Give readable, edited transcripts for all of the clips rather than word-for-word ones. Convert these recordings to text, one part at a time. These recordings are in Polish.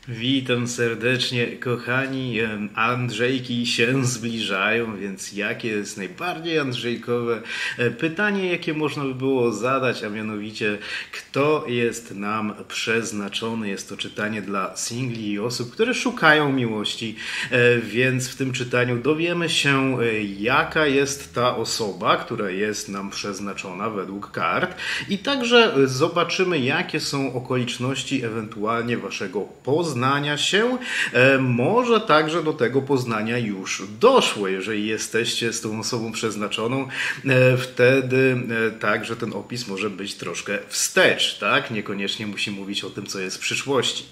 Witam serdecznie, kochani. Andrzejki się zbliżają, więc jakie jest najbardziej andrzejkowe pytanie, jakie można by było zadać, a mianowicie, kto jest nam przeznaczony? Jest to czytanie dla singli i osób, które szukają miłości, więc w tym czytaniu dowiemy się, jaka jest ta osoba, która jest nam przeznaczona według kart, i także zobaczymy, jakie są okoliczności ewentualnie waszego poznania się. Może także do tego poznania już doszło. Jeżeli jesteście z tą osobą przeznaczoną, wtedy także ten opis może być troszkę wstecz, tak? Niekoniecznie musi mówić o tym, co jest w przyszłości.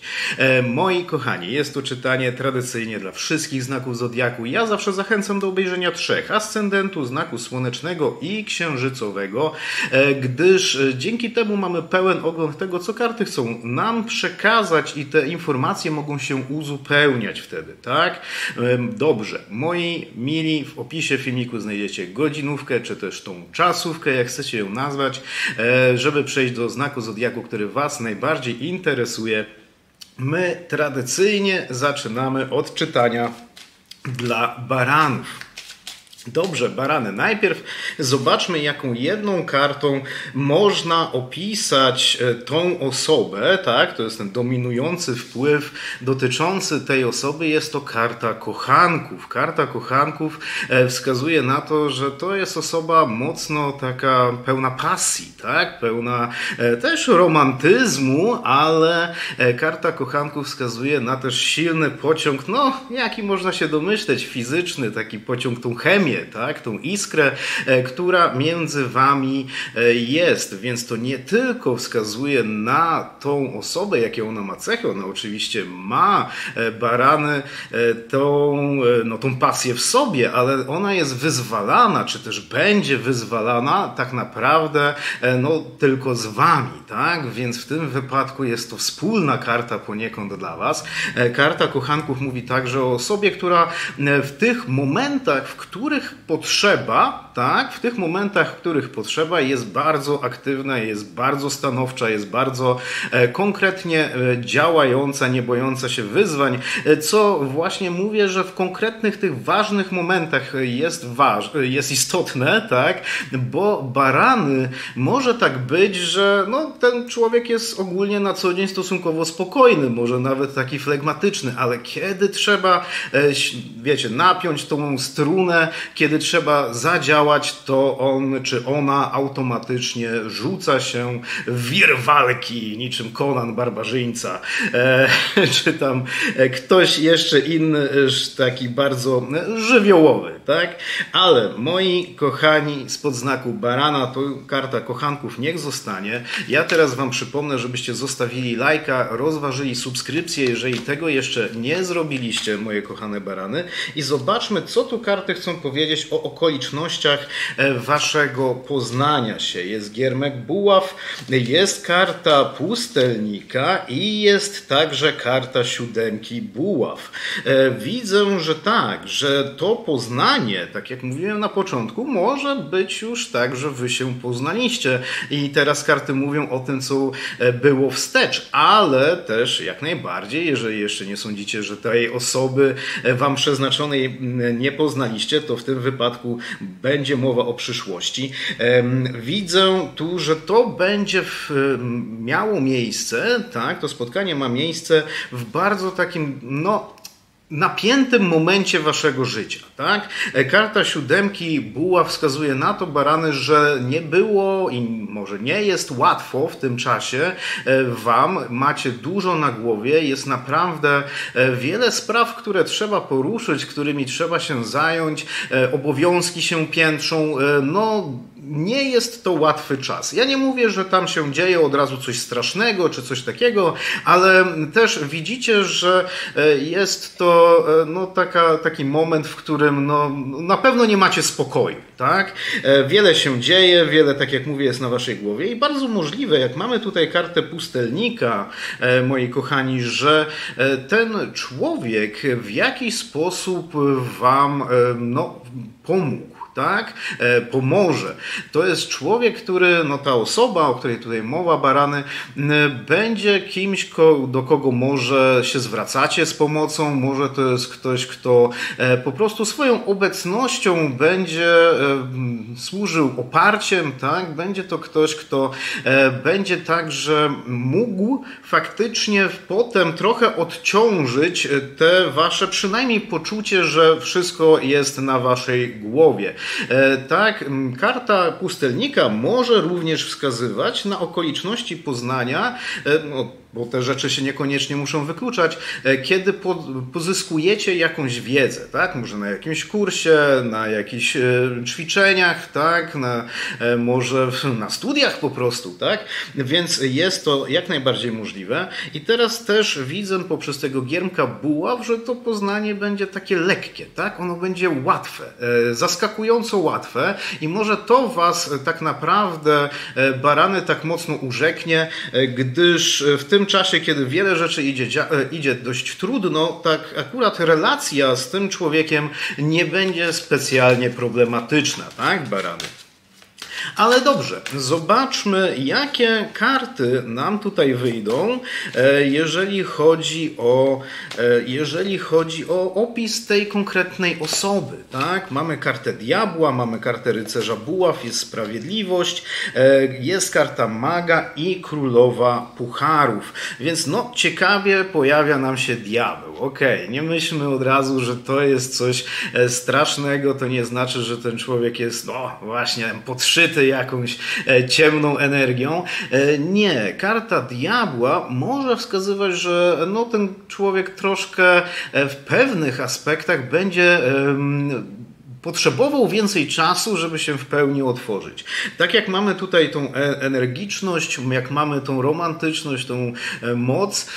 Moi kochani, jest to czytanie tradycyjnie dla wszystkich znaków zodiaku. Ja zawsze zachęcam do obejrzenia 3 ascendentu, znaku słonecznego i księżycowego, gdyż dzięki temu mamy pełen ogląd tego, co karty chcą nam przekazać, i te informacje mogą się uzupełniać wtedy, tak? Dobrze, moi mili, w opisie filmiku znajdziecie godzinówkę, czy też tą czasówkę, jak chcecie ją nazwać, żeby przejść do znaku zodiaku, który was najbardziej interesuje. My tradycyjnie zaczynamy od czytania dla baranów. Dobrze, barany. Najpierw zobaczmy, jaką jedną kartą można opisać tą osobę, tak? To jest ten dominujący wpływ dotyczący tej osoby. Jest to karta kochanków. Karta kochanków wskazuje na to, że to jest osoba mocno taka pełna pasji, tak? Pełna też romantyzmu, ale karta kochanków wskazuje na też silny pociąg, no jaki można się domyśleć, fizyczny, taki pociąg, tą chemię, tak? Tą iskrę, która między wami jest, więc to nie tylko wskazuje na tą osobę, jakie ona ma cechy. Ona oczywiście ma, barany, tą pasję w sobie, ale ona jest wyzwalana, czy też będzie wyzwalana tak naprawdę tylko z wami, tak? Więc w tym wypadku jest to wspólna karta poniekąd dla was. Karta kochanków mówi także o osobie, która w tych momentach, w których potrzeba, tak? W tych momentach, w których potrzeba, jest bardzo aktywna, jest bardzo stanowcza, jest bardzo konkretnie działająca, nie bojąca się wyzwań, co właśnie mówię, że w konkretnych tych ważnych momentach jest istotne, tak? Bo barany może tak być, że ten człowiek jest ogólnie na co dzień stosunkowo spokojny, może nawet taki flegmatyczny, ale kiedy trzeba, wiecie, napiąć tą strunę, kiedy trzeba zadziałać, to on czy ona automatycznie rzuca się w wir walki, niczym Conan Barbarzyńca, czy tam ktoś jeszcze inny, taki bardzo żywiołowy, tak? Ale moi kochani, spod znaku barana, to karta kochanków niech zostanie. Ja teraz wam przypomnę, żebyście zostawili lajka, rozważyli subskrypcję, jeżeli tego jeszcze nie zrobiliście, moje kochane barany, i zobaczmy, co tu karty chcą powiedzieć o okolicznościach waszego poznania się. Jest giermek buław, jest karta pustelnika i jest także karta siódemki buław. Widzę, że tak, że to poznanie, tak jak mówiłem na początku, może być już tak, że wy się poznaliście i teraz karty mówią o tym, co było wstecz, ale też jak najbardziej, jeżeli jeszcze nie sądzicie, że tej osoby wam przeznaczonej nie poznaliście, to w tym wypadku będzie mowa o przyszłości. Widzę tu, że to będzie miało miejsce, tak, to spotkanie ma miejsce w bardzo takim, napiętym momencie waszego życia, tak? Karta siódemki buław wskazuje na to, barany, że nie było i może nie jest łatwo w tym czasie wam. Macie dużo na głowie, jest naprawdę wiele spraw, które trzeba poruszyć, którymi trzeba się zająć, obowiązki się piętrzą, nie jest to łatwy czas. Ja nie mówię, że tam się dzieje od razu coś strasznego czy coś takiego, ale też widzicie, że jest to taki moment, w którym na pewno nie macie spokoju, tak? Wiele się dzieje, wiele, tak jak mówię, jest na waszej głowie i bardzo możliwe, jak mamy tutaj kartę pustelnika, moi kochani, że ten człowiek w jakiś sposób wam pomógł. tak, pomoże. To jest człowiek, który, no ta osoba, o której tutaj mowa, barany, będzie kimś, do kogo może się zwracacie z pomocą, może to jest ktoś, kto po prostu swoją obecnością będzie służył oparciem, tak, będzie to ktoś, kto będzie także mógł faktycznie potem trochę odciążyć te wasze przynajmniej poczucie, że wszystko jest na waszej głowie. Tak, karta pustelnika może również wskazywać na okoliczności poznania, no, bo te rzeczy się niekoniecznie muszą wykluczać, kiedy pozyskujecie jakąś wiedzę, tak? Może na jakimś kursie, na jakichś ćwiczeniach, tak? Może na studiach po prostu, tak? Więc jest to jak najbardziej możliwe. I teraz też widzę poprzez tego giermka buław, że to poznanie będzie takie lekkie, tak? Ono będzie łatwe, zaskakująco łatwe i może to was tak naprawdę, barany, tak mocno urzeknie, gdyż w tym czasie, kiedy wiele rzeczy idzie dość trudno, tak akurat relacja z tym człowiekiem nie będzie specjalnie problematyczna, tak, barany? Ale dobrze, zobaczmy, jakie karty nam tutaj wyjdą, jeżeli chodzi o opis tej konkretnej osoby. Tak? Mamy kartę diabła, mamy kartę rycerza buław, jest sprawiedliwość, jest karta maga i królowa pucharów. Więc no, ciekawie pojawia nam się diabeł. Okej, nie myślmy od razu, że to jest coś strasznego, to nie znaczy, że ten człowiek jest, no właśnie, podszyty jakąś ciemną energią. Nie, karta diabła może wskazywać, że no, ten człowiek troszkę w pewnych aspektach będzie potrzebował więcej czasu, żeby się w pełni otworzyć. Tak jak mamy tutaj tą energiczność, jak mamy tą romantyczność, tą moc,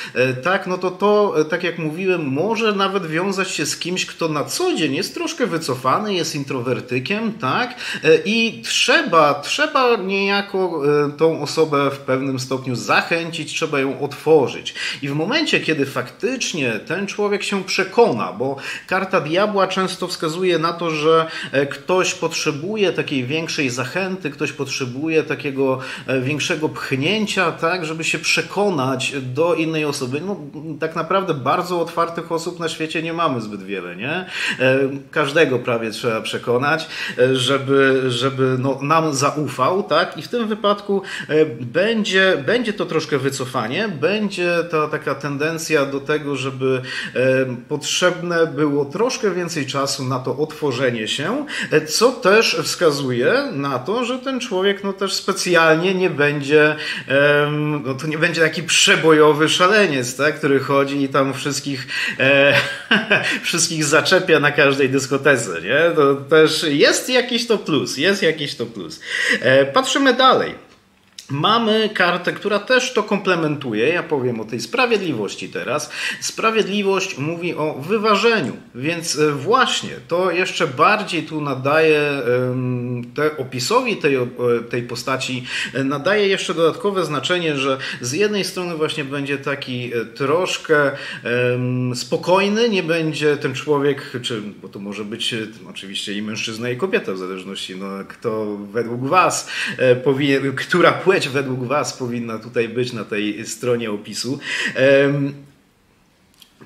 tak, no to tak jak mówiłem, może nawet wiązać się z kimś, kto na co dzień jest troszkę wycofany, jest introwertykiem, tak, i trzeba niejako tą osobę w pewnym stopniu zachęcić, trzeba ją otworzyć. I w momencie, kiedy faktycznie ten człowiek się przekona, bo karta diabła często wskazuje na to, że ktoś potrzebuje takiej większej zachęty, ktoś potrzebuje takiego większego pchnięcia, tak, żeby się przekonać do innej osoby. No, tak naprawdę bardzo otwartych osób na świecie nie mamy zbyt wiele, nie? Każdego prawie trzeba przekonać, żeby no, nam zaufał, tak? I w tym wypadku będzie to troszkę wycofanie, będzie ta taka tendencja do tego, żeby potrzebne było troszkę więcej czasu na to otworzenie się, co też wskazuje na to, że ten człowiek no też specjalnie nie będzie, no to nie będzie taki przebojowy szaleniec, tak, który chodzi i tam wszystkich zaczepia na każdej dyskotece, nie? To też jest jakiś to plus, Patrzymy dalej. Mamy kartę, która też to komplementuje. Ja powiem o tej sprawiedliwości teraz. Sprawiedliwość mówi o wyważeniu, więc właśnie to jeszcze bardziej tu nadaje opisowi tej postaci, nadaje jeszcze dodatkowe znaczenie, że z jednej strony właśnie będzie taki troszkę spokojny, nie będzie ten człowiek, bo to może być oczywiście i mężczyzna i kobieta w zależności, no kto według was która płeć według was powinna tutaj być na tej stronie opisu.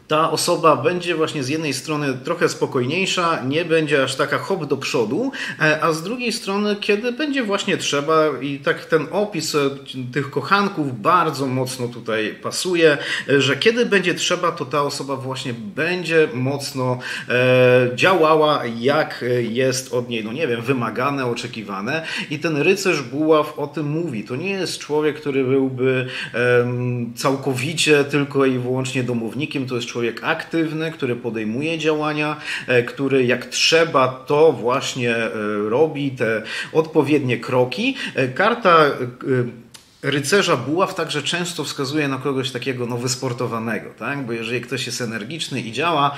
Ta osoba będzie właśnie z jednej strony trochę spokojniejsza, nie będzie aż taka hop do przodu, a z drugiej strony, kiedy będzie właśnie trzeba, i tak ten opis tych kochanków bardzo mocno tutaj pasuje, że kiedy będzie trzeba, to ta osoba właśnie będzie mocno działała, jak jest od niej, no nie wiem, wymagane, oczekiwane. I ten rycerz buław o tym mówi. To nie jest człowiek, który byłby całkowicie tylko i wyłącznie domownikiem, to jest człowiek aktywny, który podejmuje działania, który jak trzeba, to właśnie robi te odpowiednie kroki. Karta rycerza buław także często wskazuje na kogoś takiego wysportowanego, tak? Bo jeżeli ktoś jest energiczny i działa,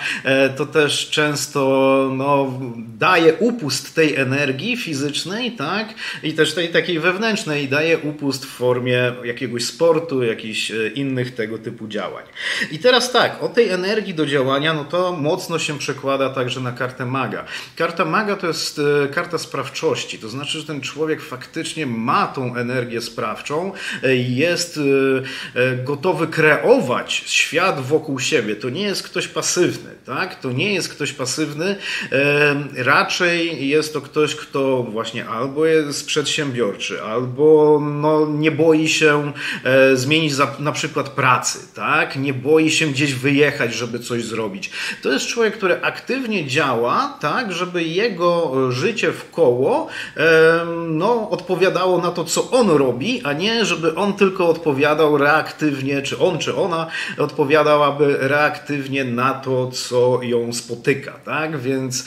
to też często daje upust tej energii fizycznej, tak? I też tej takiej wewnętrznej, daje upust w formie jakiegoś sportu, jakichś innych tego typu działań. I teraz tak, o tej energii do działania, to mocno się przekłada także na kartę maga. Karta maga to jest karta sprawczości, to znaczy, że ten człowiek faktycznie ma tą energię sprawczą, jest gotowy kreować świat wokół siebie. To nie jest ktoś pasywny, tak? To nie jest ktoś pasywny, raczej jest to ktoś, kto właśnie albo jest przedsiębiorczy, albo nie boi się zmienić na przykład pracy, tak? Nie boi się gdzieś wyjechać, żeby coś zrobić. To jest człowiek, który aktywnie działa, tak? Żeby jego życie w koło odpowiadało na to, co on robi, a nie, żeby on tylko odpowiadał reaktywnie, czy on, czy ona odpowiadałaby reaktywnie na to, co ją spotyka, tak? Więc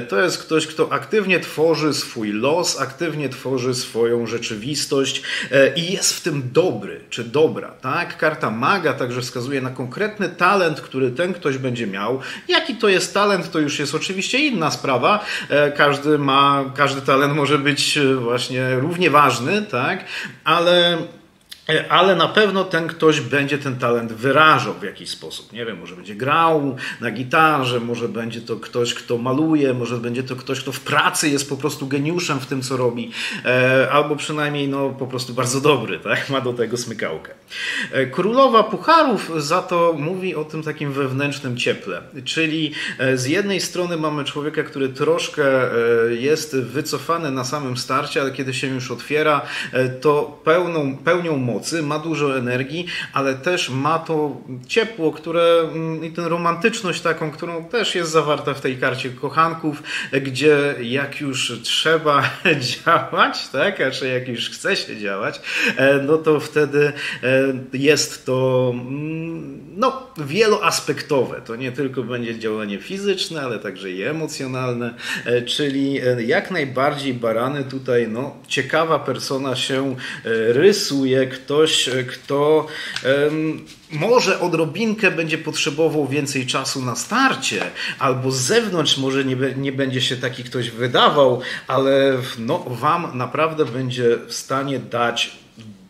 to jest ktoś, kto aktywnie tworzy swój los, aktywnie tworzy swoją rzeczywistość i jest w tym dobry, czy dobra, tak? Karta maga także wskazuje na konkretny talent, który ten ktoś będzie miał. Jaki to jest talent, to już jest oczywiście inna sprawa. Każdy talent może być właśnie równie ważny, tak? Ale na pewno ten ktoś będzie ten talent wyrażał w jakiś sposób. Nie wiem, może będzie grał na gitarze, może będzie to ktoś, kto maluje, może będzie to ktoś, kto w pracy jest po prostu geniuszem w tym, co robi, albo przynajmniej po prostu bardzo dobry, tak? Ma do tego smykałkę. Królowa Pucharów za to mówi o tym takim wewnętrznym cieple, czyli z jednej strony mamy człowieka, który troszkę jest wycofany na samym starcie, ale kiedy się już otwiera, to pełnią mocy, ma dużo energii, ale też ma to ciepło, i tę romantyczność taką, którą też jest zawarta w tej karcie kochanków, gdzie jak już trzeba działać, tak, a czy jak już chce się działać, to wtedy jest to wieloaspektowe. To nie tylko będzie działanie fizyczne, ale także i emocjonalne, czyli jak najbardziej barany tutaj, ciekawa persona się rysuje, ktoś, kto może odrobinkę będzie potrzebował więcej czasu na starcie, albo z zewnątrz może nie będzie się taki ktoś wydawał, ale wam naprawdę będzie w stanie dać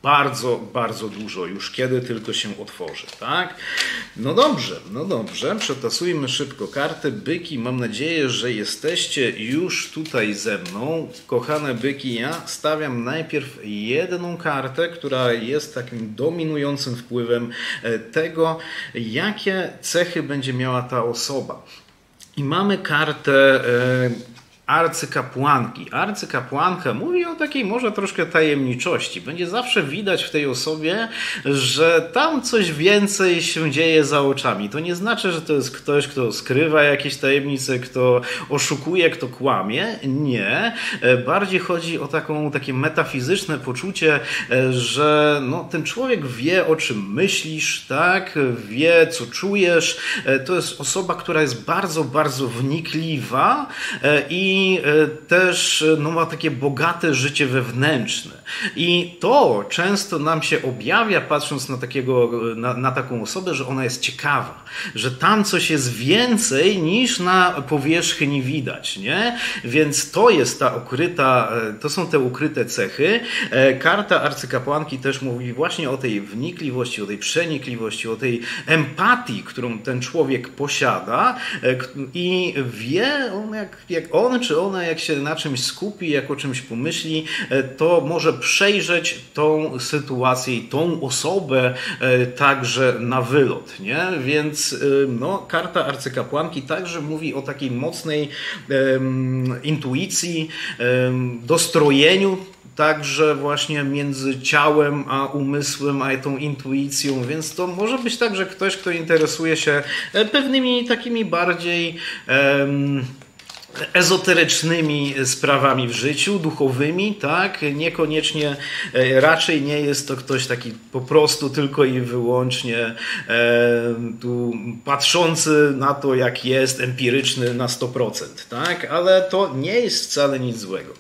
bardzo, bardzo dużo, już kiedy tylko się otworzy, tak? No dobrze, przetasujmy szybko karty. Byki, mam nadzieję, że jesteście już tutaj ze mną. Kochane byki, ja stawiam najpierw jedną kartę, która jest takim dominującym wpływem tego, jakie cechy będzie miała ta osoba. I mamy kartę arcykapłanki. Arcykapłanka mówi o takiej może troszkę tajemniczości. Będzie zawsze widać w tej osobie, że tam coś więcej się dzieje za oczami. To nie znaczy, że to jest ktoś, kto skrywa jakieś tajemnice, kto oszukuje, kto kłamie. Nie. Bardziej chodzi o takie metafizyczne poczucie, że ten człowiek wie, o czym myślisz, tak? Wie, co czujesz. To jest osoba, która jest bardzo, bardzo wnikliwa i też ma takie bogate życie wewnętrzne. I to często nam się objawia, patrząc na taką osobę, że ona jest ciekawa, że tam coś jest więcej niż na powierzchni widać, nie? Więc to są te ukryte cechy. Karta arcykapłanki też mówi właśnie o tej wnikliwości, o tej przenikliwości, o tej empatii, którą ten człowiek posiada i wie, jak on czy ona, jak się na czymś skupi, jak o czymś pomyśli, to może przejrzeć tą sytuację i tą osobę także na wylot, nie? Więc karta arcykapłanki także mówi o takiej mocnej intuicji, dostrojeniu także właśnie między ciałem a umysłem, a tą intuicją, więc to może być także ktoś, kto interesuje się pewnymi takimi bardziej ezoterycznymi sprawami w życiu, duchowymi, tak? Niekoniecznie, raczej nie jest to ktoś taki po prostu tylko i wyłącznie tu patrzący na to, jak jest, empiryczny na 100%, tak? Ale to nie jest wcale nic złego.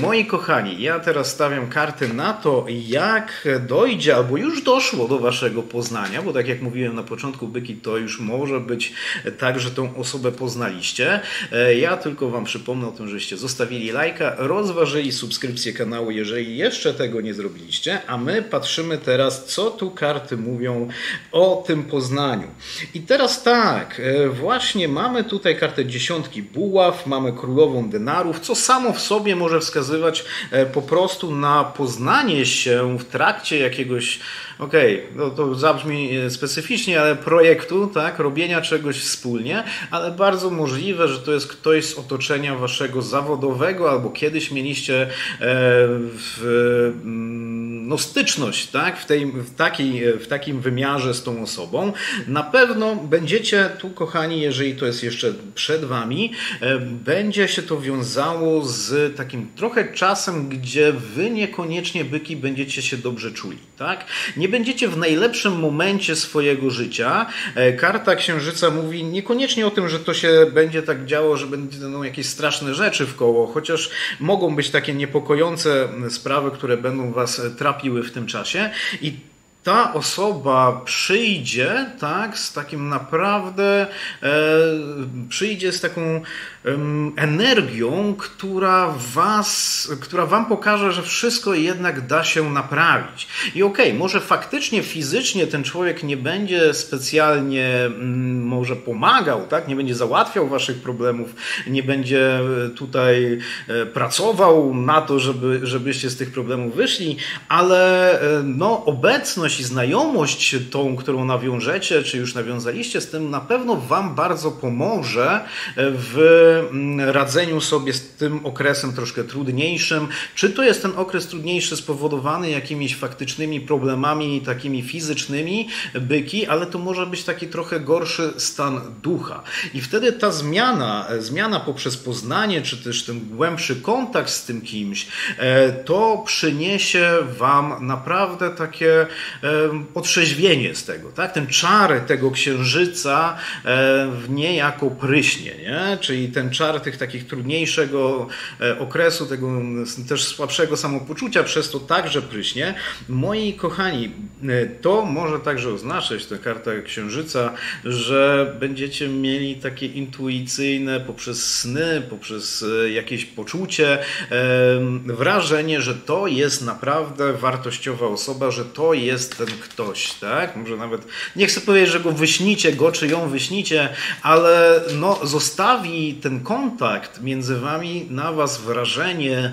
Moi kochani, ja teraz stawiam karty na to, jak dojdzie, albo już doszło do waszego poznania, bo tak jak mówiłem na początku, byki, to już może być tak, że tą osobę poznaliście. Ja tylko wam przypomnę o tym, żeście zostawili lajka, rozważyli subskrypcję kanału, jeżeli jeszcze tego nie zrobiliście, a my patrzymy teraz, co tu karty mówią o tym poznaniu. I teraz tak, właśnie mamy tutaj kartę dziesiątki buław, mamy królową denarów, co samo w sobie może wskazywać po prostu na poznanie się w trakcie jakiegoś, no to zabrzmi specyficznie, ale projektu, tak, robienia czegoś wspólnie, ale bardzo możliwe, że to jest ktoś z otoczenia waszego zawodowego, albo kiedyś mieliście styczność, tak, w takim wymiarze z tą osobą. Na pewno będziecie tu, kochani, jeżeli to jest jeszcze przed wami, będzie się to wiązało z takim trochę czasem, gdzie wy niekoniecznie, byki, będziecie się dobrze czuli, tak? Nie będziecie w najlepszym momencie swojego życia. Karta Księżyca mówi niekoniecznie o tym, że to się będzie tak działo, że będą jakieś straszne rzeczy wkoło, chociaż mogą być takie niepokojące sprawy, które będą was trapiły w tym czasie. I ta osoba przyjdzie, tak, z takim naprawdę, przyjdzie z taką energią, która wam pokaże, że wszystko jednak da się naprawić. I może faktycznie fizycznie ten człowiek nie będzie specjalnie może pomagał, tak, nie będzie załatwiał waszych problemów, nie będzie tutaj pracował na to, żebyście z tych problemów wyszli, ale obecność i znajomość tą, którą nawiążecie, czy już nawiązaliście z tym, na pewno wam bardzo pomoże w radzeniu sobie z tym okresem troszkę trudniejszym. Czy to jest ten okres trudniejszy spowodowany jakimiś faktycznymi problemami takimi fizycznymi, byki, ale to może być taki trochę gorszy stan ducha. I wtedy ta zmiana poprzez poznanie, czy też ten głębszy kontakt z tym kimś, to przyniesie wam naprawdę takie otrzeźwienie z tego, tak? Ten czar tego księżyca w niejako pryśnie, nie? Czyli ten czar tych takich trudniejszego okresu, tego też słabszego samopoczucia przez to także pryśnie. Moi kochani, to może także oznaczać, ta karta księżyca, że będziecie mieli takie intuicyjne poprzez sny, poprzez jakieś poczucie, wrażenie, że to jest naprawdę wartościowa osoba, że to jest ten ktoś, tak? Może nawet, nie chcę powiedzieć, że go wyśnicie, go czy ją wyśnicie, ale zostawi ten kontakt między wami na was wrażenie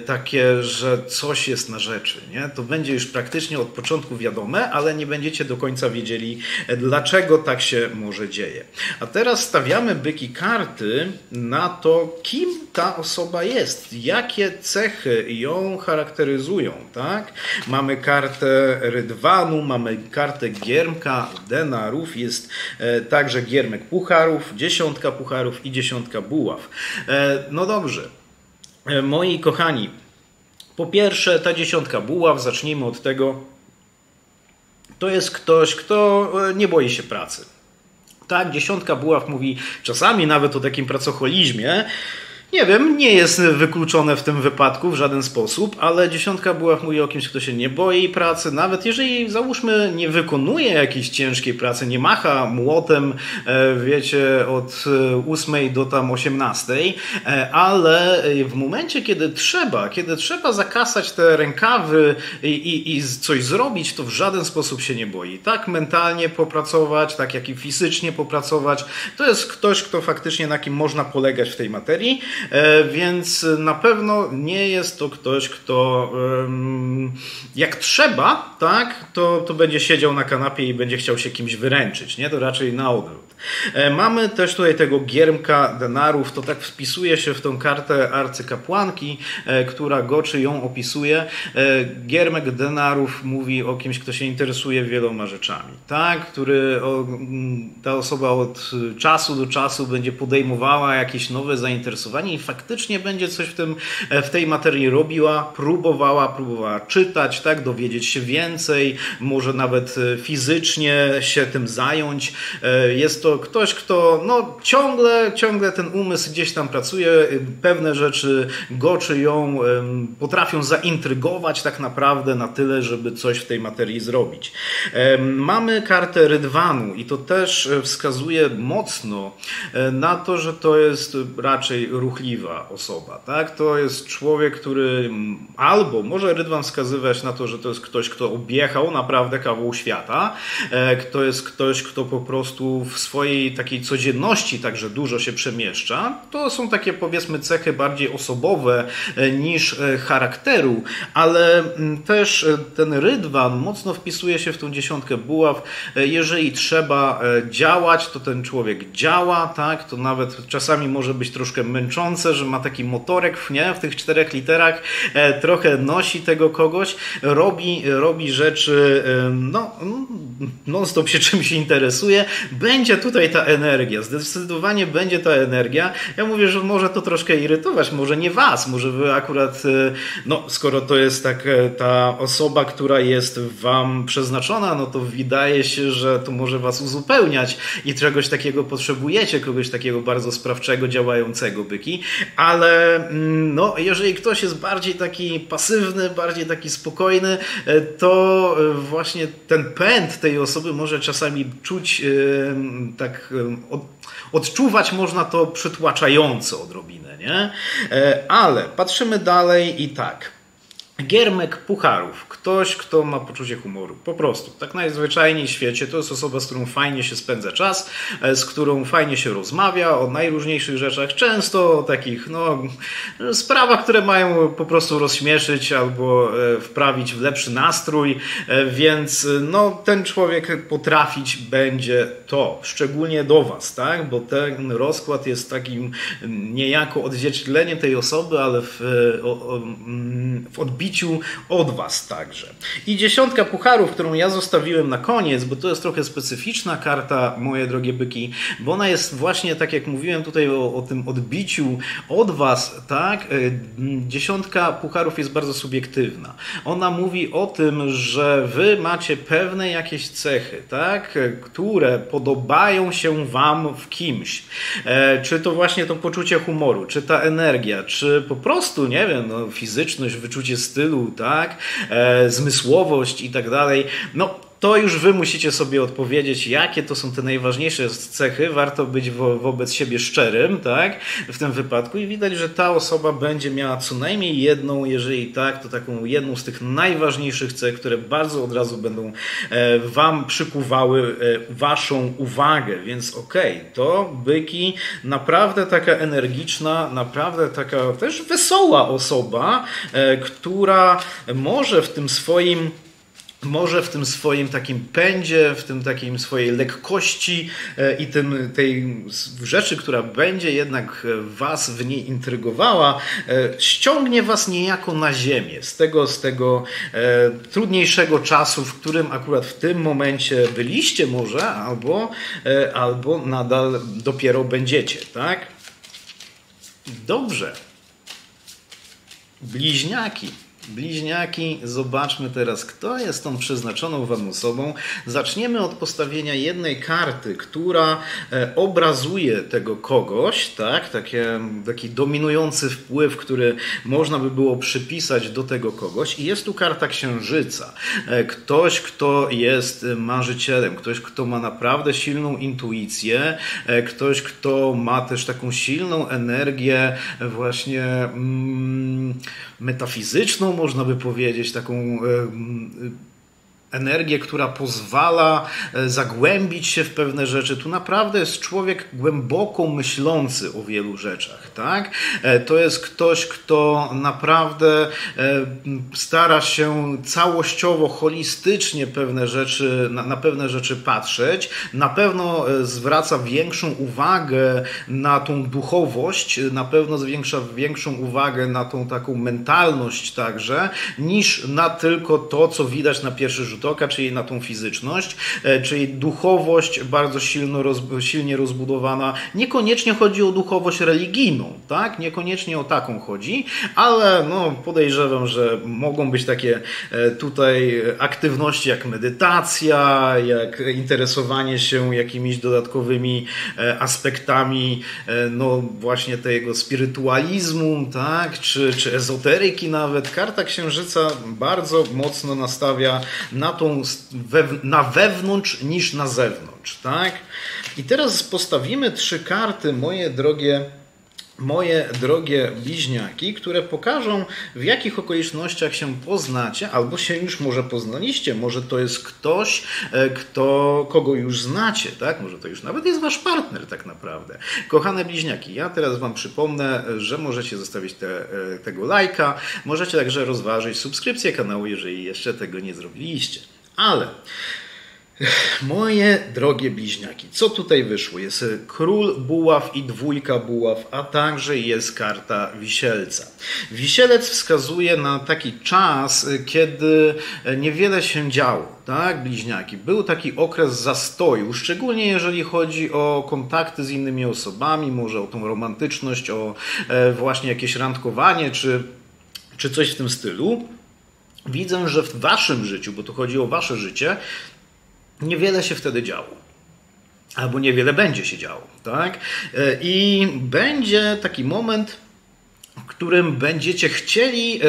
takie, że coś jest na rzeczy, nie? To będzie już praktycznie od początku wiadome, ale nie będziecie do końca wiedzieli, dlaczego tak się może dzieje. A teraz stawiamy, byki, karty na to, kim ta osoba jest, jakie cechy ją charakteryzują, tak? Mamy kartę rydwanu, mamy kartę giermka denarów, jest także giermek pucharów, dziesiątka pucharów i dziesiątka buław. No dobrze, moi kochani, po pierwsze ta dziesiątka buław, zacznijmy od tego, to jest ktoś, kto nie boi się pracy. Tak, dziesiątka buław mówi czasami nawet o takim pracoholizmie. Nie wiem, nie jest wykluczone w tym wypadku w żaden sposób, ale dziesiątka buław mówi o kimś, kto się nie boi pracy, nawet jeżeli, załóżmy, nie wykonuje jakiejś ciężkiej pracy, nie macha młotem, wiecie, od 8 do tam 18, ale w momencie, kiedy trzeba zakasać te rękawy i coś zrobić, to w żaden sposób się nie boi. Tak mentalnie popracować, tak jak i fizycznie popracować, to jest ktoś, kto faktycznie na kim można polegać w tej materii. Więc na pewno nie jest to ktoś, kto jak trzeba, tak, to będzie siedział na kanapie i będzie chciał się kimś wyręczyć, nie? To raczej na odwrót. Mamy też tutaj tego giermka denarów, to tak wpisuje się w tą kartę arcykapłanki, która Goczy ją opisuje. Giermek denarów mówi o kimś, kto się interesuje wieloma rzeczami, tak? Ta osoba od czasu do czasu będzie podejmowała jakieś nowe zainteresowanie i faktycznie będzie coś w tej materii robiła, próbowała czytać, tak? Dowiedzieć się więcej, może nawet fizycznie się tym zająć. Jest to ktoś, kto ciągle ten umysł gdzieś tam pracuje, pewne rzeczy Goczy ją potrafią zaintrygować tak naprawdę na tyle, żeby coś w tej materii zrobić. Mamy kartę Rydwanu i to też wskazuje mocno na to, że to jest raczej ruchliwa osoba. Tak? To jest człowiek, który albo może Rydwan wskazywać na to, że to jest ktoś, kto objechał naprawdę kawał świata, to jest ktoś, kto po prostu w swojej takiej codzienności także dużo się przemieszcza. To są takie, powiedzmy, cechy bardziej osobowe niż charakteru, ale też ten Rydwan mocno wpisuje się w tą 10 buław. Jeżeli trzeba działać, to ten człowiek działa, tak? To nawet czasami może być troszkę męczące, że ma taki motorek, nie? W tych 4 literach trochę nosi tego kogoś, robi rzeczy, non-stop się czymś interesuje. Będzie tutaj ta energia, zdecydowanie będzie ta energia. Ja mówię, że może to troszkę irytować, może nie was, może wy akurat, skoro to jest ta osoba, która jest wam przeznaczona, no to wydaje się, że to może was uzupełniać i czegoś takiego potrzebujecie, kogoś takiego bardzo sprawczego, działającego, byki, ale jeżeli ktoś jest bardziej taki pasywny, bardziej taki spokojny, to właśnie ten pęd tej osoby może czasami czuć odczuwać można to przytłaczająco odrobinę, nie? Ale patrzymy dalej i tak. Giermek pucharów. Ktoś, kto ma poczucie humoru. Po prostu. Tak najzwyczajniej w świecie. To jest osoba, z którą fajnie się spędza czas, z którą fajnie się rozmawia o najróżniejszych rzeczach. Często o takich, sprawach, które mają po prostu rozśmieszyć albo wprawić w lepszy nastrój. Więc ten człowiek potrafić będzie to. Szczególnie do was, tak? Bo ten rozkład jest takim niejako odzwierciedleniem tej osoby, ale w odbiciu od was także. I 10 pucharów, którą ja zostawiłem na koniec, bo to jest trochę specyficzna karta, moje drogie byki, bo ona jest właśnie, tak jak mówiłem tutaj o tym odbiciu od was, tak? 10 pucharów jest bardzo subiektywna. Ona mówi o tym, że wy macie pewne jakieś cechy, tak? Które podobają się wam w kimś. Czy to właśnie to poczucie humoru, czy ta energia, czy po prostu, nie wiem, fizyczność, wyczucie stylu, tak? Zmysłowość i tak dalej. To już wy musicie sobie odpowiedzieć, jakie to są te najważniejsze cechy. Warto być wobec siebie szczerym, tak? W tym wypadku i widać, że ta osoba będzie miała co najmniej jedną, jeżeli tak, to taką jedną z tych najważniejszych cech, które bardzo od razu będą wam przykuwały waszą uwagę. Więc to byki, naprawdę taka energiczna, naprawdę taka też wesoła osoba, która może w tym swoim takim pędzie, w tym takim swojej lekkości i tej rzeczy, która będzie jednak was w niej intrygowała, ściągnie was niejako na ziemię z tego trudniejszego czasu, w którym akurat w tym momencie byliście może, albo nadal dopiero będziecie, tak? Dobrze. Bliźniaki, zobaczmy teraz, kto jest tą przeznaczoną wam osobą. Zaczniemy od postawienia jednej karty, która obrazuje tego kogoś, tak? Taki dominujący wpływ, który można by było przypisać do tego kogoś. I jest tu karta Księżyca. Ktoś, kto jest marzycielem, ktoś, kto ma naprawdę silną intuicję, ktoś, kto ma też taką silną energię właśnie metafizyczną, można by powiedzieć, taką energię, która pozwala zagłębić się w pewne rzeczy. Tu naprawdę jest człowiek głęboko myślący o wielu rzeczach, tak? To jest ktoś, kto naprawdę stara się całościowo, holistycznie na pewne rzeczy patrzeć. Na pewno zwraca większą uwagę na tą duchowość, na pewno zwiększa większą uwagę na tą taką mentalność także, niż na tylko to, co widać na pierwszy rzut oka, czyli na tą fizyczność, czyli duchowość bardzo silnie rozbudowana. Niekoniecznie chodzi o duchowość religijną, tak? Niekoniecznie o taką chodzi, ale no, podejrzewam, że mogą być takie tutaj aktywności jak medytacja, jak interesowanie się jakimiś dodatkowymi aspektami no właśnie tego spirytualizmu, tak? Czy ezoteryki nawet. Karta Księżyca bardzo mocno nastawia na wewnątrz niż na zewnątrz, tak? I teraz postawimy 3 karty, moje drogie bliźniaki, które pokażą, w jakich okolicznościach się poznacie, albo się już może poznaliście, może to jest ktoś, kogo już znacie, tak? Może to już nawet jest wasz partner tak naprawdę. Kochane bliźniaki, ja teraz wam przypomnę, że możecie zostawić tego lajka, możecie także rozważyć subskrypcję kanału, jeżeli jeszcze tego nie zrobiliście. Ale moje drogie bliźniaki, co tutaj wyszło? Jest król buław i 2 buław, a także jest karta wisielca. Wisielec wskazuje na taki czas, kiedy niewiele się działo, tak, bliźniaki? Był taki okres zastoju, szczególnie jeżeli chodzi o kontakty z innymi osobami, może o tą romantyczność, o właśnie jakieś randkowanie, czy coś w tym stylu. Widzę, że w waszym życiu, bo tu chodzi o wasze życie, niewiele się wtedy działo. Albo niewiele będzie się działo, tak? I będzie taki moment, w którym będziecie chcieli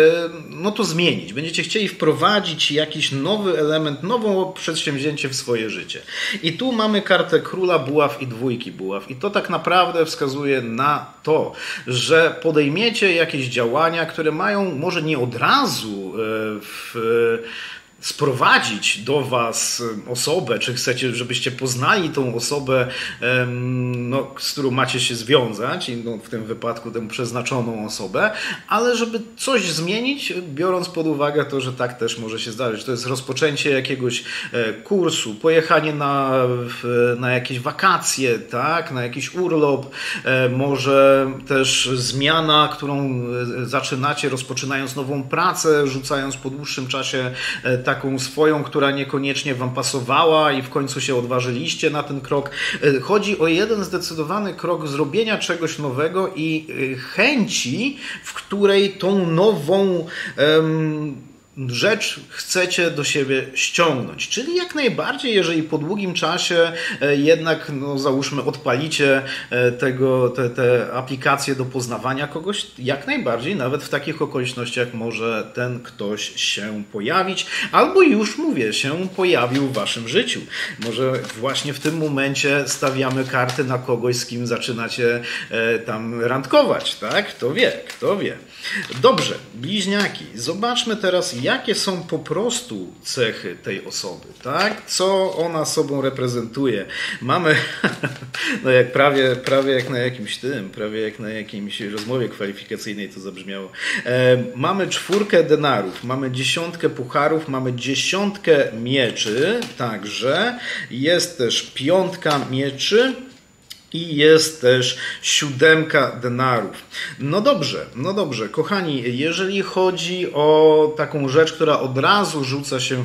no to zmienić. Będziecie chcieli wprowadzić jakiś nowy element, nowe przedsięwzięcie w swoje życie. I tu mamy kartę króla buław i 2 buław. I to tak naprawdę wskazuje na to, że podejmiecie jakieś działania, które mają może nie od razu sprowadzić do was osobę, czy chcecie, żebyście poznali tą osobę, no, z którą macie się związać, i no, w tym wypadku tę przeznaczoną osobę, ale żeby coś zmienić, biorąc pod uwagę to, że tak też może się zdarzyć. To jest rozpoczęcie jakiegoś kursu, pojechanie na jakieś wakacje, tak, na jakiś urlop, może też zmiana, którą zaczynacie, rozpoczynając nową pracę, rzucając po dłuższym czasie taką swoją, która niekoniecznie wam pasowała i w końcu się odważyliście na ten krok. Chodzi o jeden zdecydowany krok zrobienia czegoś nowego i chęci, w której tą nową rzecz chcecie do siebie ściągnąć. Czyli jak najbardziej, jeżeli po długim czasie jednak, no załóżmy, odpalicie te aplikacje do poznawania kogoś, jak najbardziej, nawet w takich okolicznościach może ten ktoś się pojawić, albo już, mówię, się pojawił w waszym życiu. Może właśnie w tym momencie stawiamy karty na kogoś, z kim zaczynacie tam randkować, tak? Kto wie, kto wie. Dobrze, bliźniaki, zobaczmy teraz, jakie są po prostu cechy tej osoby, tak? Co ona sobą reprezentuje. Mamy, no jak prawie jak na jakimś prawie jak na jakimś rozmowie kwalifikacyjnej to zabrzmiało. Mamy 4 denarów, mamy 10 pucharów, mamy 10 mieczy, także jest też 5 mieczy, i jest też 7 denarów. No dobrze, kochani, jeżeli chodzi o taką rzecz, która od razu rzuca się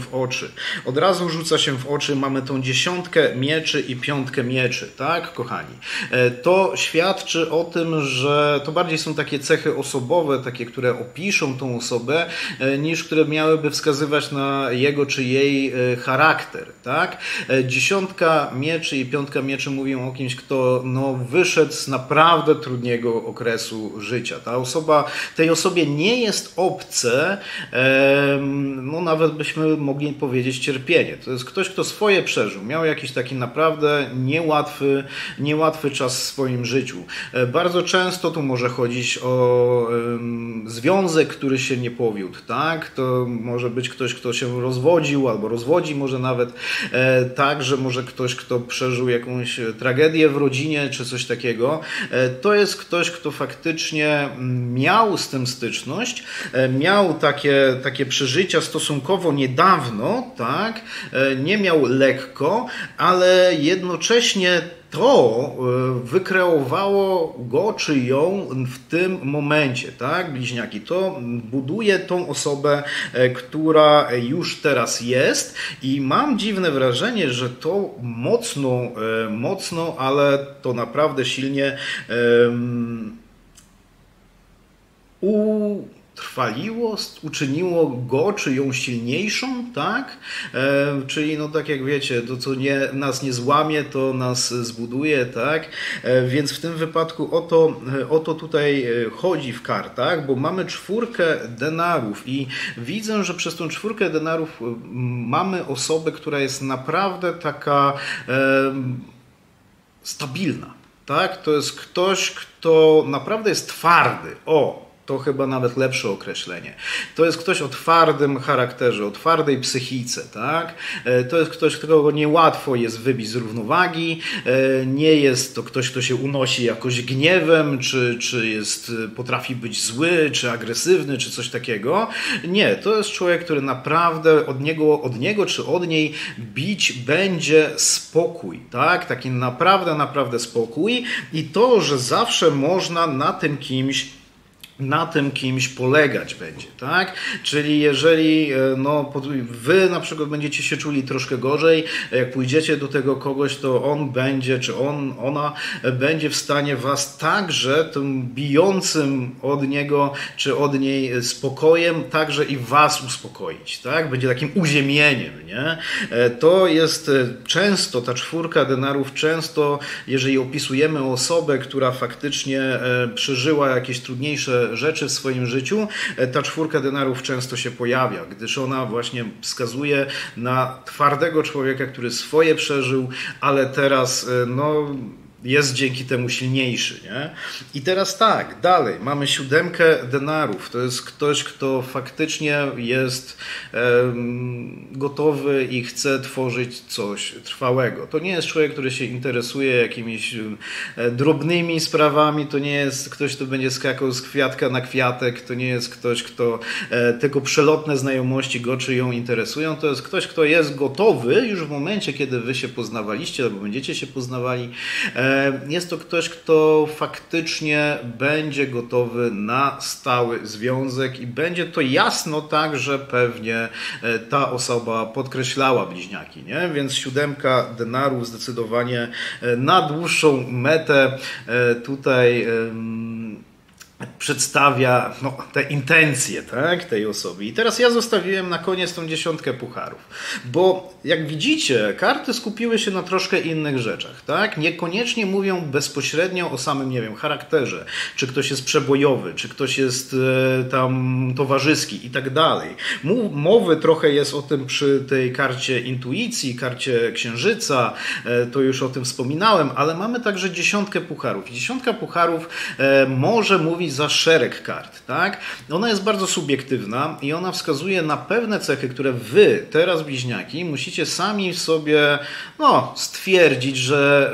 w oczy, mamy tą 10 mieczy i 5 mieczy, tak, kochani? To świadczy o tym, że to bardziej są takie cechy osobowe, takie, które opiszą tą osobę, niż które miałyby wskazywać na jego czy jej charakter, tak? 10 mieczy i 5 mieczy mówią o kimś, kto kto no, wyszedł z naprawdę trudnego okresu życia. Tej osobie nie jest obce, no nawet byśmy mogli powiedzieć cierpienie. To jest ktoś, kto swoje przeżył, miał jakiś taki naprawdę niełatwy czas w swoim życiu. Bardzo często tu może chodzić o związek, który się nie powiódł, tak? To może być ktoś, kto się rozwodził albo rozwodzi może nawet, tak, że może ktoś, kto przeżył jakąś tragedię w rodzinie czy coś takiego. To jest ktoś, kto faktycznie miał z tym styczność, miał takie przeżycia stosunkowo niedawno, tak? Nie miał lekko, ale jednocześnie to wykreowało go czy ją w tym momencie, tak, bliźniaki. To buduje tą osobę, która już teraz jest i mam dziwne wrażenie, że to mocno, ale to naprawdę silnie utrwaliło, uczyniło go czy ją silniejszą, tak? Czyli no tak jak wiecie, to co nas nie złamie, to nas zbuduje, tak? Więc w tym wypadku o to tutaj chodzi w kartach, bo mamy 4 denarów i widzę, że przez tą 4 denarów mamy osobę, która jest naprawdę taka stabilna, tak? To jest ktoś, kto naprawdę jest twardy. To chyba nawet lepsze określenie. To jest ktoś o twardym charakterze, o twardej psychice, tak? To jest ktoś, którego niełatwo jest wybić z równowagi, nie jest to ktoś, kto się unosi jakoś gniewem, czy potrafi być zły, czy agresywny, czy coś takiego. Nie, to jest człowiek, który naprawdę od niego czy od niej bić będzie spokój, tak? Taki naprawdę spokój i to, że zawsze można na tym kimś polegać będzie, tak? Czyli jeżeli wy na przykład będziecie się czuli troszkę gorzej, jak pójdziecie do tego kogoś, to on będzie, czy ona będzie w stanie was także tym bijącym od niego, czy od niej spokojem, także i was uspokoić, tak? Będzie takim uziemieniem, nie? To jest często, ta 4 denarów często, jeżeli opisujemy osobę, która faktycznie przeżyła jakieś trudniejsze rzeczy w swoim życiu, ta 4 denarów często się pojawia, gdyż ona właśnie wskazuje na twardego człowieka, który swoje przeżył, ale teraz jest dzięki temu silniejszy, nie? I teraz tak, dalej, mamy 7 denarów. To jest ktoś, kto faktycznie jest gotowy i chce tworzyć coś trwałego. To nie jest człowiek, który się interesuje jakimiś drobnymi sprawami, to nie jest ktoś, kto będzie skakał z kwiatka na kwiatek, to nie jest ktoś, kto tylko przelotne znajomości go czy ją interesują, to jest ktoś, kto jest gotowy już w momencie, kiedy wy się poznawaliście albo będziecie się poznawali. Jest to ktoś, kto faktycznie będzie gotowy na stały związek i będzie to jasno tak, że pewnie ta osoba podkreślała bliźniaki, nie? Więc 7 denarów zdecydowanie na dłuższą metę tutaj przedstawia te intencje, tak, tej osoby. I teraz ja zostawiłem na koniec tą 10 pucharów, bo jak widzicie, karty skupiły się na troszkę innych rzeczach, tak? Niekoniecznie mówią bezpośrednio o samym, nie wiem, charakterze, czy ktoś jest przebojowy, czy ktoś jest tam towarzyski i tak dalej. Mowy trochę jest o tym przy tej karcie intuicji, karcie księżyca, to już o tym wspominałem, ale mamy także 10 pucharów. 10 pucharów może mówić za szereg kart, tak? Ona jest bardzo subiektywna i ona wskazuje na pewne cechy, które wy, teraz bliźniaki, musicie sami sobie stwierdzić, że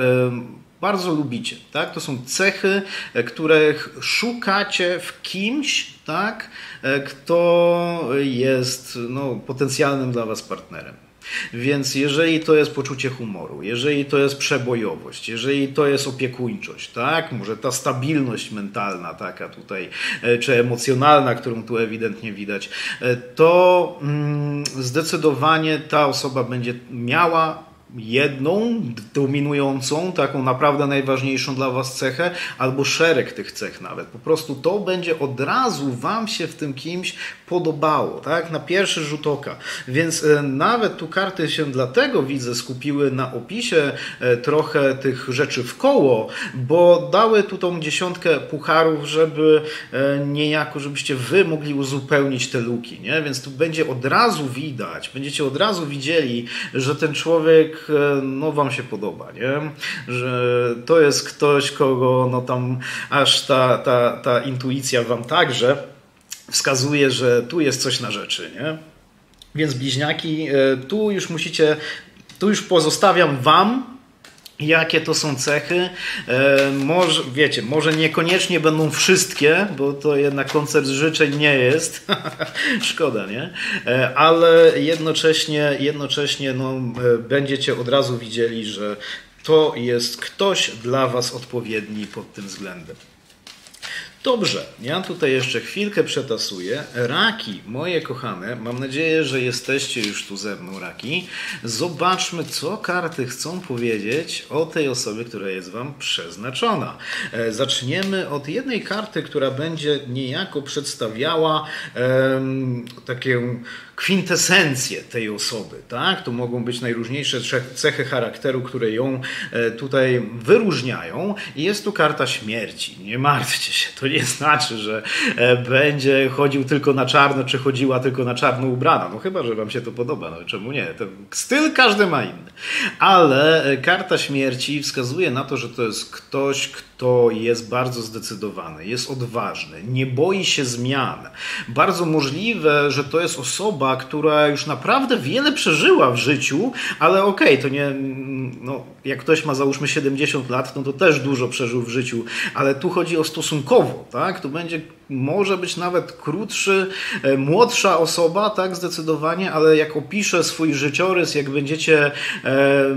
bardzo lubicie, tak? To są cechy, których szukacie w kimś, tak? Kto jest potencjalnym dla was partnerem. Więc jeżeli to jest poczucie humoru, jeżeli to jest przebojowość, jeżeli to jest opiekuńczość, tak? Może ta stabilność mentalna taka tutaj, czy emocjonalna, którą tu ewidentnie widać, to zdecydowanie ta osoba będzie miała jedną dominującą, taką naprawdę najważniejszą dla was cechę, albo szereg tych cech nawet. Po prostu to będzie od razu wam się w tym kimś podobało, tak? Na pierwszy rzut oka. Więc nawet tu karty się dlatego, widzę, skupiły na opisie trochę tych rzeczy w koło, bo dały tu tą 10 pucharów, żeby niejako, żebyście wy mogli uzupełnić te luki, nie? Więc tu będzie od razu widać, będziecie od razu widzieli, że ten człowiek no wam się podoba, nie? Że to jest ktoś, kogo no tam aż ta intuicja wam także wskazuje, że tu jest coś na rzeczy, nie? Więc bliźniaki, tu już pozostawiam wam, jakie to są cechy. Może, wiecie, może niekoniecznie będą wszystkie, bo to jednak koncert życzeń nie jest. Szkoda, nie? Ale jednocześnie no, będziecie od razu widzieli, że to jest ktoś dla was odpowiedni pod tym względem. Dobrze, ja tutaj jeszcze chwilkę przetasuję. Raki, moje kochane, mam nadzieję, że jesteście już tu ze mną, raki. Zobaczmy, co karty chcą powiedzieć o tej osobie, która jest wam przeznaczona. Zaczniemy od jednej karty, która będzie niejako przedstawiała takie kwintesencję tej osoby, tak? To mogą być najróżniejsze cechy charakteru, które ją tutaj wyróżniają. I jest tu karta śmierci. Nie martwcie się, to nie znaczy, że będzie chodził tylko na czarno, czy chodziła tylko na czarno ubrana. No chyba, że wam się to podoba, no czemu nie? Ten styl każdy ma inny. Ale karta śmierci wskazuje na to, że to jest ktoś, kto jest bardzo zdecydowany, jest odważny, nie boi się zmian. Bardzo możliwe, że to jest osoba, która już naprawdę wiele przeżyła w życiu, ale okej, to nie, no, jak ktoś ma załóżmy 70 lat, no to też dużo przeżył w życiu, ale tu chodzi o stosunkowo, tak? To może być nawet młodsza osoba, tak, zdecydowanie, ale jak opisze swój życiorys, jak będziecie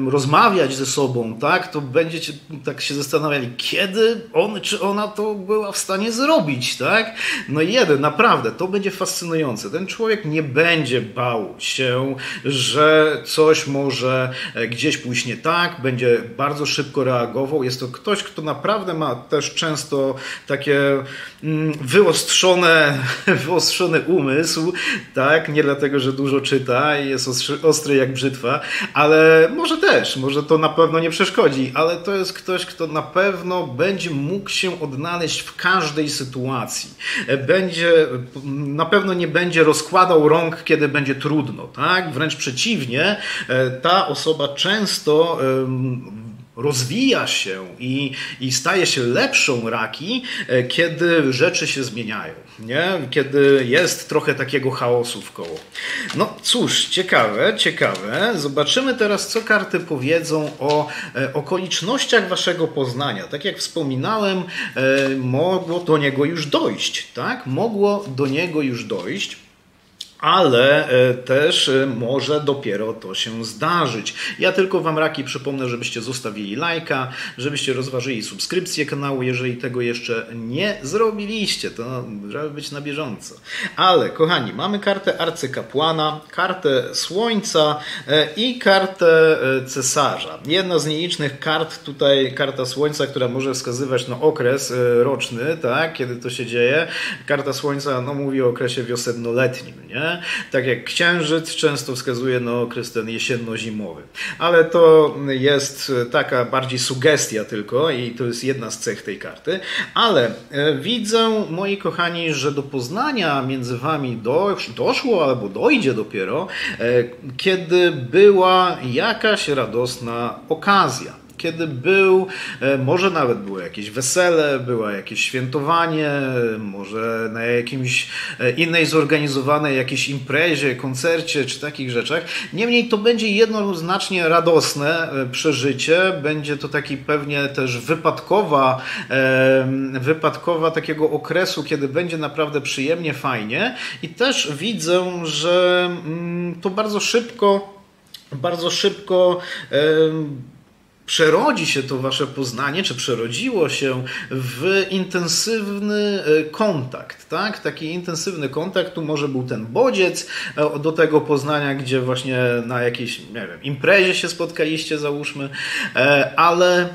rozmawiać ze sobą, tak, to będziecie tak się zastanawiali, kiedy on czy ona to była w stanie zrobić, tak? No naprawdę, to będzie fascynujące. Ten człowiek nie będzie bał się, że coś może gdzieś pójść nie tak, będzie bardzo szybko reagował. Jest to ktoś, kto naprawdę ma też często takie wyostrzony umysł, tak? Nie dlatego, że dużo czyta i jest ostry jak brzytwa, ale może to na pewno nie przeszkodzi, ale to jest ktoś, kto na pewno będzie mógł się odnaleźć w każdej sytuacji. Na pewno nie będzie rozkładał rąk, kiedy będzie trudno, tak? Wręcz przeciwnie, ta osoba często rozwija się i staje się lepszą raki, kiedy rzeczy się zmieniają, nie? Kiedy jest trochę takiego chaosu w koło. No cóż, ciekawe. Zobaczymy teraz, co karty powiedzą o okolicznościach waszego poznania. Tak jak wspominałem, mogło do niego już dojść, tak? Mogło do niego już dojść. Ale też może dopiero to się zdarzyć. Ja tylko wam, raki, przypomnę, żebyście zostawili lajka, żebyście rozważyli subskrypcję kanału, jeżeli tego jeszcze nie zrobiliście, to żeby być na bieżąco. Ale kochani, mamy kartę arcykapłana, kartę słońca i kartę cesarza. Jedna z nielicznych kart tutaj, karta słońca, która może wskazywać na okres roczny, tak, kiedy to się dzieje. Karta słońca mówi o okresie wiosennoletnim, nie? Tak jak księżyc często wskazuje na okres ten jesienno-zimowy. Ale to jest taka bardziej sugestia tylko i to jest jedna z cech tej karty. Ale widzę, moi kochani, że do poznania między wami doszło albo dojdzie dopiero, kiedy była jakaś radosna okazja. Kiedy może nawet było jakieś wesele, było jakieś świętowanie, może na jakimś innej zorganizowanej jakiejś imprezie, koncercie czy takich rzeczach. Niemniej to będzie jednoznacznie radosne przeżycie, będzie to taki pewnie też wypadkowa takiego okresu, kiedy będzie naprawdę przyjemnie, fajnie i też widzę, że to bardzo szybko przerodzi się to wasze poznanie, czy przerodziło się w intensywny kontakt, tak? Taki intensywny kontakt, tu może był ten bodziec do tego poznania, gdzie właśnie na jakiejś, nie wiem, imprezie się spotkaliście, załóżmy, ale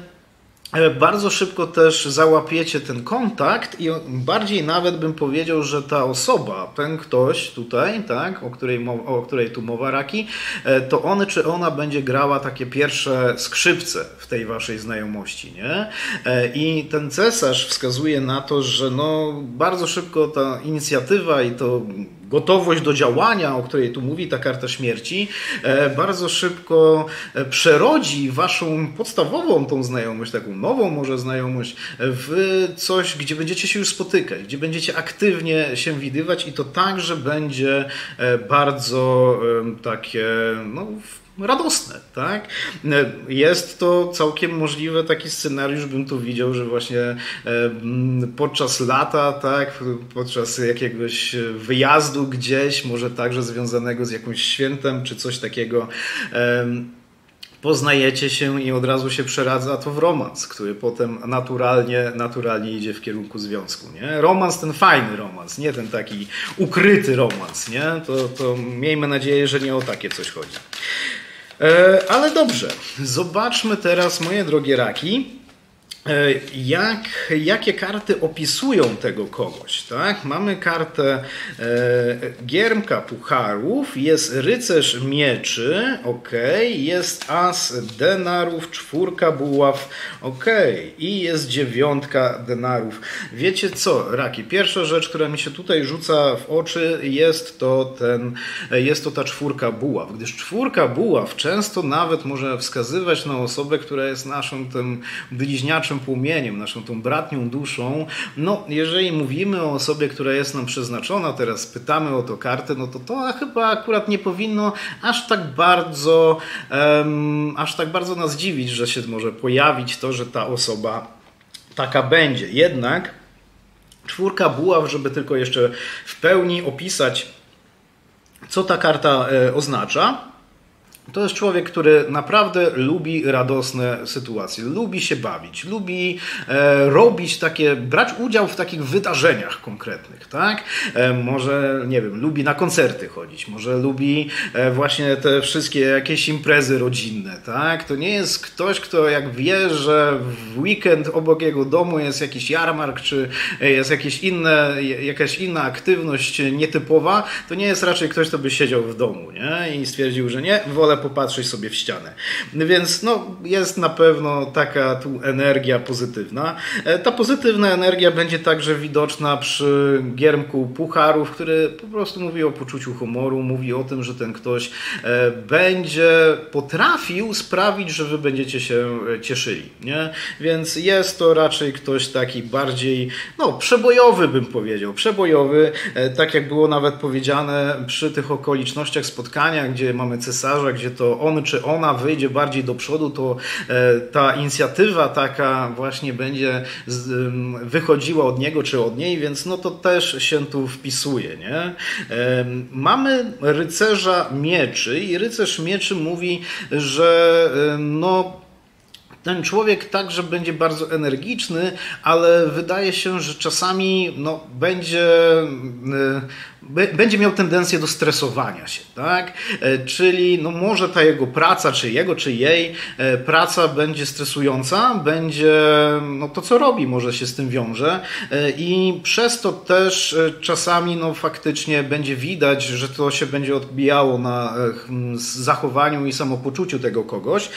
bardzo szybko też załapiecie ten kontakt i bardziej nawet bym powiedział, że ta osoba, ten ktoś tutaj, tak, o której tu mowa, Raki, to on czy ona będzie grała takie pierwsze skrzypce w tej waszej znajomości, nie? I ten cesarz wskazuje na to, że no bardzo szybko ta inicjatywa i to gotowość do działania, o której tu mówi ta karta śmierci, bardzo szybko przerodzi waszą podstawową tą znajomość, taką nową może znajomość, w coś, gdzie będziecie się już spotykać, gdzie będziecie aktywnie się widywać i to także będzie bardzo takie, no, radosne, tak? Jest to całkiem możliwe, taki scenariusz bym tu widział, że właśnie podczas lata, tak, podczas jakiegoś wyjazdu gdzieś, może także związanego z jakimś świętem, czy coś takiego, poznajecie się i od razu się przeradza to w romans, który potem naturalnie idzie w kierunku związku, nie? Romans, ten fajny romans, nie ten taki ukryty romans, nie? To miejmy nadzieję, że nie o takie coś chodzi. Ale dobrze, zobaczmy teraz, moje drogie raki, jakie karty opisują tego kogoś, tak? Mamy kartę giermka pucharów, jest rycerz mieczy, ok, jest as denarów, czwórka buław, ok, i jest dziewiątka denarów. Wiecie co, raki? Pierwsza rzecz, która mi się tutaj rzuca w oczy, jest to ta czwórka buław, gdyż czwórka buław często nawet może wskazywać na osobę, która jest naszym tym bliźniaczym płomieniem, naszą tą bratnią duszą. No, jeżeli mówimy o osobie, która jest nam przeznaczona, teraz pytamy o tą kartę, no to chyba akurat nie powinno aż tak bardzo nas dziwić, że się może pojawić to, że ta osoba taka będzie. Jednak czwórka buław, żeby tylko jeszcze w pełni opisać, co ta karta oznacza, to jest człowiek, który naprawdę lubi radosne sytuacje, lubi się bawić, lubi brać udział w takich wydarzeniach konkretnych, tak? Może, nie wiem, lubi na koncerty chodzić, może lubi właśnie te wszystkie jakieś imprezy rodzinne, tak? To nie jest ktoś, kto jak wie, że w weekend obok jego domu jest jakiś jarmark, czy jest jakaś inna aktywność nietypowa, to nie jest raczej ktoś, kto by siedział w domu, nie? I stwierdził, że nie, wolę popatrzeć sobie w ścianę. Więc no, jest na pewno taka tu energia pozytywna. Ta pozytywna energia będzie także widoczna przy giermku pucharów, który po prostu mówi o poczuciu humoru, mówi o tym, że ten ktoś będzie potrafił sprawić, że wy będziecie się cieszyli, nie? Więc jest to raczej ktoś taki bardziej, no, przebojowy, bym powiedział. Przebojowy, tak jak było nawet powiedziane przy tych okolicznościach spotkania, gdzie mamy cesarza, gdzie to on czy ona wyjdzie bardziej do przodu, to ta inicjatywa taka właśnie będzie wychodziła od niego czy od niej, więc no to też się tu wpisuje, nie? Mamy rycerza mieczy i rycerz mieczy mówi, że no ten człowiek także będzie bardzo energiczny, ale wydaje się, że czasami no, będzie miał tendencję do stresowania się, tak? Czyli no może ta jego praca, czy jego, czy jej praca będzie stresująca, będzie, no to co robi może się z tym wiąże i przez to też czasami no faktycznie będzie widać, że to się będzie odbijało na zachowaniu i samopoczuciu tego kogoś.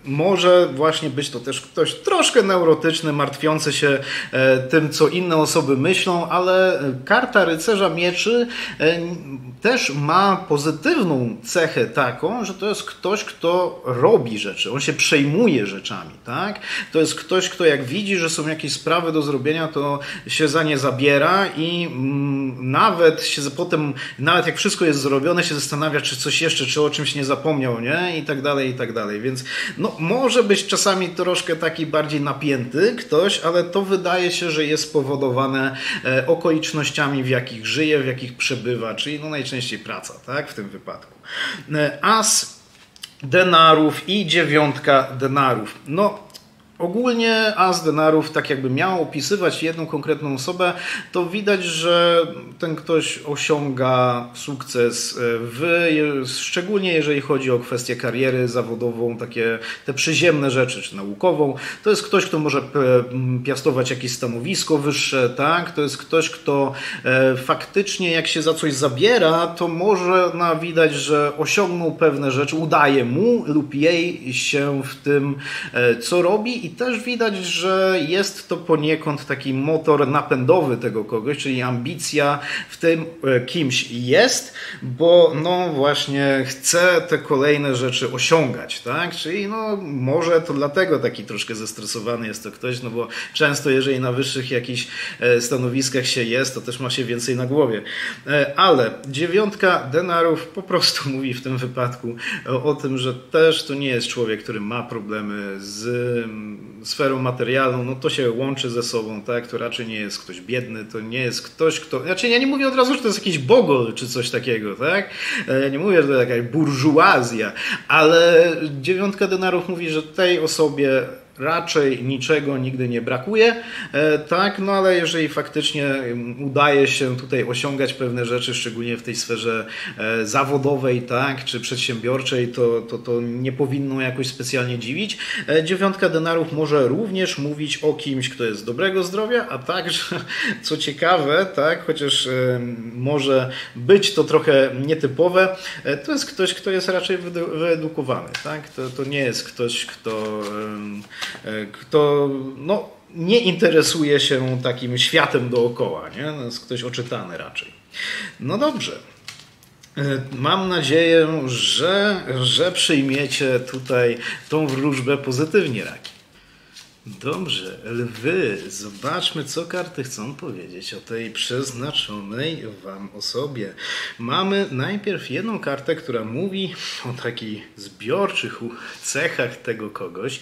Może właśnie być to też ktoś troszkę neurotyczny, martwiący się tym, co inne osoby myślą, ale karta rycerza mieczy też ma pozytywną cechę taką, że to jest ktoś, kto robi rzeczy, on się przejmuje rzeczami, tak? To jest ktoś, kto jak widzi, że są jakieś sprawy do zrobienia, to się za nie zabiera i nawet jak wszystko jest zrobione, się zastanawia, czy coś jeszcze, czy o czymś nie zapomniał, nie? I tak dalej, i tak dalej. Więc no, może być czasami troszkę taki bardziej napięty ktoś, ale to wydaje się, że jest spowodowane okolicznościami, w jakich żyje, w jakich przebywa, czyli no najczęściej praca, tak? W tym wypadku. As denarów i 9 denarów. No, ogólnie as denarów, tak jakby miał opisywać jedną konkretną osobę, to widać, że ten ktoś osiąga sukces szczególnie jeżeli chodzi o kwestię kariery zawodową, takie te przyziemne rzeczy, czy naukową. To jest ktoś, kto może piastować jakieś stanowisko wyższe, tak? To jest ktoś, kto faktycznie jak się za coś zabiera, to może widać, że osiągnął pewne rzeczy, udaje mu lub jej się w tym, co robi. I też widać, że jest to poniekąd taki motor napędowy tego kogoś, czyli ambicja w tym kimś jest, bo no właśnie chce te kolejne rzeczy osiągać, tak? Czyli no może to dlatego taki troszkę zestresowany jest to ktoś, no bo często jeżeli na wyższych jakichś stanowiskach się jest, to też ma się więcej na głowie. Ale 9 denarów po prostu mówi w tym wypadku o tym, że też to nie jest człowiek, który ma problemy z sferą materialną, no to się łączy ze sobą, tak? To raczej nie jest ktoś biedny, to nie jest ktoś, kto... Znaczy ja nie mówię od razu, że to jest jakiś bogol czy coś takiego, tak? Ja nie mówię, że to jakaś burżuazja, ale 9 denarów mówi, że tej osobie raczej niczego nigdy nie brakuje, tak, no ale jeżeli faktycznie udaje się tutaj osiągać pewne rzeczy, szczególnie w tej sferze zawodowej, tak, czy przedsiębiorczej, to nie powinno jakoś specjalnie dziwić. 9 denarów może również mówić o kimś, kto jest dobrego zdrowia, a także, co ciekawe, tak, chociaż może być to trochę nietypowe, to jest ktoś, kto jest raczej wyedukowany, tak, to nie jest ktoś, kto no, nie interesuje się takim światem dookoła, nie? To jest ktoś oczytany raczej. No dobrze. Mam nadzieję, że przyjmiecie tutaj tą wróżbę pozytywnie, Raki. Dobrze, lwy, zobaczmy, co karty chcą powiedzieć o tej przeznaczonej wam osobie. Mamy najpierw jedną kartę, która mówi o takich zbiorczych cechach tego kogoś.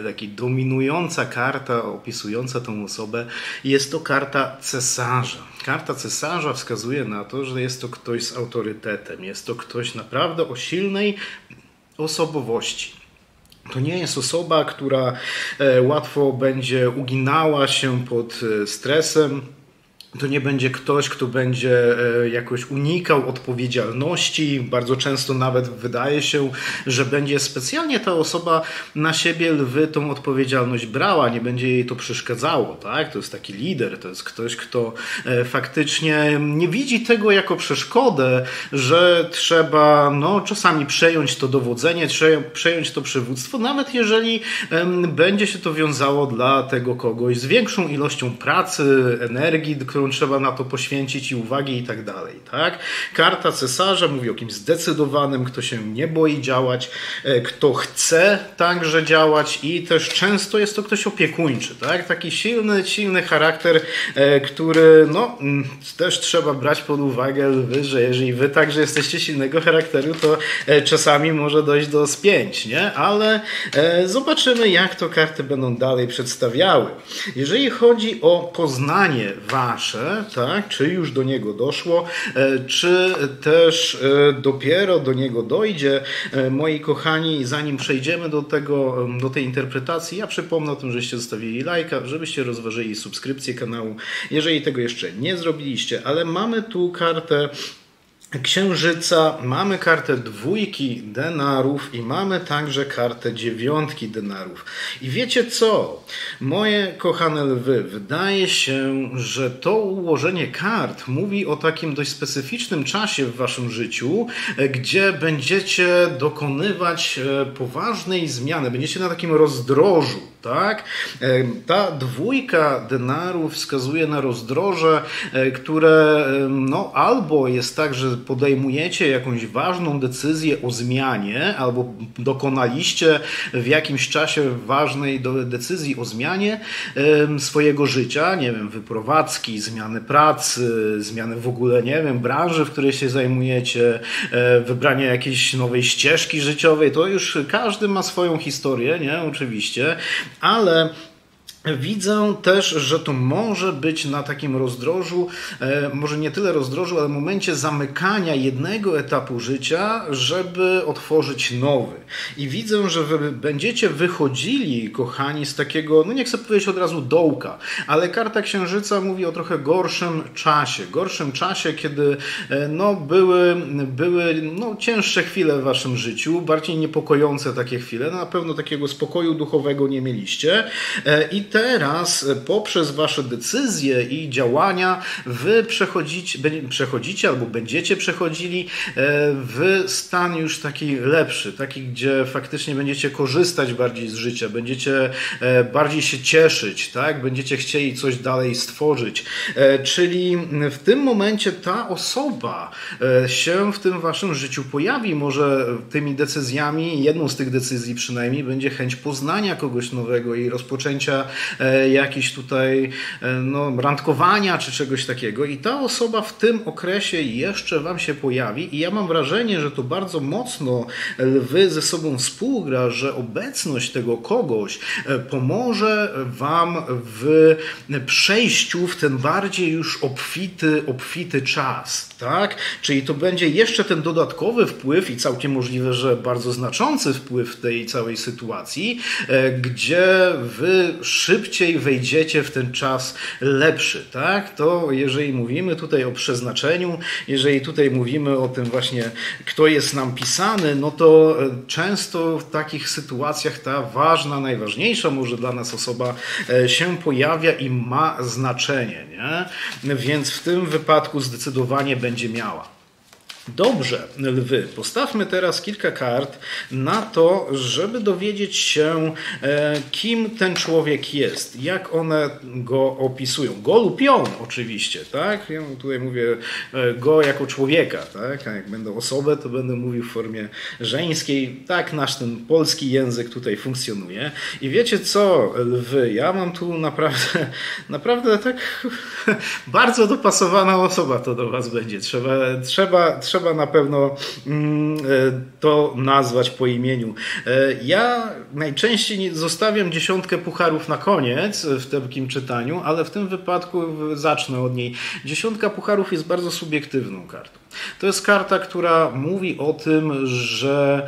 Taki dominująca karta opisująca tą osobę. Jest to karta cesarza. Karta cesarza wskazuje na to, że jest to ktoś z autorytetem. Jest to ktoś naprawdę o silnej osobowości. To nie jest osoba, która łatwo będzie uginała się pod stresem. To nie będzie ktoś, kto będzie jakoś unikał odpowiedzialności. Bardzo często nawet wydaje się, że będzie specjalnie ta osoba na siebie, lwy, tą odpowiedzialność brała. Nie będzie jej to przeszkadzało. Tak? To jest taki lider, to jest ktoś, kto faktycznie nie widzi tego jako przeszkodę, że trzeba no, czasami przejąć to dowodzenie, przejąć to przywództwo, nawet jeżeli będzie się to wiązało dla tego kogoś z większą ilością pracy, energii, którą trzeba na to poświęcić i uwagi i tak dalej. Tak? Karta cesarza mówi o kimś zdecydowanym, kto się nie boi działać, kto chce także działać i też często jest to ktoś opiekuńczy. Tak? Taki silny charakter, który no, też trzeba brać pod uwagę, lwy, że jeżeli wy także jesteście silnego charakteru, to czasami może dojść do spięć, nie? Ale zobaczymy, jak to karty będą dalej przedstawiały. Jeżeli chodzi o poznanie wasze, tak, czy już do niego doszło, czy też dopiero do niego dojdzie, moi kochani, zanim przejdziemy do tej interpretacji, ja przypomnę o tym, żeście zostawili lajka, żebyście rozważyli subskrypcję kanału, jeżeli tego jeszcze nie zrobiliście, ale mamy tu kartę Księżyca, mamy kartę 2 denarów i mamy także kartę 9 denarów. I wiecie co? Moje kochane lwy, wydaje się, że to ułożenie kart mówi o takim dość specyficznym czasie w waszym życiu, gdzie będziecie dokonywać poważnej zmiany, będziecie na takim rozdrożu. Tak? Ta 2 denarów wskazuje na rozdroże, które no, albo jest tak, że podejmujecie jakąś ważną decyzję o zmianie, albo dokonaliście w jakimś czasie ważnej decyzji o zmianie swojego życia, nie wiem, wyprowadzki, zmiany pracy, zmiany w ogóle, nie wiem, branży, w której się zajmujecie, wybranie jakiejś nowej ścieżki życiowej, to już każdy ma swoją historię, nie, oczywiście, ale Widzę też, że to może być na takim rozdrożu, może nie tyle rozdrożu, ale momencie zamykania jednego etapu życia, żeby otworzyć nowy. I widzę, że wy będziecie wychodzili, kochani, z takiego, no nie chcę powiedzieć od razu dołka, ale karta Księżyca mówi o trochę gorszym czasie, kiedy no, były no, cięższe chwile w waszym życiu, bardziej niepokojące takie chwile, no, na pewno takiego spokoju duchowego nie mieliście. I teraz poprzez wasze decyzje i działania wy przechodzicie albo będziecie przechodzili w stan już taki lepszy, taki, gdzie faktycznie będziecie korzystać bardziej z życia, będziecie bardziej się cieszyć, tak? Będziecie chcieli coś dalej stworzyć. Czyli w tym momencie ta osoba się w tym waszym życiu pojawi. Może tymi decyzjami, jedną z tych decyzji przynajmniej, będzie chęć poznania kogoś nowego i rozpoczęcia jakiś tutaj no, randkowania czy czegoś takiego i ta osoba w tym okresie jeszcze wam się pojawi i ja mam wrażenie, że to bardzo mocno lwy ze sobą współgra, że obecność tego kogoś pomoże wam w przejściu w ten bardziej już obfity czas, tak? Czyli to będzie jeszcze ten dodatkowy wpływ i całkiem możliwe, że bardzo znaczący wpływ w tej całej sytuacji, gdzie wy szybciej wejdziecie w ten czas lepszy, tak? To jeżeli mówimy tutaj o przeznaczeniu, jeżeli tutaj mówimy o tym właśnie, kto jest nam pisany, no to często w takich sytuacjach ta ważna, najważniejsza może dla nas osoba się pojawia i ma znaczenie, nie? Więc w tym wypadku zdecydowanie będzie miała. Dobrze, lwy, postawmy teraz kilka kart na to, żeby dowiedzieć się, kim ten człowiek jest, jak one go opisują. Go lub ją oczywiście, tak? Ja tutaj mówię go jako człowieka, tak? A jak będę osobę, to będę mówił w formie żeńskiej. Tak nasz ten polski język tutaj funkcjonuje. I wiecie co, lwy, ja mam tu naprawdę tak bardzo dopasowana osoba to do was będzie. Trzeba na pewno to nazwać po imieniu. Ja najczęściej zostawiam 10 pucharów na koniec w takim czytaniu, ale w tym wypadku zacznę od niej. 10 pucharów jest bardzo subiektywną kartą. To jest karta, która mówi o tym, że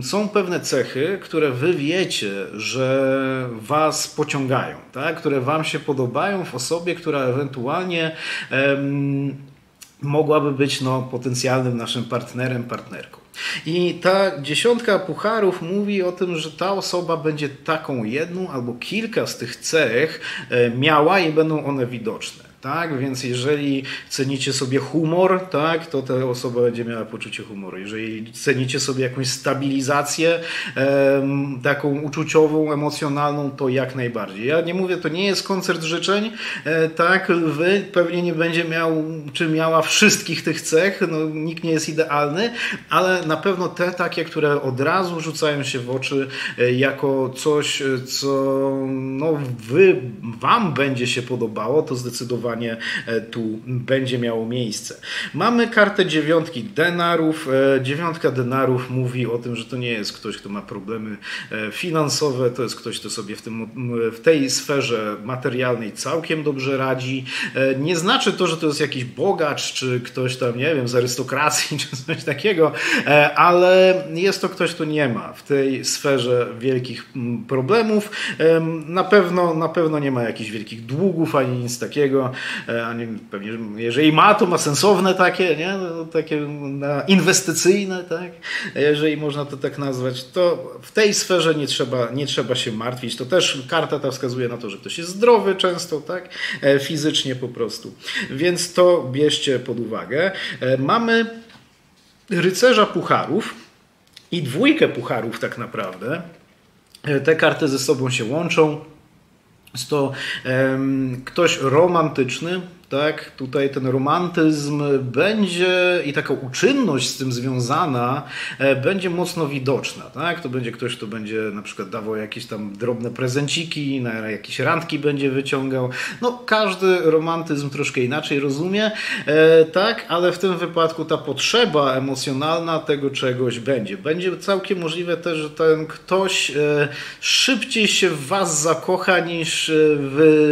są pewne cechy, które wy wiecie, że was pociągają, tak? Które wam się podobają w osobie, która ewentualnie mogłaby być no, potencjalnym naszym partnerem, partnerką. I ta 10 pucharów mówi o tym, że ta osoba będzie taką jedną albo kilka z tych cech miała i będą one widoczne. Tak, więc jeżeli cenicie sobie humor, tak, to ta osoba będzie miała poczucie humoru. Jeżeli cenicie sobie jakąś stabilizację taką uczuciową, emocjonalną, to jak najbardziej. Ja nie mówię, to nie jest koncert życzeń, tak, lwy pewnie nie będzie miał, czy miała wszystkich tych cech, no, nikt nie jest idealny, ale na pewno te takie, które od razu rzucają się w oczy jako coś, co no, wam będzie się podobało, to zdecydowanie tu będzie miało miejsce. Mamy kartę 9 denarów. 9 denarów mówi o tym, że to nie jest ktoś, kto ma problemy finansowe, to jest ktoś, kto sobie w tej sferze materialnej całkiem dobrze radzi. Nie znaczy to, że to jest jakiś bogacz, czy ktoś tam, nie wiem, z arystokracji, czy coś takiego, ale jest to ktoś, kto nie ma w tej sferze wielkich problemów. Na pewno nie ma jakichś wielkich długów, ani nic takiego. Pewnie, jeżeli ma, to ma sensowne takie, nie? No, takie inwestycyjne, tak? Jeżeli można to tak nazwać, to w tej sferze nie trzeba się martwić. To też karta ta wskazuje na to, że ktoś jest zdrowy często, tak? Fizycznie po prostu. Więc to bierzcie pod uwagę. Mamy rycerza pucharów i 2 pucharów tak naprawdę. Te karty ze sobą się łączą. Jest to ktoś romantyczny, tak, tutaj ten romantyzm będzie i taka uczynność z tym związana będzie mocno widoczna, tak? To będzie ktoś, kto będzie na przykład dawał jakieś tam drobne prezenciki, na jakieś randki będzie wyciągał. No, każdy romantyzm troszkę inaczej rozumie, tak, ale w tym wypadku ta potrzeba emocjonalna tego czegoś będzie. Będzie całkiem możliwe też, że ten ktoś szybciej się w was zakocha niż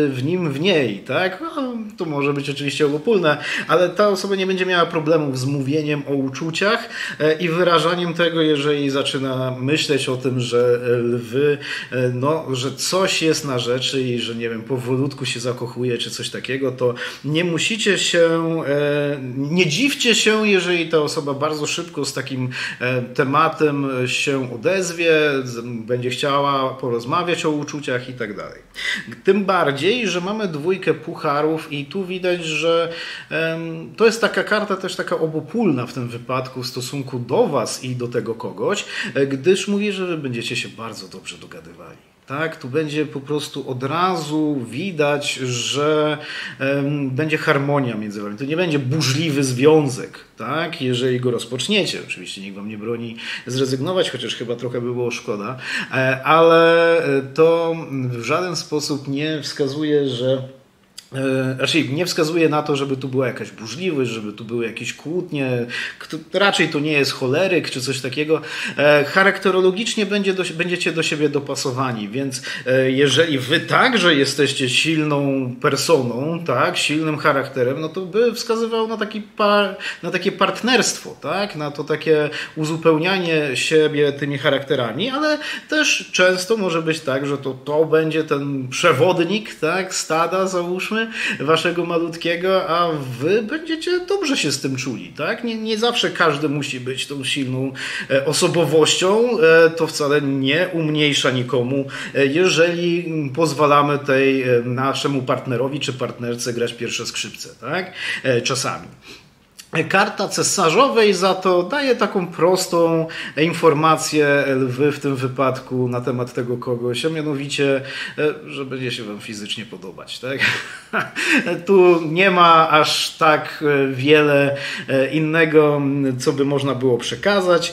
w nim, w niej, tak? No, to może być oczywiście obopólne, ale ta osoba nie będzie miała problemów z mówieniem o uczuciach i wyrażaniem tego, jeżeli zaczyna myśleć o tym, że wy, no, że coś jest na rzeczy i że, nie wiem, powolutku się zakochuje czy coś takiego, to nie musicie się, nie dziwcie się, jeżeli ta osoba bardzo szybko z takim tematem się odezwie, będzie chciała porozmawiać o uczuciach i tak dalej. Tym bardziej, że mamy dwójkę pucharów i tu widać, że to jest taka karta też taka obopólna w tym wypadku w stosunku do was i do tego kogoś, gdyż mówi, że wy będziecie się bardzo dobrze dogadywali. Tak, tu będzie po prostu od razu widać, że będzie harmonia między wami. To nie będzie burzliwy związek, tak, jeżeli go rozpoczniecie. Oczywiście nikt wam nie broni zrezygnować, chociaż chyba trochę by było szkoda, ale to w żaden sposób nie wskazuje, że raczej nie wskazuje na to, żeby tu była jakaś burzliwość, żeby tu były jakieś kłótnie. Raczej to nie jest choleryk czy coś takiego. Charakterologicznie będziecie do siebie dopasowani, więc jeżeli wy także jesteście silną personą, tak, silnym charakterem, no to by wskazywał na takie partnerstwo, tak, na to takie uzupełnianie siebie tymi charakterami, ale też często może być tak, że to będzie ten przewodnik, tak, stada, załóżmy, waszego malutkiego, a wy będziecie dobrze się z tym czuli, tak? Nie zawsze każdy musi być tą silną osobowością, to wcale nie umniejsza nikomu, jeżeli pozwalamy tej naszemu partnerowi czy partnerce grać pierwsze skrzypce, tak? Czasami. Karta cesarzowej za to daje taką prostą informację lwy w tym wypadku na temat tego kogoś, a mianowicie, że będzie się wam fizycznie podobać. Tak? Tu nie ma aż tak wiele innego, co by można było przekazać.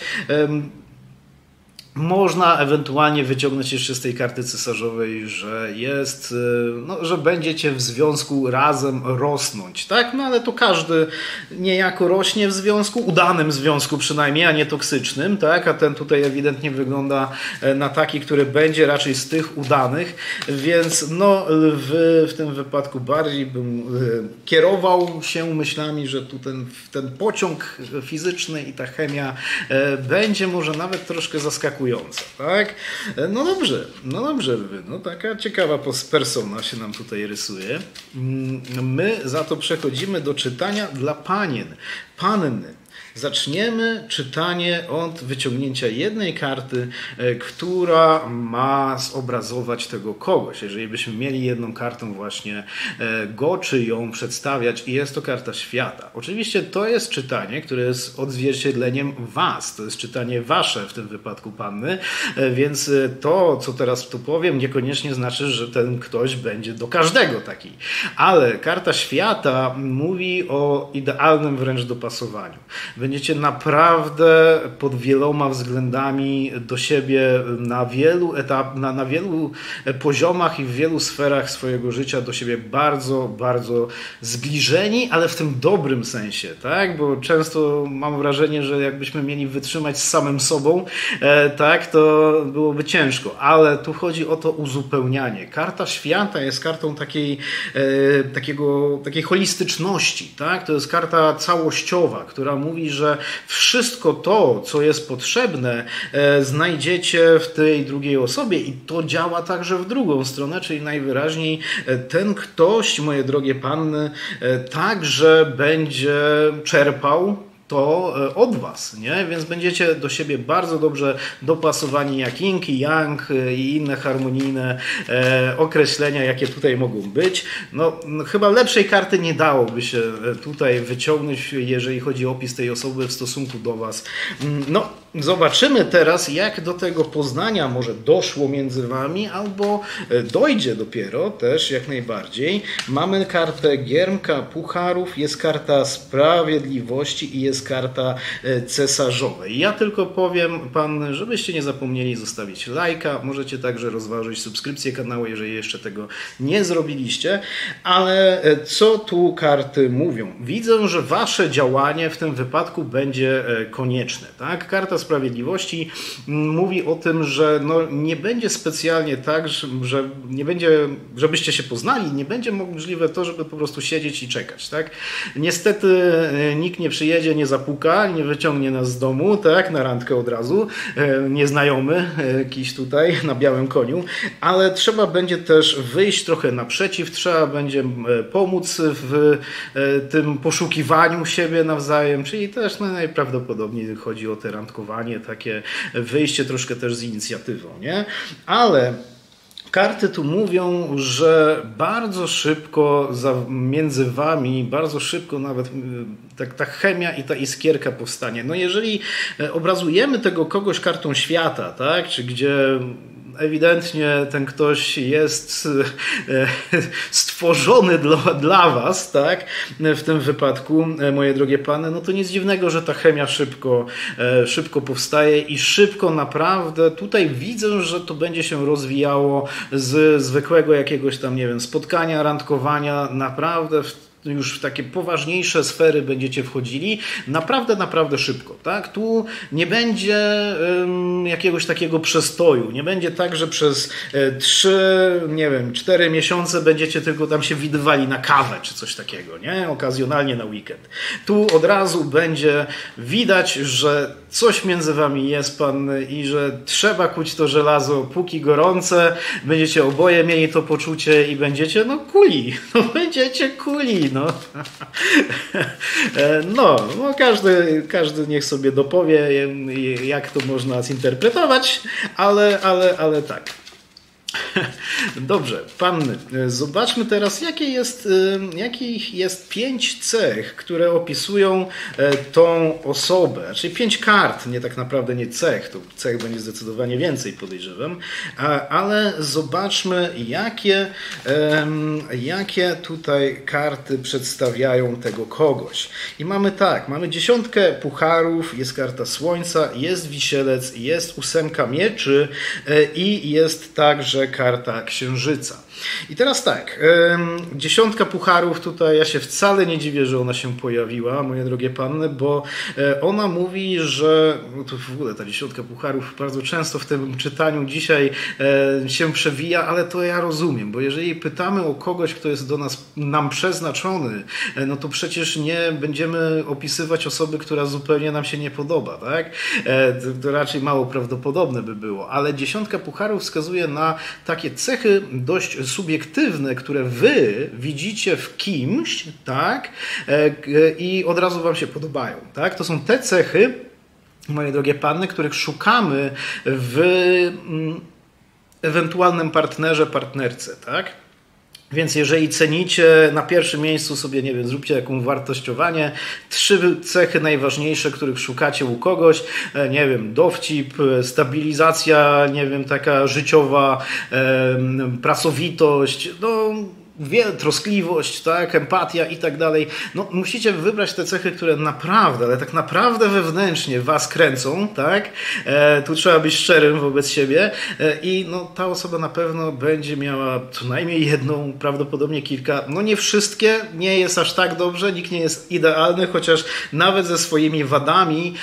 Można ewentualnie wyciągnąć jeszcze z tej karty cesarzowej, że jest, no, że będziecie w związku razem rosnąć, tak? No ale to każdy niejako rośnie w związku, udanym związku przynajmniej, a nie toksycznym, tak? A ten tutaj ewidentnie wygląda na taki, który będzie raczej z tych udanych, więc no w tym wypadku bardziej bym kierował się myślami, że tu ten pociąg fizyczny i ta chemia będzie może nawet troszkę zaskakująca. Tak? No dobrze, no taka ciekawa persona się nam tutaj rysuje. My za to przechodzimy do czytania dla panien. Panny. Zaczniemy czytanie od wyciągnięcia jednej karty, która ma zobrazować tego kogoś. Jeżeli byśmy mieli jedną kartą właśnie go czy ją przedstawiać i jest to karta świata. Oczywiście to jest czytanie, które jest odzwierciedleniem was. To jest czytanie wasze w tym wypadku panny, więc to, co teraz tu powiem, niekoniecznie znaczy, że ten ktoś będzie do każdego taki. Ale karta świata mówi o idealnym wręcz dopasowaniu. Będziecie naprawdę pod wieloma względami do siebie na wielu na wielu poziomach i w wielu sferach swojego życia do siebie bardzo, bardzo zbliżeni, ale w tym dobrym sensie, tak? Bo często mam wrażenie, że jakbyśmy mieli wytrzymać z samym sobą, tak, to byłoby ciężko, ale tu chodzi o to uzupełnianie. Karta świata jest kartą takiej holistyczności, tak? To jest karta całościowa, która mówi, że wszystko to, co jest potrzebne, znajdziecie w tej drugiej osobie i to działa także w drugą stronę, czyli najwyraźniej ten ktoś, moje drogie panny, także będzie czerpał to od was, nie? Więc będziecie do siebie bardzo dobrze dopasowani jak yin i yang i inne harmonijne określenia, jakie tutaj mogą być. No, chyba lepszej karty nie dałoby się tutaj wyciągnąć, jeżeli chodzi o opis tej osoby w stosunku do was. No, zobaczymy teraz, jak do tego poznania może doszło między wami, albo dojdzie dopiero też jak najbardziej. Mamy kartę Giermka Pucharów, jest karta Sprawiedliwości i jest karta Cesarzowej. Ja tylko powiem pan, żebyście nie zapomnieli zostawić lajka. Możecie także rozważyć subskrypcję kanału, jeżeli jeszcze tego nie zrobiliście. Ale co tu karty mówią? Widzę, że wasze działanie w tym wypadku będzie konieczne. Tak? Karta Sprawiedliwości mówi o tym, że no nie będzie specjalnie tak, że nie będzie, żebyście się poznali, nie będzie możliwe to, żeby po prostu siedzieć i czekać. Tak? Niestety nikt nie przyjedzie, nie zapuka, nie wyciągnie nas z domu, tak, na randkę od razu, nieznajomy jakiś tutaj na białym koniu, ale trzeba będzie też wyjść trochę naprzeciw, trzeba będzie pomóc w tym poszukiwaniu siebie nawzajem, czyli też najprawdopodobniej chodzi o te randkowanie, takie wyjście troszkę też z inicjatywą, nie? Ale karty tu mówią, że bardzo szybko między wami, bardzo szybko nawet ta chemia i ta iskierka powstanie. No jeżeli obrazujemy tego kogoś kartą świata, tak, czy gdzie ewidentnie ten ktoś jest stworzony dla was, tak? W tym wypadku, moje drogie pany, no to nic dziwnego, że ta chemia szybko powstaje i szybko naprawdę tutaj widzę, że to będzie się rozwijało z zwykłego jakiegoś tam, nie wiem, spotkania, randkowania, naprawdę już w takie poważniejsze sfery będziecie wchodzili naprawdę szybko. Tak? Tu nie będzie jakiegoś takiego przestoju. Nie będzie tak, że przez 4 miesiące będziecie tylko tam się widywali na kawę czy coś takiego, nie? Okazjonalnie na weekend. Tu od razu będzie widać, że coś między wami jest, pan, i że trzeba kuć to żelazo póki gorące. Będziecie oboje mieli to poczucie i będziecie kuli. Będziecie kuli. No, każdy niech sobie dopowie, jak to można zinterpretować, ale tak. Dobrze, panny, zobaczmy teraz, jakich jest 5 cech, które opisują tą osobę. Czyli 5 kart, nie tak naprawdę nie cech, to cech będzie zdecydowanie więcej, podejrzewam, ale zobaczmy, jakie tutaj karty przedstawiają tego kogoś. I mamy tak, mamy 10 pucharów, jest karta słońca, jest wisielec, jest 8 mieczy i jest także karta księżyca. I teraz tak, 10 pucharów tutaj, ja się wcale nie dziwię, że ona się pojawiła, moje drogie panny, bo ona mówi, że to w ogóle ta 10 pucharów bardzo często w tym czytaniu dzisiaj się przewija, ale to ja rozumiem, bo jeżeli pytamy o kogoś, kto jest nam przeznaczony, no to przecież nie będziemy opisywać osoby, która zupełnie nam się nie podoba, tak? To raczej mało prawdopodobne by było, ale 10 pucharów wskazuje na takie cechy dość subiektywne, które wy widzicie w kimś, tak? I od razu wam się podobają, tak? To są te cechy, moje drogie panny, których szukamy w ewentualnym partnerze, partnerce, tak? Więc jeżeli cenicie, na pierwszym miejscu sobie, nie wiem, zróbcie jakieś wartościowanie, 3 cechy najważniejsze, których szukacie u kogoś, nie wiem, dowcip, stabilizacja, nie wiem, taka życiowa, pracowitość, troskliwość, tak, empatia i tak dalej. No, musicie wybrać te cechy, które naprawdę, ale tak naprawdę wewnętrznie was kręcą, tak? Tu trzeba być szczerym wobec siebie i ta osoba na pewno będzie miała co najmniej jedną, prawdopodobnie kilka, nie wszystkie, nie jest aż tak dobrze, nikt nie jest idealny, chociaż nawet ze swoimi wadami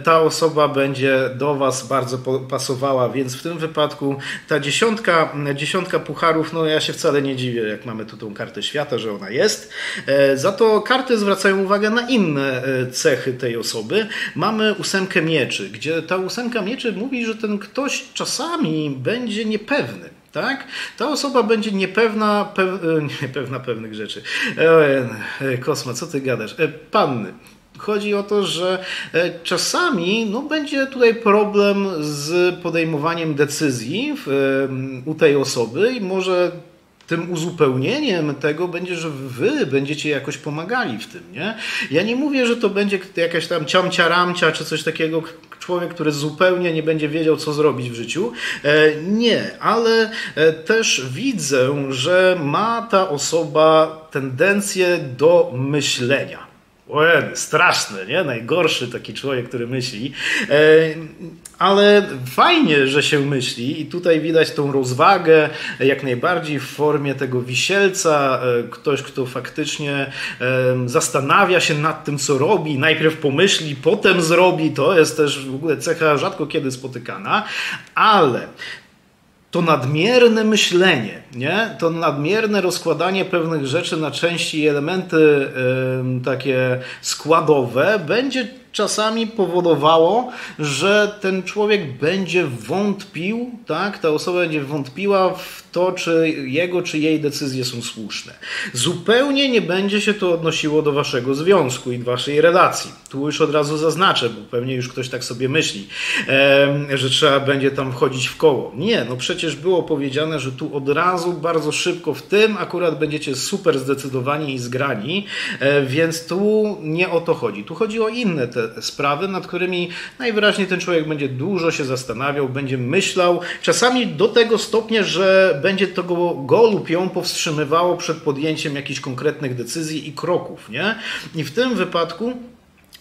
ta osoba będzie do was bardzo pasowała, więc w tym wypadku ta 10 pucharów, ja się wcale nie dziwię, jak mamy tu tą kartę świata, że ona jest. Za to karty zwracają uwagę na inne cechy tej osoby. Mamy 8 mieczy, gdzie ta 8 mieczy mówi, że ten ktoś czasami będzie niepewny. Tak? Ta osoba będzie niepewna pewnych rzeczy. Kosma, co ty gadasz? Panny. Chodzi o to, że czasami będzie tutaj problem z podejmowaniem decyzji u tej osoby i może tym uzupełnieniem tego będzie, że wy będziecie jakoś pomagali w tym, nie? Ja nie mówię, że to będzie jakaś tam ciamcia ramcia czy coś takiego, człowiek, który zupełnie nie będzie wiedział, co zrobić w życiu. Nie, ale też widzę, że ma ta osoba tendencję do myślenia. Straszne, nie? Najgorszy taki człowiek, który myśli. Ale fajnie, że się myśli i tutaj widać tą rozwagę jak najbardziej w formie tego wisielca. Ktoś, kto faktycznie zastanawia się nad tym, co robi. Najpierw pomyśli, potem zrobi. To jest też w ogóle cecha rzadko kiedy spotykana. Ale to nadmierne myślenie, nie? To nadmierne rozkładanie pewnych rzeczy na części i elementy takie składowe będzie czasami powodowało, że ten człowiek będzie wątpił, tak? Ta osoba będzie wątpiła w to, czy jego, czy jej decyzje są słuszne. Zupełnie nie będzie się to odnosiło do waszego związku i waszej relacji. Tu już od razu zaznaczę, bo pewnie już ktoś tak sobie myśli, że trzeba będzie tam wchodzić w koło. Nie, no przecież było powiedziane, że tu od razu, bardzo szybko w tym akurat będziecie super zdecydowani i zgrani, więc tu nie o to chodzi. Tu chodzi o inne te sprawy, nad którymi najwyraźniej ten człowiek będzie dużo się zastanawiał, będzie myślał, czasami do tego stopnia, że będzie to go lub ją powstrzymywało przed podjęciem jakichś konkretnych decyzji i kroków, nie? I w tym wypadku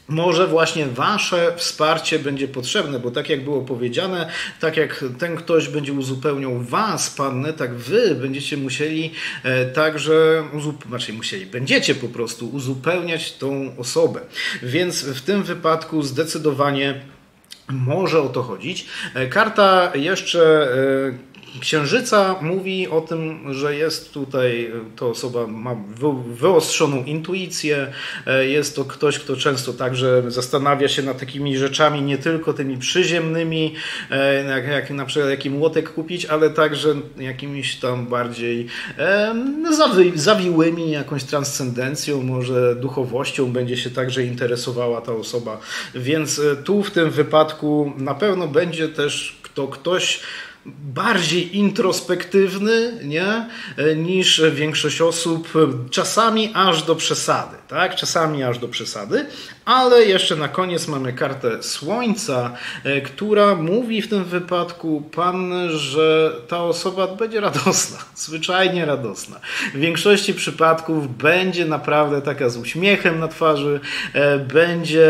może właśnie wasze wsparcie będzie potrzebne, bo tak jak było powiedziane, tak jak ten ktoś będzie uzupełniał was, pannę, tak wy będziecie musieli także, będziecie po prostu uzupełniać tą osobę. Więc w tym wypadku zdecydowanie może o to chodzić. Karta jeszcze Księżyca mówi o tym, że jest tutaj, ta osoba ma wyostrzoną intuicję, jest to ktoś, kto często także zastanawia się nad takimi rzeczami, nie tylko tymi przyziemnymi, jak na przykład jaki młotek kupić, ale także jakimiś tam bardziej zawiłymi, jakąś transcendencją, może duchowością będzie się także interesowała ta osoba. Więc tu w tym wypadku na pewno będzie też ktoś bardziej introspektywny, nie? Niż większość osób, czasami aż do przesady, tak? Czasami aż do przesady, ale jeszcze na koniec mamy kartę Słońca, która mówi w tym wypadku że ta osoba będzie radosna, zwyczajnie radosna. W większości przypadków będzie naprawdę taka z uśmiechem na twarzy, będzie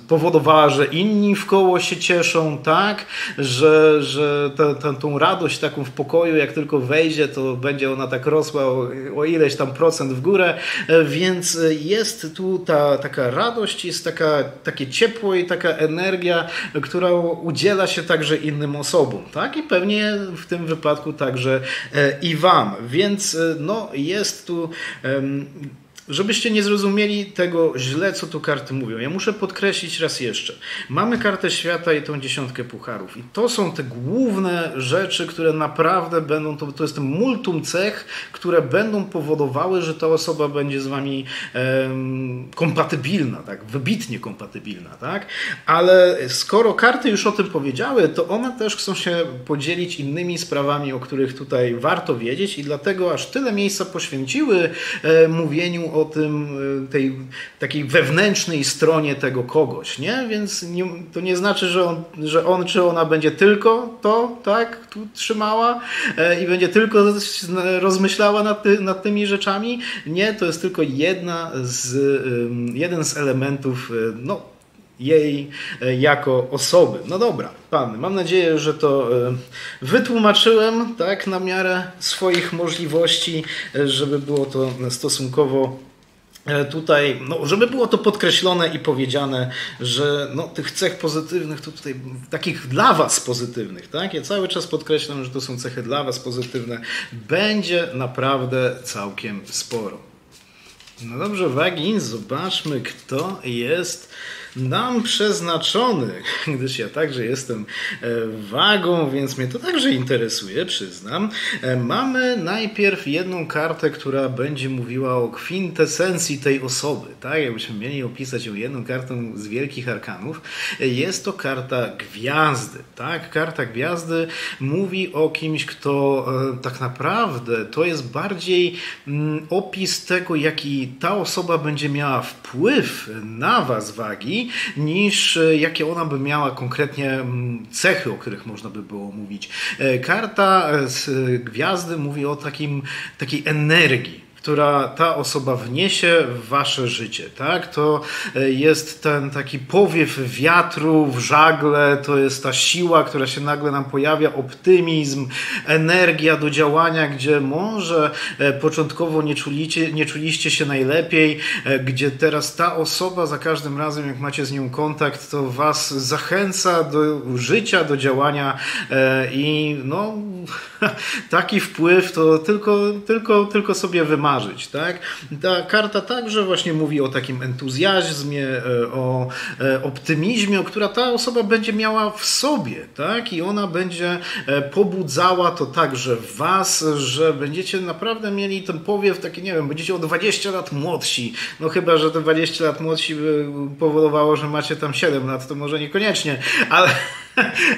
powodowała, że inni wkoło się cieszą, tak? Że tą radość taką w pokoju, jak tylko wejdzie, to będzie ona tak rosła o ileś tam procent w górę, więc jest tu taka radość, jest takie ciepło i taka energia, która udziela się także innym osobom, tak? I pewnie w tym wypadku także i wam, więc no jest tu... Żebyście nie zrozumieli tego źle, co tu karty mówią. Ja muszę podkreślić raz jeszcze. Mamy kartę świata i tą 10 pucharów. I to są te główne rzeczy, które naprawdę będą, to jest ten multum cech, które będą powodowały, że ta osoba będzie z wami kompatybilna, tak? Wybitnie kompatybilna, tak? Ale skoro karty już o tym powiedziały, to one też chcą się podzielić innymi sprawami, o których tutaj warto wiedzieć i dlatego aż tyle miejsca poświęciły mówieniu o tym, tej takiej wewnętrznej stronie tego kogoś, nie? Więc to nie znaczy, że on czy ona będzie tylko to, tak, tu trzymała i będzie tylko rozmyślała nad tymi rzeczami. Nie, to jest tylko jeden z elementów, no, jej jako osoby. No dobra, pan, mam nadzieję, że to wytłumaczyłem, tak, na miarę swoich możliwości, żeby było to stosunkowo tutaj, no, żeby było to podkreślone i powiedziane, że no, tych cech pozytywnych to tutaj, takich dla was pozytywnych, tak? Ja cały czas podkreślam, że to są cechy dla was pozytywne, będzie naprawdę całkiem sporo. No dobrze, Wagin, zobaczmy, kto jest nam przeznaczony, gdyż ja także jestem wagą, więc mnie to także interesuje, przyznam. Mamy najpierw jedną kartę, która będzie mówiła o kwintesencji tej osoby, tak? Jakbyśmy mieli opisać ją jedną kartą z wielkich arkanów. Jest to karta gwiazdy, tak? Karta gwiazdy mówi o kimś, kto tak naprawdę to jest bardziej opis tego, jaki ta osoba będzie miała wpływ na was, wagi, niż jakie ona by miała konkretnie cechy, o których można by było mówić. Karta z gwiazdy mówi o takiej energii, która ta osoba wniesie w wasze życie, tak? To jest ten taki powiew wiatru w żagle, to jest ta siła, która się nagle nam pojawia, optymizm, energia do działania, gdzie może początkowo nie czuliście się najlepiej, gdzie teraz ta osoba za każdym razem, jak macie z nią kontakt, to was zachęca do życia, do działania i no taki wpływ to tylko sobie wymarzyć, tak? Ta karta także właśnie mówi o takim entuzjazmie, o optymizmie, która ta osoba będzie miała w sobie, tak? I ona będzie pobudzała to także w was, że będziecie naprawdę mieli ten powiew taki, nie wiem, będziecie o 20 lat młodsi. No chyba, że te 20 lat młodsi by powodowało, że macie tam 7 lat, to może niekoniecznie,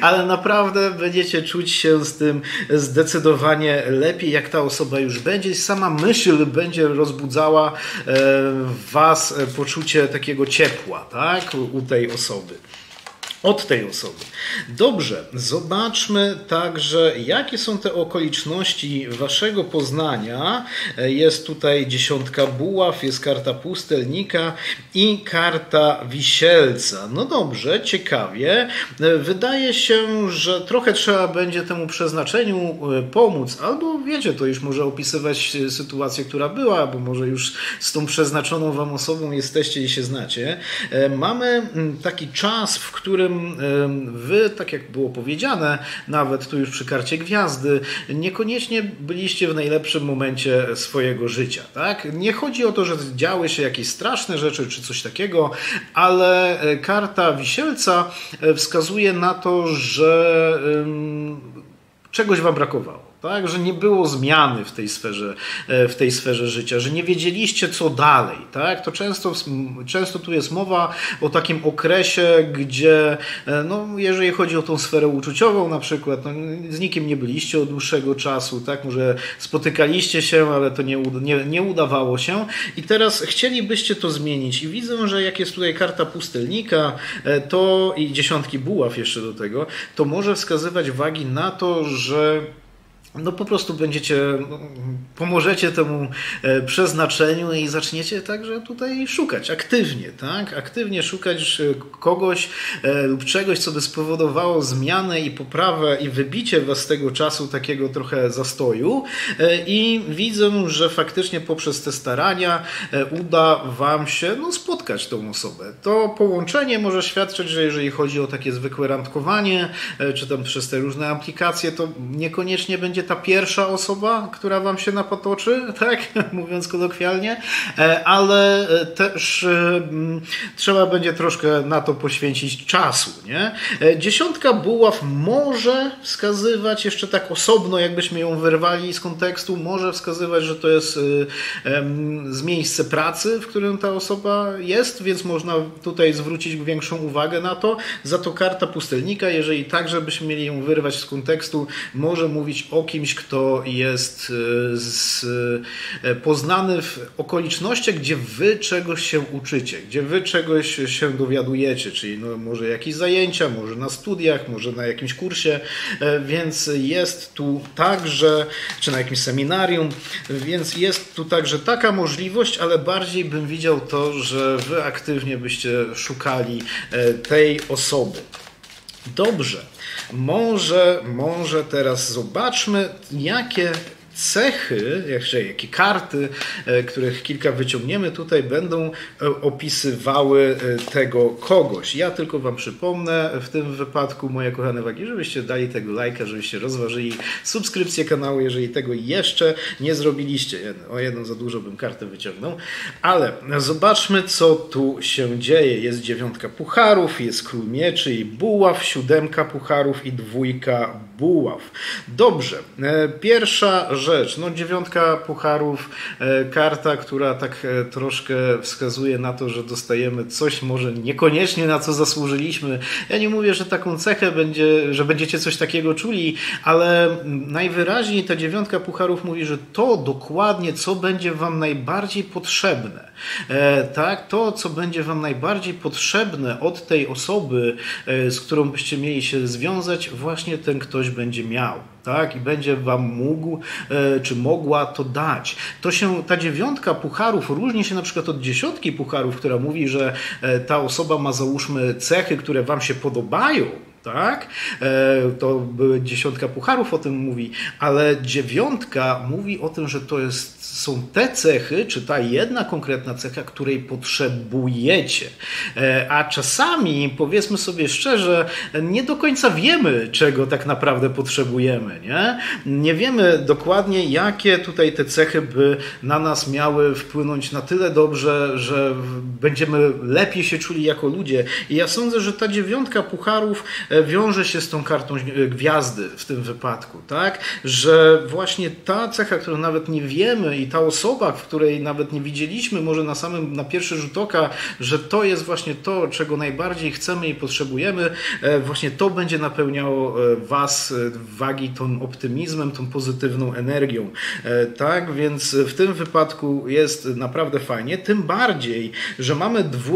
ale naprawdę będziecie czuć się z tym zdecydowanie lepiej, jak ta osoba już będzie. Sama myśl będzie rozbudzała w was poczucie takiego ciepła, tak? U tej osoby. Od tej osoby. Dobrze, zobaczmy także, jakie są te okoliczności waszego poznania. Jest tutaj 10 buław, jest karta pustelnika i karta wisielca. No dobrze, ciekawie. Wydaje się, że trochę trzeba będzie temu przeznaczeniu pomóc, albo wiecie, to już może opisywać sytuację, która była, bo może już z tą przeznaczoną wam osobą jesteście i się znacie. Mamy taki czas, w którym wy, tak jak było powiedziane, nawet tu już przy karcie gwiazdy, niekoniecznie byliście w najlepszym momencie swojego życia. Tak? Nie chodzi o to, że działy się jakieś straszne rzeczy czy coś takiego, ale karta wisielca wskazuje na to, że czegoś wam brakowało. Tak, że nie było zmiany w tej sferze życia, że nie wiedzieliście co dalej. Tak? To często tu jest mowa o takim okresie, gdzie no, jeżeli chodzi o tą sferę uczuciową na przykład, no, z nikim nie byliście od dłuższego czasu, tak? Może spotykaliście się, ale to nie udawało się i teraz chcielibyście to zmienić i widzę, że jak jest tutaj karta pustelnika to i 10 buław jeszcze do tego, to może wskazywać wagi na to, że no po prostu pomożecie temu przeznaczeniu i zaczniecie także tutaj szukać aktywnie, tak? Aktywnie szukać kogoś lub czegoś, co by spowodowało zmianę i poprawę i wybicie was z tego czasu takiego trochę zastoju i widzę, że faktycznie poprzez te starania uda wam się spotkać tą osobę. To połączenie może świadczyć, że jeżeli chodzi o takie zwykłe randkowanie, czy tam przez te różne aplikacje, to niekoniecznie będzie ta pierwsza osoba, która wam się napotoczy, tak, mówiąc kolokwialnie, ale też trzeba będzie troszkę na to poświęcić czasu, nie? 10 buław może wskazywać, jeszcze tak osobno, jakbyśmy ją wyrwali z kontekstu, może wskazywać, że to jest z miejsce pracy, w którym ta osoba jest, więc można tutaj zwrócić większą uwagę na to. Za to karta pustelnika, jeżeli także byśmy mieli ją wyrwać z kontekstu, może mówić o kimś, kto jest poznany w okolicznościach, gdzie wy czegoś się uczycie, gdzie wy czegoś się dowiadujecie, czyli no może jakieś zajęcia, może na studiach, może na jakimś kursie, więc jest tu także, czy na jakimś seminarium, więc jest tu także taka możliwość, ale bardziej bym widział to, że wy aktywnie byście szukali tej osoby. Dobrze. Może teraz zobaczmy, jakie cechy, jakie karty, których kilka wyciągniemy tutaj, będą opisywały tego kogoś. Ja tylko wam przypomnę w tym wypadku, moje kochane wagi, żebyście dali tego lajka, żebyście rozważyli subskrypcję kanału, jeżeli tego jeszcze nie zrobiliście. O jedną za dużo bym kartę wyciągnął. Ale zobaczmy, co tu się dzieje. Jest 9 pucharów, jest król mieczy i buław, 7 pucharów i 2 buław. Dobrze, pierwsza rzecz, 9 pucharów, karta, która tak troszkę wskazuje na to, że dostajemy coś może niekoniecznie na co zasłużyliśmy. Ja nie mówię, że taką cechę będzie, że będziecie coś takiego czuli, ale najwyraźniej ta 9 pucharów mówi, że to dokładnie, co będzie wam najbardziej potrzebne. Tak, to, co będzie wam najbardziej potrzebne od tej osoby, z którą byście mieli się związać, właśnie ten ktoś będzie miał. Tak, i będzie wam mógł czy mogła to dać. Ta 9 pucharów różni się na przykład od 10 pucharów, która mówi, że ta osoba ma załóżmy cechy, które wam się podobają. Tak? To były 10 pucharów o tym mówi, ale 9 mówi o tym, że są te cechy, czy ta jedna konkretna cecha, której potrzebujecie. A czasami, powiedzmy sobie szczerze, nie do końca wiemy, czego tak naprawdę potrzebujemy. Nie wiemy dokładnie, jakie tutaj te cechy by na nas miały wpłynąć na tyle dobrze, że będziemy lepiej się czuli jako ludzie. I ja sądzę, że ta 9 pucharów wiąże się z tą kartą gwiazdy w tym wypadku, tak? Że właśnie ta cecha, którą nawet nie wiemy i ta osoba, w której nawet nie widzieliśmy może na pierwszy rzut oka, że to jest właśnie to, czego najbardziej chcemy i potrzebujemy, właśnie to będzie napełniało was, wagi, tą optymizmem, tą pozytywną energią, tak? Więc w tym wypadku jest naprawdę fajnie, tym bardziej, że mamy 2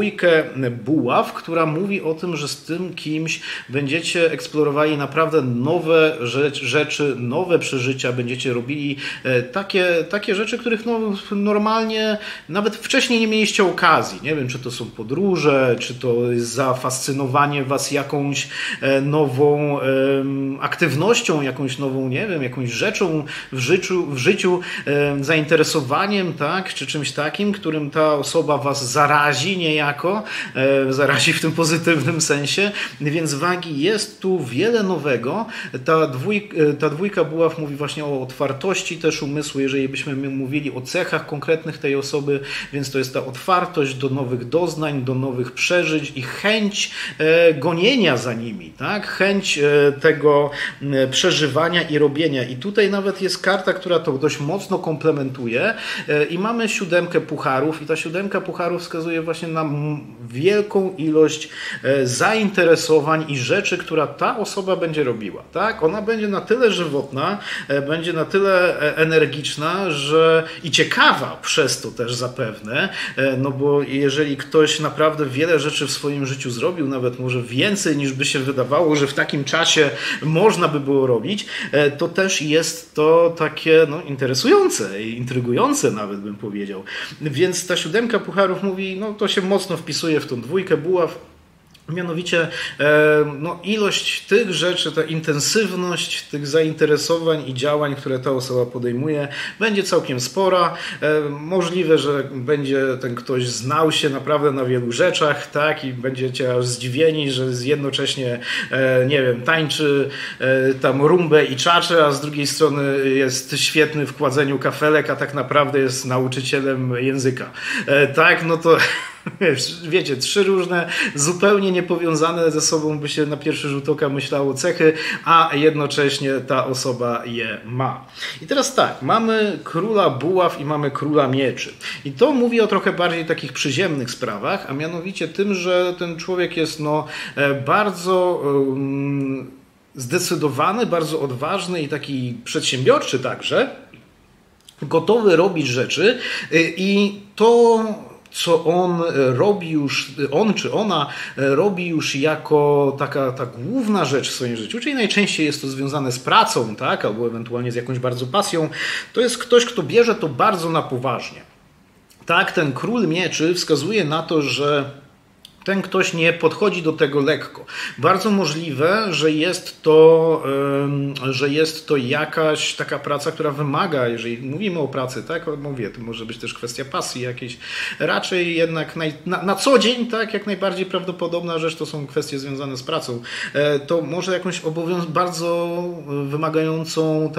buław, która mówi o tym, że z tym kimś będziecie eksplorowali naprawdę nowe rzeczy, nowe przeżycia, będziecie robili takie rzeczy, których normalnie nawet wcześniej nie mieliście okazji. Nie wiem, czy to są podróże, czy to jest zafascynowanie was jakąś nową aktywnością, jakąś nową, nie wiem, jakąś rzeczą w życiu, zainteresowaniem, tak, czy czymś takim, którym ta osoba was zarazi niejako, zarazi w tym pozytywnym sensie, więc wagi jest tu wiele nowego. Ta 2 buław mówi właśnie o otwartości też umysłu, jeżeli byśmy mówili o cechach konkretnych tej osoby, więc to jest ta otwartość do nowych doznań, do nowych przeżyć i chęć gonienia za nimi, tak? Chęć tego przeżywania i robienia. I tutaj nawet jest karta, która to dość mocno komplementuje i mamy 7 pucharów i ta 7 pucharów wskazuje właśnie na wielką ilość zainteresowań i rzeczy, która ta osoba będzie robiła, tak? Ona będzie na tyle żywotna, będzie na tyle energiczna, i ciekawa przez to też zapewne, no bo jeżeli ktoś naprawdę wiele rzeczy w swoim życiu zrobił, nawet może więcej niż by się wydawało, że w takim czasie można by było robić, to też jest to takie interesujące i intrygujące nawet bym powiedział. Więc ta 7 pucharów mówi, to się mocno wpisuje w tą 2 buław. Mianowicie ilość tych rzeczy, ta intensywność tych zainteresowań i działań, które ta osoba podejmuje, będzie całkiem spora. Możliwe, że będzie ten ktoś znał się naprawdę na wielu rzeczach, tak, i będziecie aż zdziwieni, że jednocześnie, nie wiem, tańczy tam rumbę i czacze, a z drugiej strony jest świetny w kładzeniu kafelek, a tak naprawdę jest nauczycielem języka. Tak, no to wiecie, 3 różne, zupełnie niepowiązane ze sobą by się na pierwszy rzut oka myślało cechy, a jednocześnie ta osoba je ma. I teraz tak, mamy króla buław i mamy króla mieczy. I to mówi o trochę bardziej takich przyziemnych sprawach, a mianowicie tym, że ten człowiek jest bardzo zdecydowany, bardzo odważny i taki przedsiębiorczy także, gotowy robić rzeczy i to, co on robi już, on czy ona robi już jako ta główna rzecz w swoim życiu, czyli najczęściej jest to związane z pracą, tak, albo ewentualnie z jakąś bardzo pasją, to jest ktoś, kto bierze to bardzo na poważnie. Tak, ten król mieczy wskazuje na to, że ten ktoś nie podchodzi do tego lekko. Bardzo możliwe, że jest to jakaś taka praca, która wymaga, jeżeli mówimy o pracy, tak, mówię, to może być też kwestia pasji jakiejś, raczej jednak na co dzień, tak, jak najbardziej prawdopodobna rzecz to są kwestie związane z pracą. To może jakąś bardzo wymagającą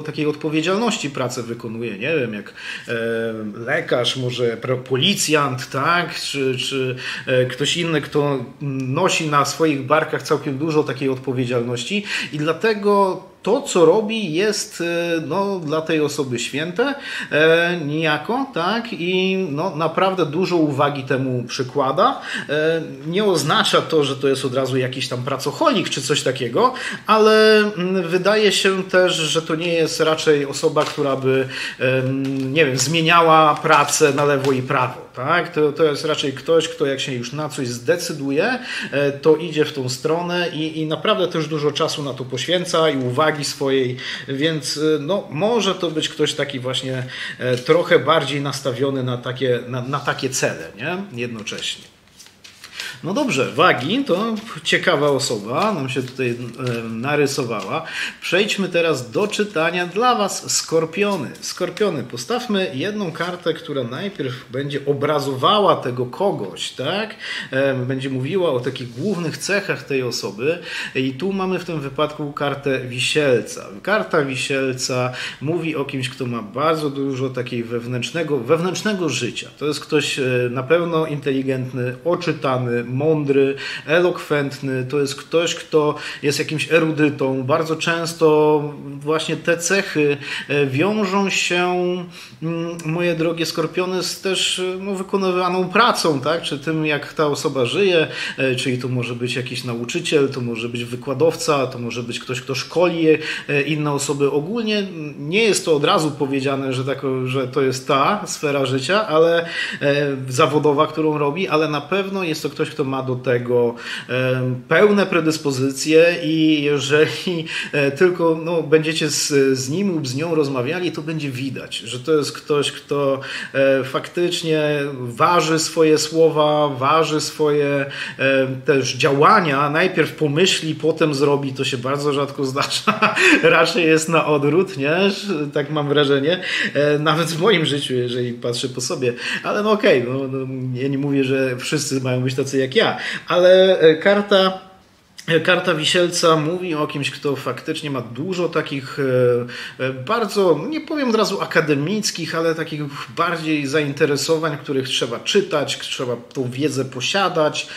takiej odpowiedzialności pracę wykonuje, nie wiem, jak lekarz, może policjant, tak, czy ktoś inny, kto nosi na swoich barkach całkiem dużo takiej odpowiedzialności i dlatego to, co robi, jest dla tej osoby święte niejako, tak? I naprawdę dużo uwagi temu przykłada. Nie oznacza to, że to jest od razu jakiś tam pracocholik czy coś takiego, ale wydaje się też, że to nie jest raczej osoba, która by, nie wiem, zmieniała pracę na lewo i prawo, tak? To jest raczej ktoś, kto jak się już na coś zdecyduje, to idzie w tą stronę i naprawdę też dużo czasu na to poświęca i uwagi swojej, więc może to być ktoś taki właśnie trochę bardziej nastawiony na takie cele, nie? Jednocześnie. No dobrze, wagi to ciekawa osoba nam się tutaj narysowała. Przejdźmy teraz do czytania dla Was skorpiony. Skorpiony, postawmy jedną kartę, która najpierw będzie obrazowała tego kogoś, tak? Będzie mówiła o takich głównych cechach tej osoby i tu mamy w tym wypadku kartę Wisielca. Karta Wisielca mówi o kimś, kto ma bardzo dużo takiego wewnętrznego życia. To jest ktoś na pewno inteligentny, oczytany, mądry, elokwentny, to jest ktoś, kto jest jakimś erudytą. Bardzo często właśnie te cechy wiążą się, moje drogie skorpiony, z też wykonywaną pracą, tak? Czy tym, jak ta osoba żyje, czyli to może być jakiś nauczyciel, to może być wykładowca, to może być ktoś, kto szkoli inne osoby. Ogólnie nie jest to od razu powiedziane, że to jest ta sfera życia, ale zawodowa, którą robi, ale na pewno jest to ktoś, kto ma do tego pełne predyspozycje i jeżeli tylko będziecie z nim lub z nią rozmawiali, to będzie widać, że to jest ktoś, kto faktycznie waży swoje słowa, waży swoje też działania, najpierw pomyśli, potem zrobi, to się bardzo rzadko zdarza, raczej jest na odwrót, nie? Tak mam wrażenie, nawet w moim życiu, jeżeli patrzę po sobie, ale ja nie mówię, że wszyscy mają być tacy jak ja, ale Karta Wisielca mówi o kimś, kto faktycznie ma dużo takich bardzo, nie powiem od razu akademickich, ale takich bardziej zainteresowań, których trzeba czytać, trzeba tą wiedzę posiadać,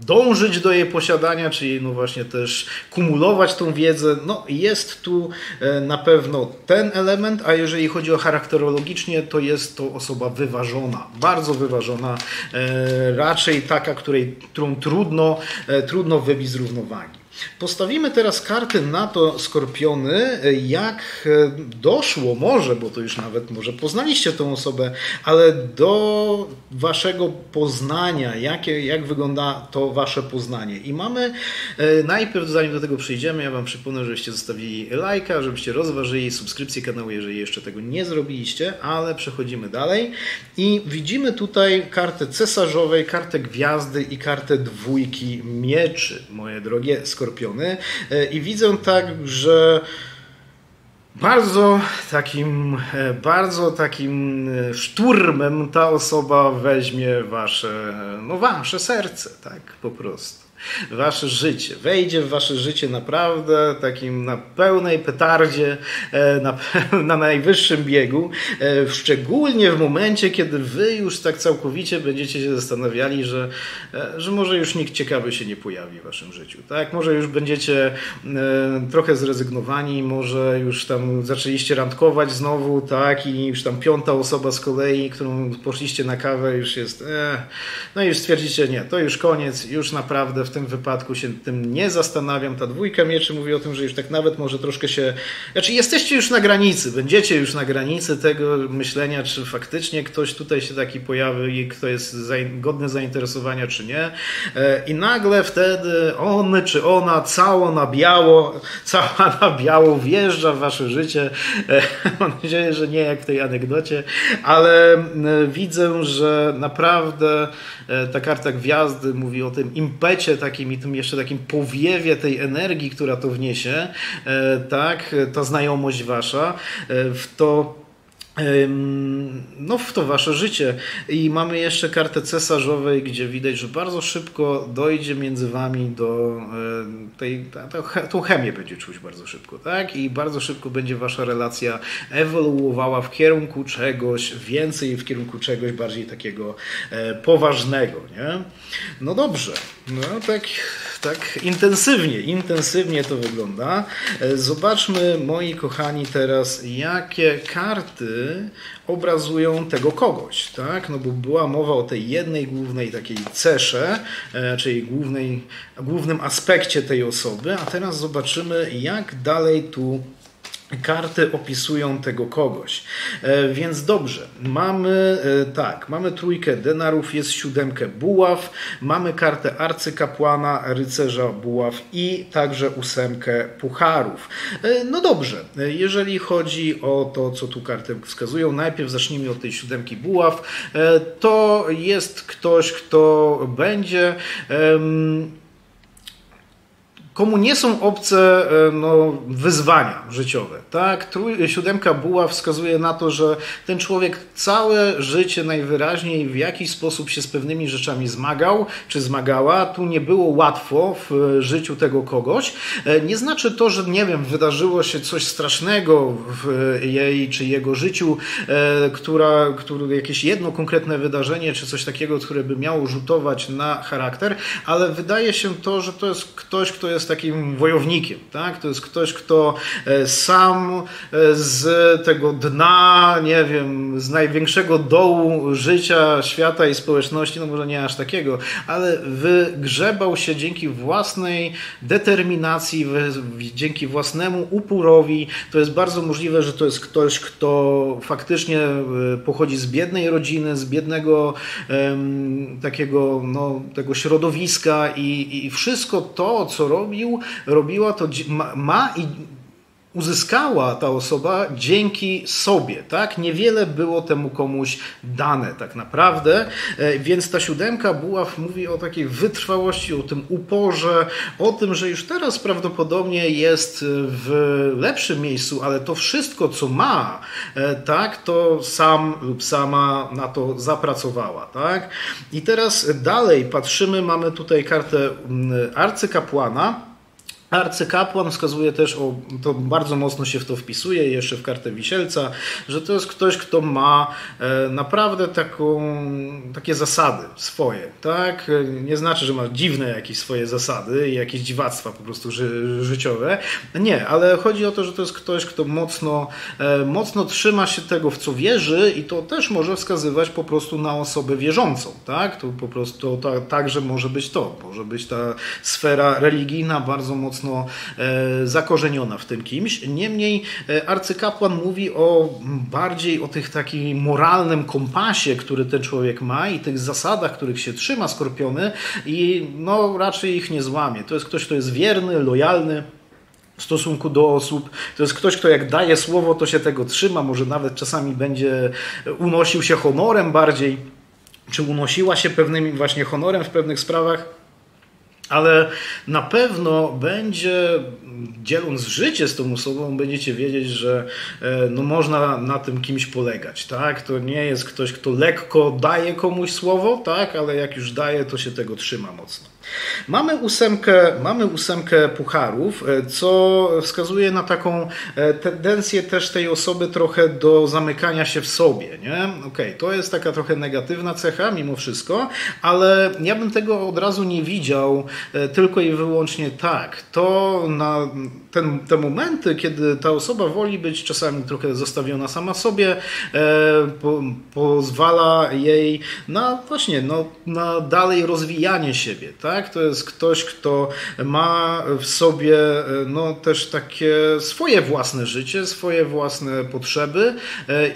dążyć do jej posiadania, czyli właśnie też kumulować tą wiedzę. Jest tu na pewno ten element, a jeżeli chodzi o charakterologicznie, to jest to osoba wyważona, bardzo wyważona, raczej taka, którą trudno wybić z równowagi. Postawimy teraz karty na to, skorpiony, jak doszło może, bo to już nawet może poznaliście tą osobę, ale do waszego poznania, jak wygląda to wasze poznanie. I mamy najpierw, zanim do tego przejdziemy, ja wam przypomnę, żebyście zostawili lajka, żebyście rozważyli subskrypcję kanału, jeżeli jeszcze tego nie zrobiliście, ale przechodzimy dalej i widzimy tutaj kartę cesarzowej, kartę gwiazdy i kartę dwójki mieczy, moje drogie skorpiony. I widzę tak, że bardzo takim szturmem ta osoba weźmie wasze serce, tak po prostu. Wasze życie, wejdzie w wasze życie naprawdę takim na pełnej petardzie, na najwyższym biegu, szczególnie w momencie, kiedy wy już tak całkowicie będziecie się zastanawiali, że może już nikt ciekawy się nie pojawi w waszym życiu, tak? Może już będziecie trochę zrezygnowani, może już tam zaczęliście randkować znowu, tak? I już tam piąta osoba z kolei, którą poszliście na kawę, już jest, no i już stwierdzicie, nie, to już koniec, już naprawdę w tym wypadku się tym nie zastanawiam. Ta dwójka mieczy mówi o tym, że już tak nawet może troszkę się... Znaczy jesteście już na granicy, będziecie już na granicy tego myślenia, czy faktycznie ktoś tutaj się taki pojawi i kto jest godny zainteresowania, czy nie. I nagle wtedy on czy ona cała na biało wjeżdża w wasze życie. Mam nadzieję, że nie jak w tej anegdocie, ale widzę, że naprawdę ta karta gwiazdy mówi o tym impecie takim i tym jeszcze takim powiewie tej energii, która to wniesie, tak, ta znajomość wasza w to w to wasze życie. I mamy jeszcze kartę cesarzowej, gdzie widać, że bardzo szybko dojdzie między wami do tą chemię będzie czuć bardzo szybko, tak? I bardzo szybko będzie wasza relacja ewoluowała w kierunku czegoś więcej, w kierunku czegoś bardziej takiego poważnego, nie? No dobrze, no tak intensywnie to wygląda. Zobaczmy, moi kochani, teraz jakie karty obrazują tego kogoś, tak? No bo była mowa o tej jednej głównej takiej cesze, czyli głównym aspekcie tej osoby, a teraz zobaczymy, jak dalej tu karty opisują tego kogoś. Więc dobrze, mamy trójkę denarów, jest siódemkę buław, mamy kartę arcykapłana, rycerza buław i także ósemkę pucharów. No dobrze, jeżeli chodzi o to, co tu karty wskazują, najpierw zacznijmy od tej siódemki buław. To jest ktoś, kto będzie... komu nie są obce wyzwania życiowe. Tak? Siódemka buław wskazuje na to, że ten człowiek całe życie najwyraźniej w jakiś sposób się z pewnymi rzeczami zmagał, czy zmagała. Tu nie było łatwo w życiu tego kogoś. Nie znaczy to, że nie wiem, wydarzyło się coś strasznego w jej czy jego życiu, które jakieś jedno konkretne wydarzenie, czy coś takiego, które by miało rzutować na charakter, ale wydaje się to, że to jest ktoś, kto jest takim wojownikiem, tak? To jest ktoś, kto sam z tego dna, nie wiem, z największego dołu życia, świata i społeczności, no może nie aż takiego, ale wygrzebał się dzięki własnej determinacji, dzięki własnemu uporowi. To jest bardzo możliwe, że to jest ktoś, kto faktycznie pochodzi z biednej rodziny, z biednego takiego, tego środowiska i wszystko to, co robiła to i uzyskała ta osoba dzięki sobie, tak? Niewiele było temu komuś dane tak naprawdę, więc ta siódemka buław mówi o takiej wytrwałości, o tym uporze, o tym, że już teraz prawdopodobnie jest w lepszym miejscu, ale to wszystko, co ma, tak, to sam lub sama na to zapracowała, tak? I teraz dalej patrzymy, mamy tutaj kartę arcykapłana. Arcykapłan wskazuje też, to bardzo mocno się w to wpisuje, jeszcze w kartę wisielca, że to jest ktoś, kto ma naprawdę takie zasady swoje, tak? Nie znaczy, że ma dziwne jakieś swoje zasady i jakieś dziwactwa po prostu życiowe. Nie, ale chodzi o to, że to jest ktoś, kto mocno trzyma się tego, w co wierzy i to też może wskazywać po prostu na osobę wierzącą, tak? To po prostu także może być ta sfera religijna bardzo mocno zakorzeniona w tym kimś. Niemniej arcykapłan mówi bardziej o tych takim moralnym kompasie, który ten człowiek ma i tych zasadach, których się trzyma skorpiony i raczej ich nie złamie. To jest ktoś, kto jest wierny, lojalny w stosunku do osób. To jest ktoś, kto jak daje słowo, to się tego trzyma. Może nawet czasami będzie unosił się honorem bardziej, czy unosiła się pewnym właśnie honorem w pewnych sprawach. Ale na pewno będzie, dzieląc życie z tą osobą, będziecie wiedzieć, że można na tym kimś polegać, tak? To nie jest ktoś, kto lekko daje komuś słowo, tak? Ale jak już daje, to się tego trzyma mocno. Mamy ósemkę pucharów, co wskazuje na taką tendencję też tej osoby trochę do zamykania się w sobie, nie? Okej, to jest taka trochę negatywna cecha mimo wszystko, ale ja bym tego od razu nie widział tylko i wyłącznie tak. te momenty, kiedy ta osoba woli być czasami trochę zostawiona sama sobie, pozwala jej na właśnie na dalej rozwijanie siebie. Tak? To jest ktoś, kto ma w sobie też takie swoje własne życie, swoje własne potrzeby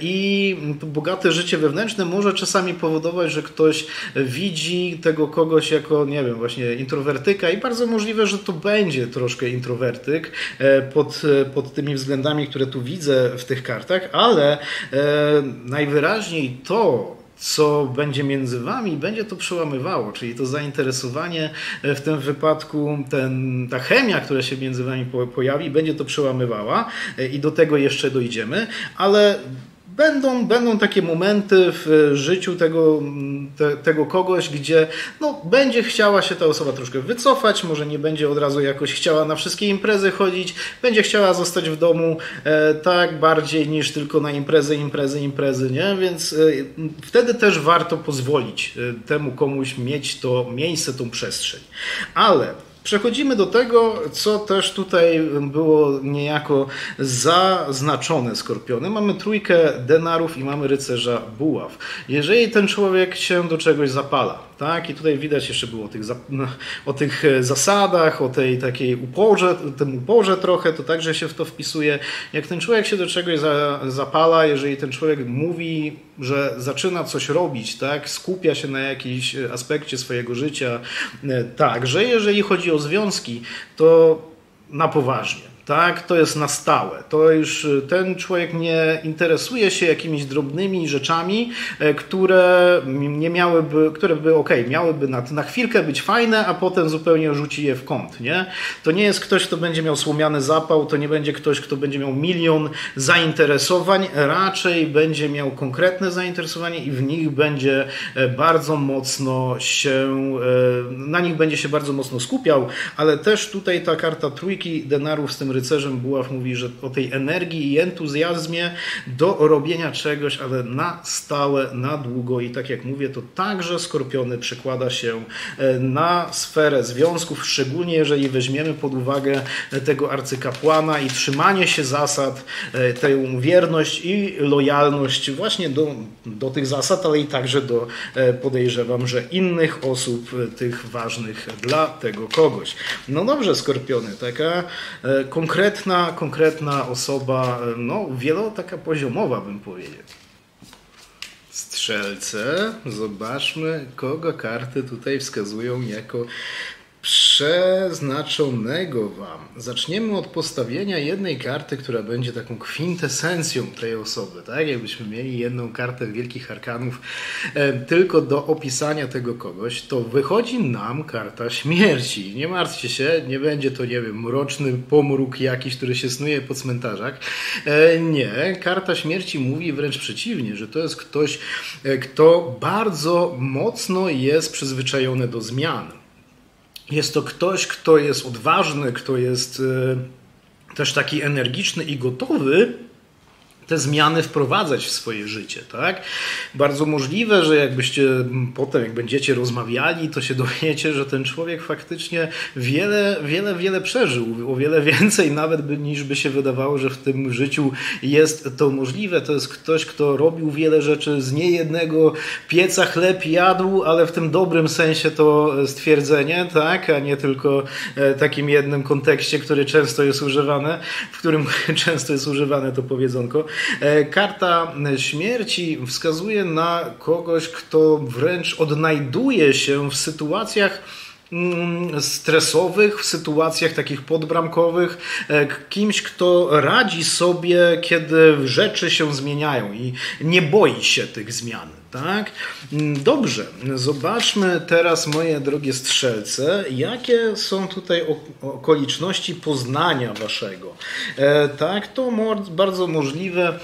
i bogate życie wewnętrzne może czasami powodować, że ktoś widzi tego kogoś jako, nie wiem, właśnie introwertyka i bardzo możliwe, że to będzie troszkę introwertyk pod tymi względami, które tu widzę w tych kartach, ale najwyraźniej to, co będzie między wami, będzie to przełamywało, czyli to zainteresowanie w tym wypadku, ta chemia, która się między wami pojawi, będzie to przełamywała i do tego jeszcze dojdziemy, ale będą takie momenty w życiu tego kogoś, gdzie będzie chciała się ta osoba troszkę wycofać, może nie będzie od razu jakoś chciała na wszystkie imprezy chodzić, będzie chciała zostać w domu tak bardziej niż tylko na imprezy, nie? Więc wtedy też warto pozwolić temu komuś mieć to miejsce, tą przestrzeń. Ale przechodzimy do tego, co też tutaj było niejako zaznaczone Skorpiony. Mamy trójkę denarów i mamy rycerza buław. Jeżeli ten człowiek się do czegoś zapala, tak? I tutaj widać jeszcze było o tych zasadach, o tej takiej tym uporze trochę, to także się w to wpisuje. Jak ten człowiek się do czegoś zapala, jeżeli ten człowiek mówi, że zaczyna coś robić, tak? Skupia się na jakimś aspekcie swojego życia, tak, że jeżeli chodzi o związki, to na poważnie. Tak, to jest na stałe. To już ten człowiek nie interesuje się jakimiś drobnymi rzeczami, które miałyby na chwilkę być fajne, a potem zupełnie rzuci je w kąt. Nie? To nie jest ktoś, kto będzie miał słomiany zapał, to nie będzie ktoś, kto będzie miał milion zainteresowań, raczej będzie miał konkretne zainteresowanie i w nich będzie bardzo mocno na nich będzie się bardzo mocno skupiał, ale też tutaj ta karta trójki denarów z tym rycerzem buław mówi, że o tej energii i entuzjazmie do robienia czegoś, ale na stałe, na długo i tak jak mówię, to także Skorpiony przekłada się na sferę związków, szczególnie jeżeli weźmiemy pod uwagę tego arcykapłana i trzymanie się zasad, tę wierność i lojalność właśnie do tych zasad, ale i także podejrzewam, że innych osób, tych ważnych dla tego kogoś. No dobrze, Skorpiony, taka konkretna osoba, taka poziomowa bym powiedział. Strzelce, zobaczmy, kogo karty tutaj wskazują jako przeznaczonego wam. Zaczniemy od postawienia jednej karty, która będzie taką kwintesencją tej osoby. Tak? Jakbyśmy mieli jedną kartę Wielkich Arkanów tylko do opisania tego kogoś, to wychodzi nam karta śmierci. Nie martwcie się, nie będzie to, nie wiem, mroczny pomruk jakiś, który się snuje po cmentarzach. Nie, karta śmierci mówi wręcz przeciwnie, że to jest ktoś, kto bardzo mocno jest przyzwyczajony do zmian. Jest to ktoś, kto jest odważny, kto jest też taki energiczny i gotowy te zmiany wprowadzać w swoje życie, tak? Bardzo możliwe, że jakbyście potem, jak będziecie rozmawiali, to się dowiecie, że ten człowiek faktycznie wiele przeżył, o wiele więcej nawet niż by się wydawało, że w tym życiu jest to możliwe. To jest ktoś, kto robił wiele rzeczy, z niejednego pieca chleb jadł, ale w tym dobrym sensie to stwierdzenie, tak? A nie tylko takim jednym kontekście, który często jest używane, w którym często jest używane to powiedzonko. Karta śmierci wskazuje na kogoś, kto wręcz odnajduje się w sytuacjach stresowych, w sytuacjach takich podbramkowych, kimś, kto radzi sobie, kiedy rzeczy się zmieniają i nie boi się tych zmian. Tak? Dobrze, zobaczmy teraz, moje drogie strzelce, jakie są tutaj okoliczności poznania waszego. Tak, to bardzo możliwe,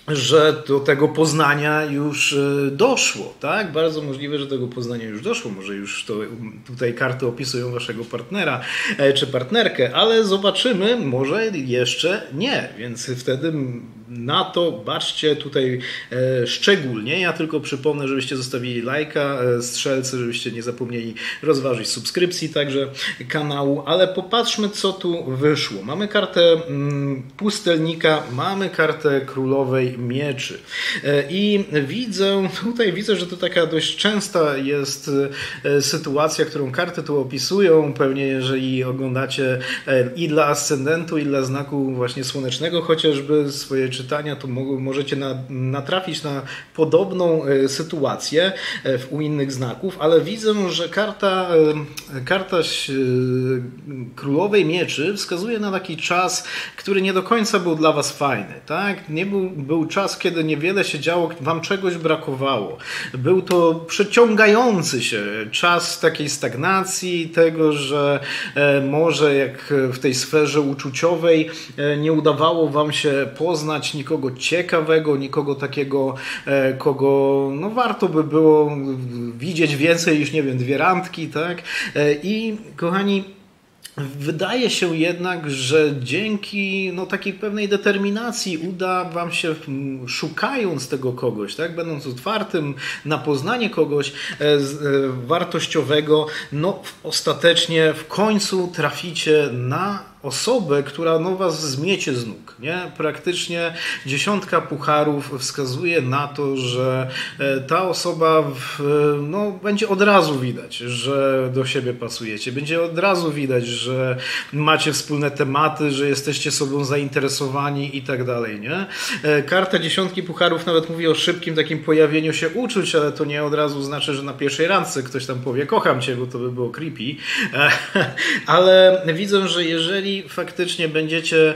że do tego poznania już doszło, tak? Bardzo możliwe, że do tego poznania już doszło. Może już to tutaj karty opisują waszego partnera czy partnerkę, ale zobaczymy, może jeszcze nie, więc wtedy na to baczcie tutaj szczególnie. Ja tylko przypomnę, żebyście zostawili lajka, strzelcy, żebyście nie zapomnieli rozważyć subskrypcji także kanału, ale popatrzmy, co tu wyszło. Mamy kartę pustelnika, mamy kartę królowej mieczy i widzę, że to taka dość częsta jest sytuacja, którą karty tu opisują. Pewnie jeżeli oglądacie i dla ascendentu, i dla znaku właśnie słonecznego chociażby swoje czytania, to możecie natrafić na podobną sytuację u innych znaków, ale widzę, że karta królowej mieczy wskazuje na taki czas, który nie do końca był dla was fajny. Tak? Nie był czas, kiedy niewiele się działo, wam czegoś brakowało. Był to przeciągający się czas takiej stagnacji, tego, że może jak w tej sferze uczuciowej nie udawało wam się poznać nikogo ciekawego, nikogo takiego, kogo no, warto by było widzieć więcej niż, nie wiem, 2 randki, tak? I kochani, wydaje się jednak, że dzięki no, takiej pewnej determinacji uda wam się, szukając tego kogoś, tak, będąc otwartym na poznanie kogoś wartościowego, no, ostatecznie w końcu traficie na osobę, która no, was zmiecie z nóg. Nie? Praktycznie 10 pucharów wskazuje na to, że ta osoba no, będzie od razu widać, że do siebie pasujecie. Będzie od razu widać, że macie wspólne tematy, że jesteście sobą zainteresowani i tak dalej. Nie? Karta 10 pucharów nawet mówi o szybkim takim pojawieniu się uczuć, ale to nie od razu znaczy, że na pierwszej randce ktoś tam powie kocham cię, bo to by było creepy. Ale widzę, że jeżeli faktycznie będziecie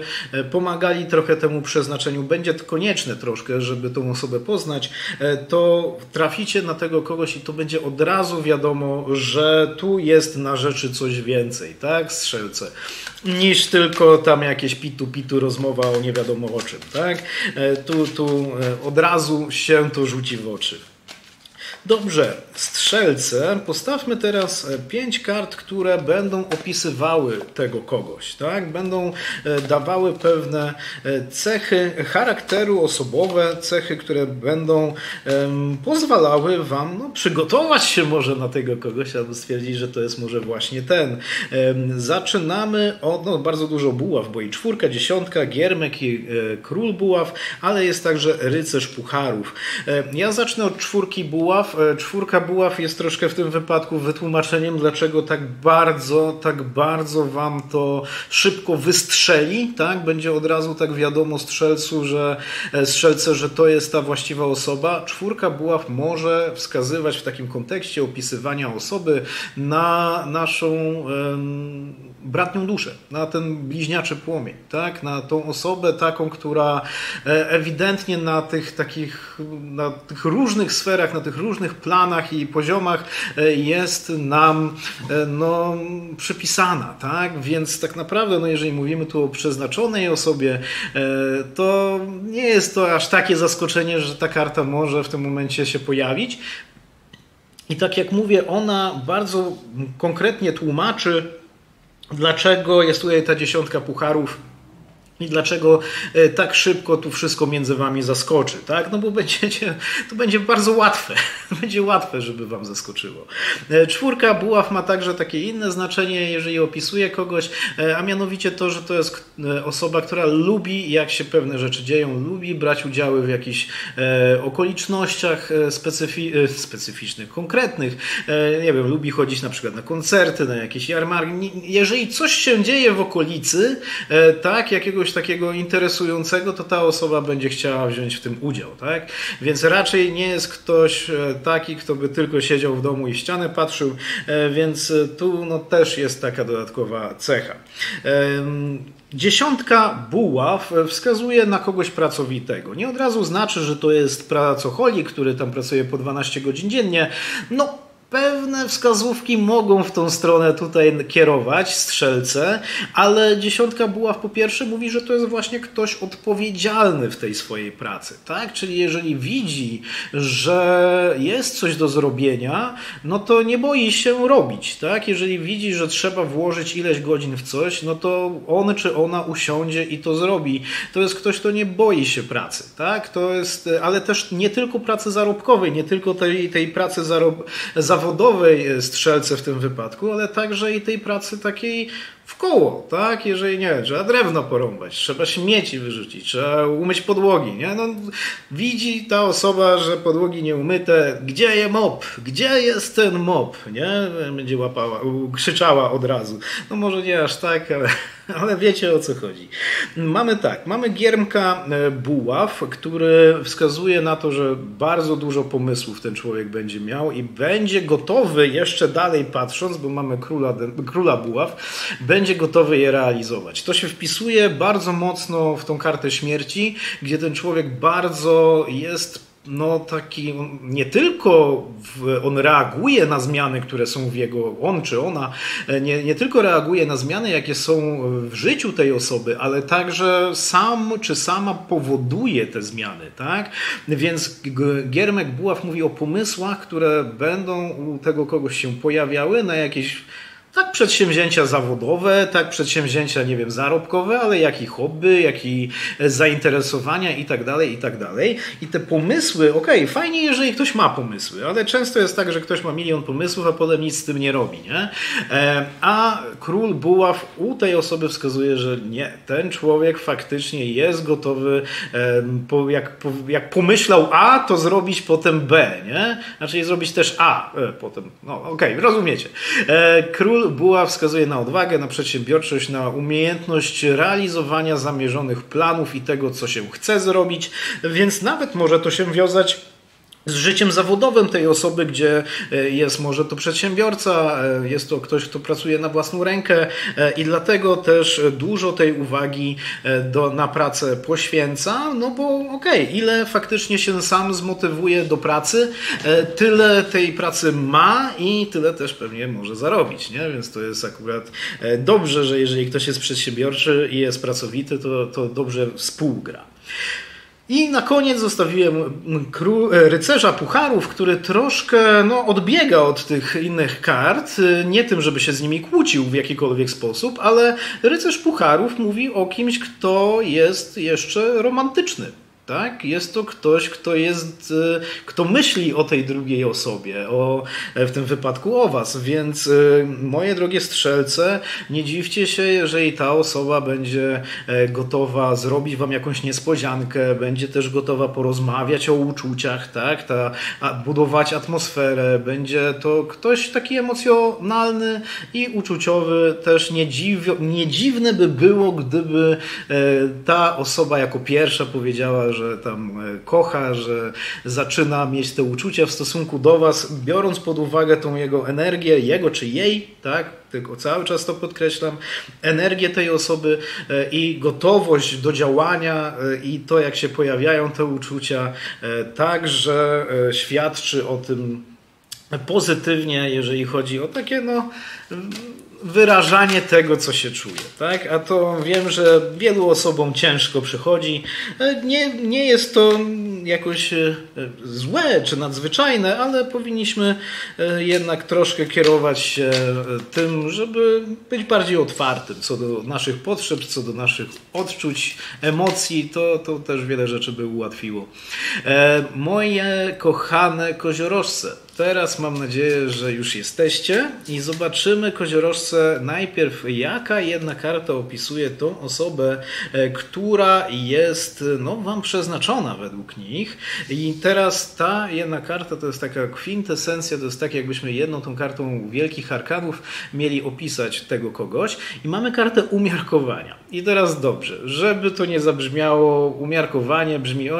pomagali trochę temu przeznaczeniu, będzie to konieczne troszkę, żeby tą osobę poznać, to traficie na tego kogoś i to będzie od razu wiadomo, że tu jest na rzeczy coś więcej, tak, strzelce, niż tylko tam jakieś pitu rozmowa o nie wiadomo o czym, tak? Tu od razu się to rzuci w oczy. Dobrze, strzelce, postawmy teraz 5 kart, które będą opisywały tego kogoś, tak? Będą dawały pewne cechy charakteru, osobowe cechy, które będą pozwalały wam no, przygotować się może na tego kogoś, albo stwierdzić, że to jest może właśnie ten. Zaczynamy od no, bardzo dużo buław, bo i 4, 10, giermek i król buław, ale jest także rycerz pucharów. Ja zacznę od 4 buław. 4 buław jest troszkę w tym wypadku wytłumaczeniem, dlaczego tak bardzo wam to szybko wystrzeli, tak? Będzie od razu tak wiadomo strzelce, że to jest ta właściwa osoba. 4 buław może wskazywać w takim kontekście opisywania osoby na naszą bratnią duszę, na ten bliźniaczy płomień, tak? Na tą osobę taką, która ewidentnie na tych różnych sferach, na tych różnych planach i poziomach jest nam no, przypisana, tak? Więc tak naprawdę, no, jeżeli mówimy tu o przeznaczonej osobie, to nie jest to aż takie zaskoczenie, że ta karta może w tym momencie się pojawić. I tak jak mówię, ona bardzo konkretnie tłumaczy, dlaczego jest tutaj ta 10 pucharów i dlaczego tak szybko tu wszystko między wami zaskoczy, tak? No bo to będzie bardzo łatwe. Będzie łatwe, żeby wam zaskoczyło. 4 buław ma także takie inne znaczenie, jeżeli opisuje kogoś, a mianowicie to, że to jest osoba, która lubi, jak się pewne rzeczy dzieją, lubi brać udziały w jakichś okolicznościach specyficznych, konkretnych. Nie wiem, lubi chodzić na przykład na koncerty, na jakieś jarmarki. Jeżeli coś się dzieje w okolicy, tak, jakiegoś takiego interesującego, to ta osoba będzie chciała wziąć w tym udział, tak? Więc raczej nie jest ktoś taki, kto by tylko siedział w domu i w ścianę patrzył, więc tu no, też jest taka dodatkowa cecha. 10 buław wskazuje na kogoś pracowitego. Nie od razu znaczy, że to jest pracocholik, który tam pracuje po 12 godzin dziennie. No, Pewne wskazówki mogą w tą stronę tutaj kierować, strzelce, ale dziesiątka buław po pierwsze mówi, że to jest właśnie ktoś odpowiedzialny w tej swojej pracy, tak? Czyli jeżeli widzi, że jest coś do zrobienia, no to nie boi się robić, tak? Jeżeli widzi, że trzeba włożyć ileś godzin w coś, no to on czy ona usiądzie i to zrobi. To jest ktoś, kto nie boi się pracy, tak? To jest, ale też nie tylko pracy zarobkowej, nie tylko tej pracy zawodowej strzelce w tym wypadku, ale także i tej pracy takiej w koło, tak? Jeżeli nie, trzeba drewno porąbać, trzeba śmieci wyrzucić, trzeba umyć podłogi, nie? No, widzi ta osoba, że podłogi nie umyte, gdzie jest mop? Gdzie jest ten mop? Nie? Będzie krzyczała od razu. No może nie aż tak, ale wiecie o co chodzi. Mamy giermka buław, który wskazuje na to, że bardzo dużo pomysłów ten człowiek będzie miał i będzie gotowy, jeszcze dalej patrząc, bo mamy króla buław, będzie gotowy je realizować. To się wpisuje bardzo mocno w tą kartę śmierci, gdzie ten człowiek bardzo jest taki, nie tylko on reaguje na zmiany, które są w jego, on czy ona, nie tylko reaguje na zmiany, jakie są w życiu tej osoby, ale także sam czy sama powoduje te zmiany, tak? Więc giermek buław mówi o pomysłach, które będą u tego kogoś się pojawiały na jakieś tak przedsięwzięcia zawodowe, tak przedsięwzięcia, nie wiem, zarobkowe, ale jak i hobby, jak i zainteresowania i tak dalej, i tak dalej. I te pomysły, fajnie, jeżeli ktoś ma pomysły, ale często jest tak, że ktoś ma milion pomysłów, a potem nic z tym nie robi, nie? A król buław u tej osoby wskazuje, że nie, ten człowiek faktycznie jest gotowy, jak pomyślał A, to zrobić potem B, nie? Znaczy zrobić też A potem. Rozumiecie. Król buław wskazuje na odwagę, na przedsiębiorczość, na umiejętność realizowania zamierzonych planów i tego, co się chce zrobić, więc nawet może to się wiązać z życiem zawodowym tej osoby, gdzie jest może to przedsiębiorca, jest to ktoś, kto pracuje na własną rękę i dlatego też dużo tej uwagi na pracę poświęca, no bo ile faktycznie się sam zmotywuje do pracy, tyle tej pracy ma i tyle też pewnie może zarobić, nie? Więc to jest akurat dobrze, że jeżeli ktoś jest przedsiębiorczy i jest pracowity, to dobrze współgra. I na koniec zostawiłem rycerza pucharów, który troszkę odbiega od tych innych kart. Nie tym, żeby się z nimi kłócił w jakikolwiek sposób, ale rycerz pucharów mówi o kimś, kto jest jeszcze romantyczny. Tak? Jest to ktoś, kto myśli o tej drugiej osobie, w tym wypadku o was, więc moje drogie strzelce, nie dziwcie się, jeżeli ta osoba będzie gotowa zrobić wam jakąś niespodziankę, będzie też gotowa porozmawiać o uczuciach, tak? Budować atmosferę, będzie to ktoś taki emocjonalny i uczuciowy, też nie dziwne by było, gdyby ta osoba jako pierwsza powiedziała, że tam kocha, że zaczyna mieć te uczucia w stosunku do was, biorąc pod uwagę tą jego energię, jego czy jej, tak? Tylko cały czas to podkreślam, energię tej osoby i gotowość do działania i to, jak się pojawiają te uczucia, także świadczy o tym pozytywnie, jeżeli chodzi o takie wyrażanie tego, co się czuje, tak? A to wiem, że wielu osobom ciężko przychodzi. Nie jest to jakoś złe czy nadzwyczajne, ale powinniśmy jednak troszkę kierować się tym, żeby być bardziej otwartym co do naszych potrzeb, co do naszych odczuć, emocji. To też wiele rzeczy by ułatwiło. Moje kochane koziorożce, teraz mam nadzieję, że już jesteście i zobaczymy, koziorożce, najpierw jaka jedna karta opisuje tą osobę, która jest wam przeznaczona według nich. I teraz ta jedna karta to jest taka kwintesencja, to jest tak, jakbyśmy jedną tą kartą wielkich arkanów mieli opisać tego kogoś. I mamy kartę umiarkowania. I teraz dobrze, żeby to nie zabrzmiało, umiarkowanie brzmi,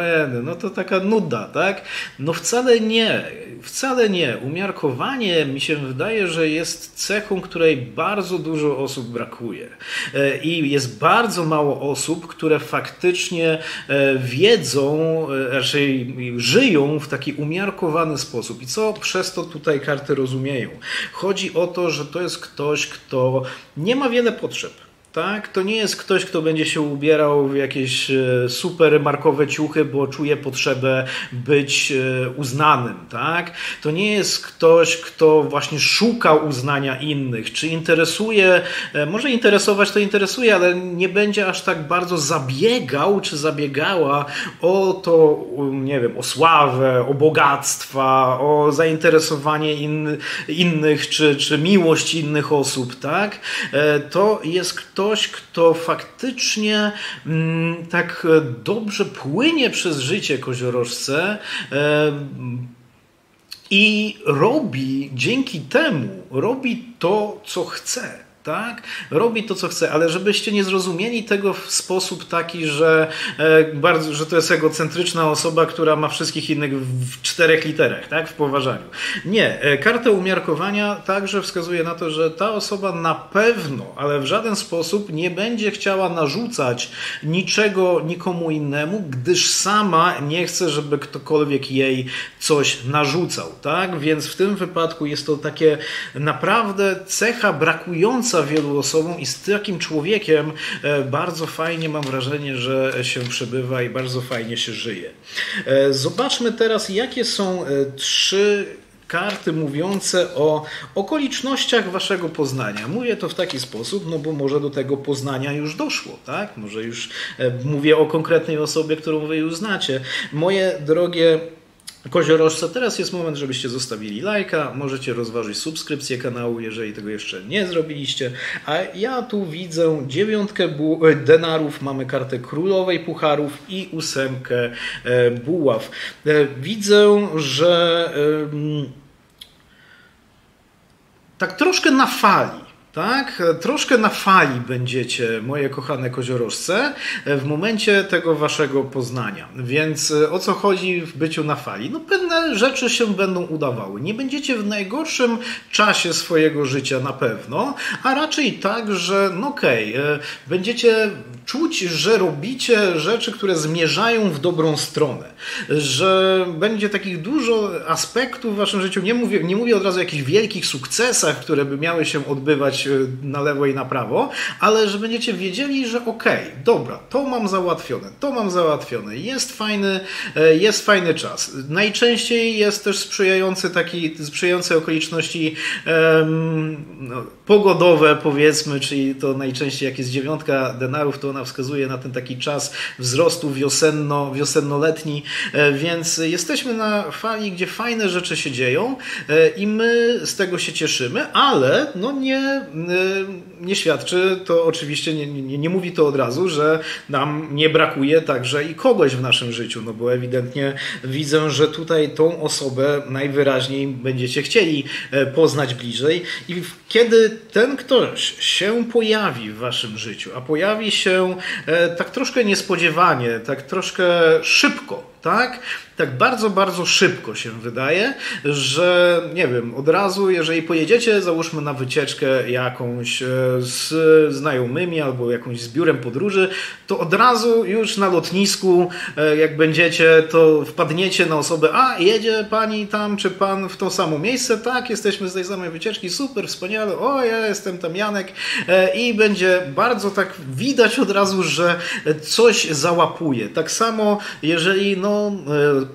to taka nuda, tak? No wcale nie. wcale nie. Umiarkowanie mi się wydaje, że jest cechą, której bardzo dużo osób brakuje. I jest bardzo mało osób, które faktycznie wiedzą, raczej żyją w taki umiarkowany sposób. I co przez to tutaj karty rozumieją? Chodzi o to, że to jest ktoś, kto nie ma wiele potrzeb. Tak? To nie jest ktoś, kto będzie się ubierał w jakieś super markowe ciuchy, bo czuje potrzebę być uznanym. Tak? To nie jest ktoś, kto właśnie szuka uznania innych, czy interesuje, może interesować to interesuje, ale nie będzie aż tak bardzo zabiegał, czy zabiegała o to, nie wiem, o sławę, o bogactwa, o zainteresowanie innych, czy miłość innych osób. Tak? To jest ktoś, kto faktycznie tak dobrze płynie przez życie koziorożce i dzięki temu robi to, co chce. Tak? Robi to, co chce, ale żebyście nie zrozumieli tego w sposób taki, że to jest egocentryczna osoba, która ma wszystkich innych w 4 literach, tak? W poważaniu. Nie. Karta umiarkowania także wskazuje na to, że ta osoba na pewno, ale w żaden sposób nie będzie chciała narzucać niczego nikomu innemu, gdyż sama nie chce, żeby ktokolwiek jej coś narzucał. Tak? Więc w tym wypadku jest to takie naprawdę cecha brakująca wielu osobom i z takim człowiekiem bardzo fajnie, mam wrażenie, że się przebywa i bardzo fajnie się żyje. Zobaczmy teraz, jakie są 3 karty mówiące o okolicznościach waszego poznania. Mówię to w taki sposób, no bo może do tego poznania już doszło, tak? Może już mówię o konkretnej osobie, którą wy już znacie. Moje drogie koziorożce, teraz jest moment, żebyście zostawili lajka, możecie rozważyć subskrypcję kanału, jeżeli tego jeszcze nie zrobiliście, a ja tu widzę 9 denarów, mamy kartę królowej pucharów i 8 buław. Widzę, że tak troszkę na fali. Tak? Troszkę na fali będziecie, moje kochane koziorożce, w momencie tego waszego poznania. Więc o co chodzi w byciu na fali? No pewne rzeczy się będą udawały. Nie będziecie w najgorszym czasie swojego życia na pewno, a raczej tak, że no okej, będziecie czuć, że robicie rzeczy, które zmierzają w dobrą stronę. Że będzie takich dużo aspektów w waszym życiu. Nie mówię od razu o jakichś wielkich sukcesach, które by miały się odbywać na lewo i na prawo, ale że będziecie wiedzieli, że okej, dobra, to mam załatwione, jest fajny czas. Najczęściej jest też sprzyjające okoliczności pogodowe, powiedzmy, czyli to najczęściej jak jest 9 denarów, to ona wskazuje na ten taki czas wzrostu wiosennoletni, więc jesteśmy na fali, gdzie fajne rzeczy się dzieją i my z tego się cieszymy, ale no nie świadczy to oczywiście, nie mówi to od razu, że nam nie brakuje także i kogoś w naszym życiu, no bo ewidentnie widzę, że tutaj tą osobę najwyraźniej będziecie chcieli poznać bliżej i kiedy ten ktoś się pojawi w waszym życiu, a pojawi się tak troszkę niespodziewanie, tak troszkę szybko, tak? Tak bardzo, bardzo szybko się wydaje, że nie wiem, od razu, jeżeli pojedziecie, załóżmy na wycieczkę jakąś z znajomymi albo jakąś z biurem podróży, to od razu już na lotnisku, jak będziecie, to wpadniecie na osobę, a jedzie pani tam, czy pan w to samo miejsce, tak, jesteśmy z tej samej wycieczki, super, wspaniale, o ja jestem tam Janek i będzie bardzo tak widać od razu, że coś załapuje. Tak samo, jeżeli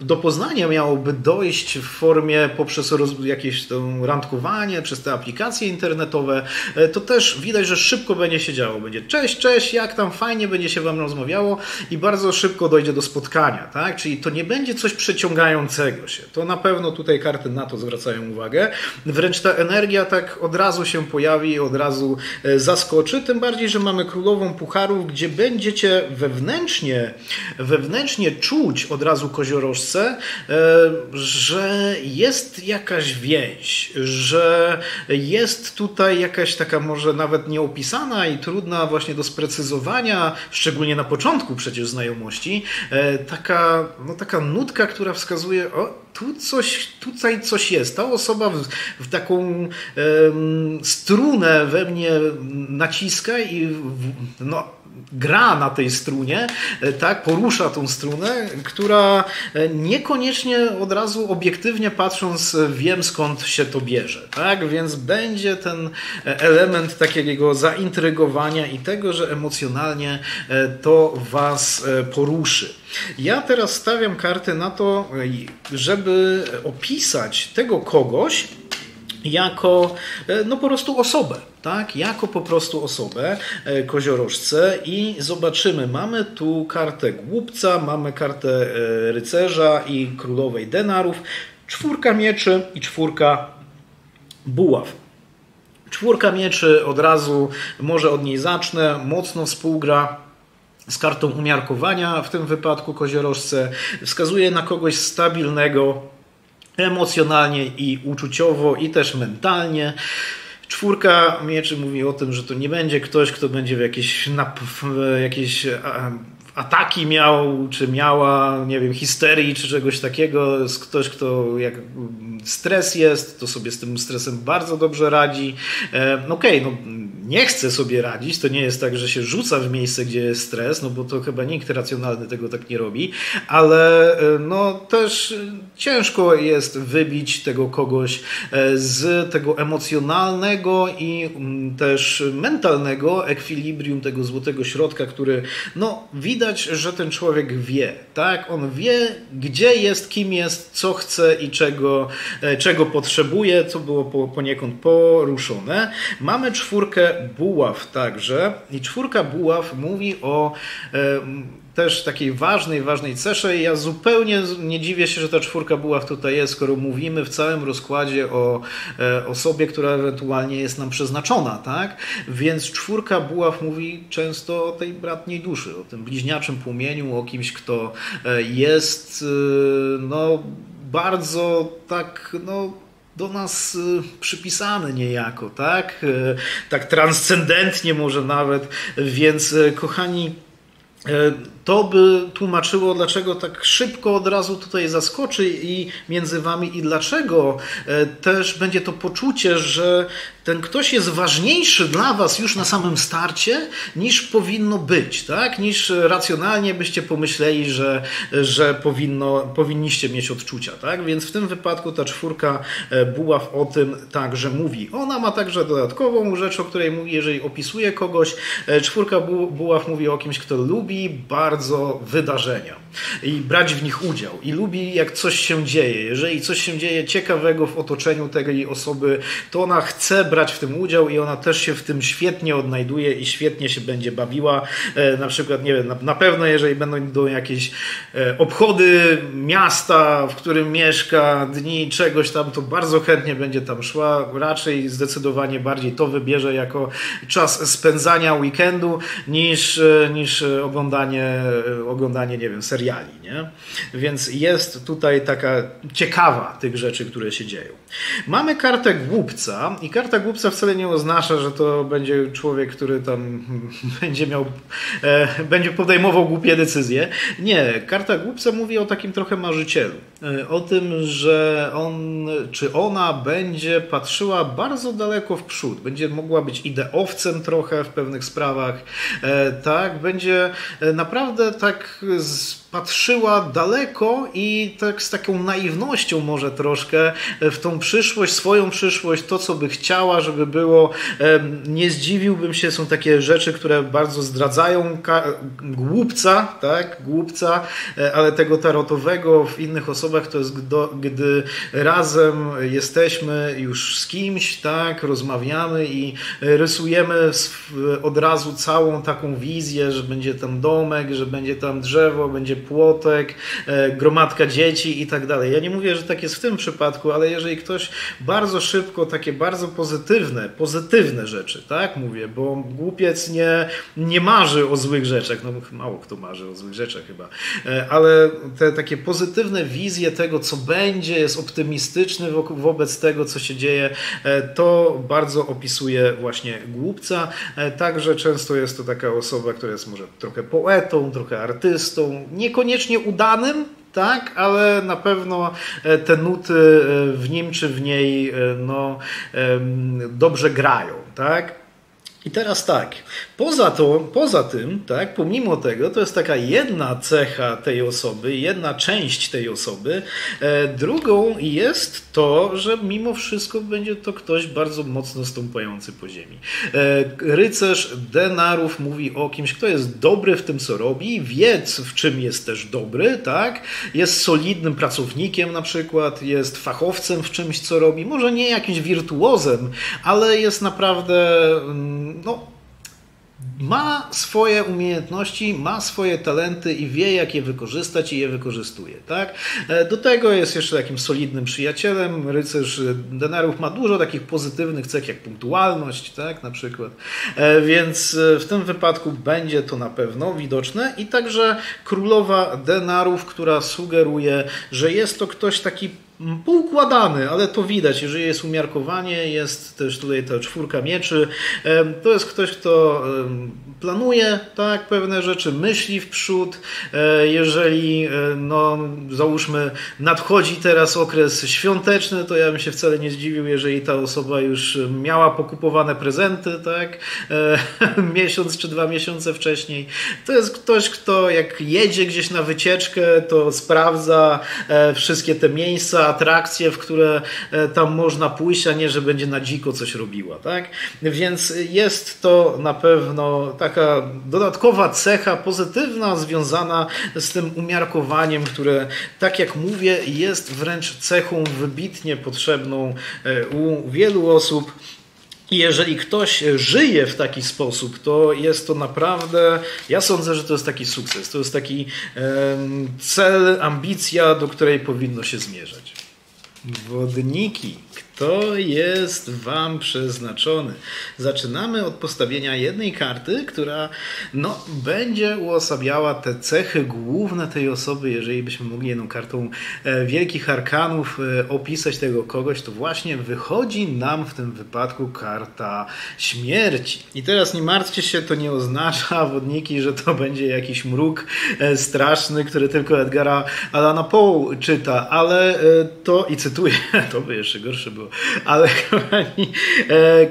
do poznania miałoby dojść w formie poprzez jakieś to randkowanie, przez te aplikacje internetowe, to też widać, że szybko będzie się działo. Będzie cześć, jak tam fajnie będzie się wam rozmawiało i bardzo szybko dojdzie do spotkania, tak? Czyli to nie będzie coś przeciągającego się. To na pewno tutaj karty na to zwracają uwagę. Wręcz ta energia tak od razu się pojawi, od razu zaskoczy, tym bardziej, że mamy królową pucharów, gdzie będziecie wewnętrznie czuć od od razu koziorożce, że jest jakaś więź, że jest tutaj jakaś taka może nawet nieopisana i trudna właśnie do sprecyzowania, szczególnie na początku przecież znajomości, taka nutka, która wskazuje, o, tutaj coś jest. Ta osoba w taką strunę we mnie naciska i gra na tej strunie, tak, porusza tą strunę, która niekoniecznie od razu obiektywnie patrząc wiem skąd się to bierze, tak, więc będzie ten element takiego zaintrygowania i tego, że emocjonalnie to was poruszy. Ja teraz stawiam karty na to, żeby opisać tego kogoś jako po prostu osobę, tak? Jako po prostu osobę koziorożce i zobaczymy, mamy tu kartę głupca, mamy kartę rycerza i królowej denarów, 4 mieczy i 4 buław. 4 mieczy od razu, może od niej zacznę, mocno współgra z kartą umiarkowania, w tym wypadku koziorożce, wskazuje na kogoś stabilnego emocjonalnie i uczuciowo i też mentalnie. 4 mieczy mówi o tym, że to nie będzie ktoś, kto będzie w jakieś ataki miał, czy miała, nie wiem, histerii, czy czegoś takiego. Ktoś, kto jak stres jest, to sobie z tym stresem bardzo dobrze radzi. Nie chce sobie radzić, to nie jest tak, że się rzuca w miejsce, gdzie jest stres, bo to chyba nikt racjonalny tego tak nie robi, ale też ciężko jest wybić tego kogoś z tego emocjonalnego i też mentalnego ekwilibrium, tego złotego środka, który widać, że ten człowiek wie, tak? On wie, gdzie jest, kim jest, co chce i czego potrzebuje, co było poniekąd poruszone. Mamy 4 buław także i 4 buław mówi o też takiej ważnej cesze. Ja zupełnie nie dziwię się, że ta 4 buław tutaj jest, skoro mówimy w całym rozkładzie o osobie, która ewentualnie jest nam przeznaczona, tak? Więc 4 buław mówi często o tej bratniej duszy, o tym bliźniaczym płomieniu, o kimś, kto jest bardzo tak do nas przypisany niejako, tak? Tak transcendentnie może nawet, więc kochani, to by tłumaczyło, dlaczego tak szybko od razu tutaj zaskoczy i między wami i dlaczego też będzie to poczucie, że ten ktoś jest ważniejszy dla was już na samym starcie niż powinno być, tak? Niż racjonalnie byście pomyśleli, że powinniście mieć odczucia, tak? Więc w tym wypadku ta 4 buław o tym także mówi. Ona ma także dodatkową rzecz, o której mówi, jeżeli opisuje kogoś. 4 buław mówi o kimś, kto lubi bardzo wydarzenia i brać w nich udział i lubi, jak coś się dzieje. Jeżeli coś się dzieje ciekawego w otoczeniu tej osoby, to ona chce brać w tym udział i ona też się w tym świetnie odnajduje i świetnie się będzie bawiła. Na przykład, nie wiem, na pewno jeżeli będą jakieś obchody miasta, w którym mieszka, dni czegoś tam, to bardzo chętnie będzie tam szła. Raczej zdecydowanie bardziej to wybierze jako czas spędzania weekendu niż oglądanie, nie wiem, seriali, nie? Więc jest tutaj taka ciekawa tych rzeczy, które się dzieją. Mamy kartę głupca i karta głupca wcale nie oznacza, że to będzie człowiek, który tam będzie podejmował głupie decyzje. Nie, karta głupca mówi o takim trochę marzycielu. O tym, że on czy ona będzie patrzyła bardzo daleko w przód. Będzie mogła być ideowcem trochę w pewnych sprawach. Tak, będzie naprawdę tak patrzyła daleko i tak z taką naiwnością może troszkę w tą przyszłość, swoją przyszłość, to co by chciała, żeby było. Nie zdziwiłbym się, są takie rzeczy, które bardzo zdradzają głupca, tak, głupca, ale tego tarotowego w innych osobach to jest gdy razem jesteśmy już z kimś, tak, rozmawiamy i rysujemy od razu całą taką wizję, że będzie tam domek, że będzie tam drzewo, będzie płotek, gromadka dzieci i tak dalej. Ja nie mówię, że tak jest w tym przypadku, ale jeżeli ktoś bardzo szybko takie bardzo pozytywne rzeczy, tak mówię, bo głupiec nie marzy o złych rzeczach, no mało kto marzy o złych rzeczach chyba, ale te takie pozytywne wizje tego, co będzie, jest optymistyczny wobec tego, co się dzieje, to bardzo opisuje właśnie głupca. Także często jest to taka osoba, która jest może trochę poetą, trochę artystą, niekoniecznie udanym, tak, ale na pewno te nuty w nim czy w niej no, dobrze grają, tak? I teraz tak, poza tym, tak, pomimo tego, to jest taka jedna cecha tej osoby, jedna część tej osoby. Drugą jest to, że mimo wszystko będzie to ktoś bardzo mocno stąpający po ziemi. Rycerz denarów mówi o kimś, kto jest dobry w tym, co robi, wie, w czym jest też dobry, tak, jest solidnym pracownikiem na przykład, jest fachowcem w czymś, co robi, może nie jakimś wirtuozem, ale jest naprawdę... no, ma swoje umiejętności, ma swoje talenty i wie, jak je wykorzystać i je wykorzystuje. Tak? Do tego jest jeszcze takim solidnym przyjacielem. Rycerz denarów ma dużo takich pozytywnych cech, jak punktualność, tak? Na przykład. Więc w tym wypadku będzie to na pewno widoczne. I także królowa denarów, która sugeruje, że jest to ktoś taki poukładany, ale to widać, jeżeli jest umiarkowanie, jest też tutaj ta czwórka mieczy, to jest ktoś, kto planuje, tak, pewne rzeczy, myśli w przód, jeżeli no, załóżmy nadchodzi teraz okres świąteczny, to ja bym się wcale nie zdziwił, jeżeli ta osoba już miała pokupowane prezenty, tak, miesiąc czy 2 miesiące wcześniej. To jest ktoś, kto jak jedzie gdzieś na wycieczkę, to sprawdza wszystkie te miejsca, atrakcje, w które tam można pójść, a nie, że będzie na dziko coś robiła, tak? Więc jest to na pewno taka dodatkowa cecha pozytywna związana z tym umiarkowaniem, które, tak jak mówię, jest wręcz cechą wybitnie potrzebną u wielu osób. I jeżeli ktoś żyje w taki sposób, to jest to naprawdę, ja sądzę, że to jest taki sukces, to jest taki cel, ambicja, do której powinno się zmierzać. Wodniki. Kto jest Wam przeznaczony? Zaczynamy od postawienia jednej karty, która no, będzie uosabiała te cechy główne tej osoby. Jeżeli byśmy mogli jedną kartą wielkich arkanów opisać tego kogoś, to właśnie wychodzi nam w tym wypadku karta śmierci. I teraz nie martwcie się, to nie oznacza, wodniki, że to będzie jakiś mruk straszny, który tylko Edgara Allana Poe czyta, ale to, i cytuję, to by jeszcze gorsze było, ale kochani,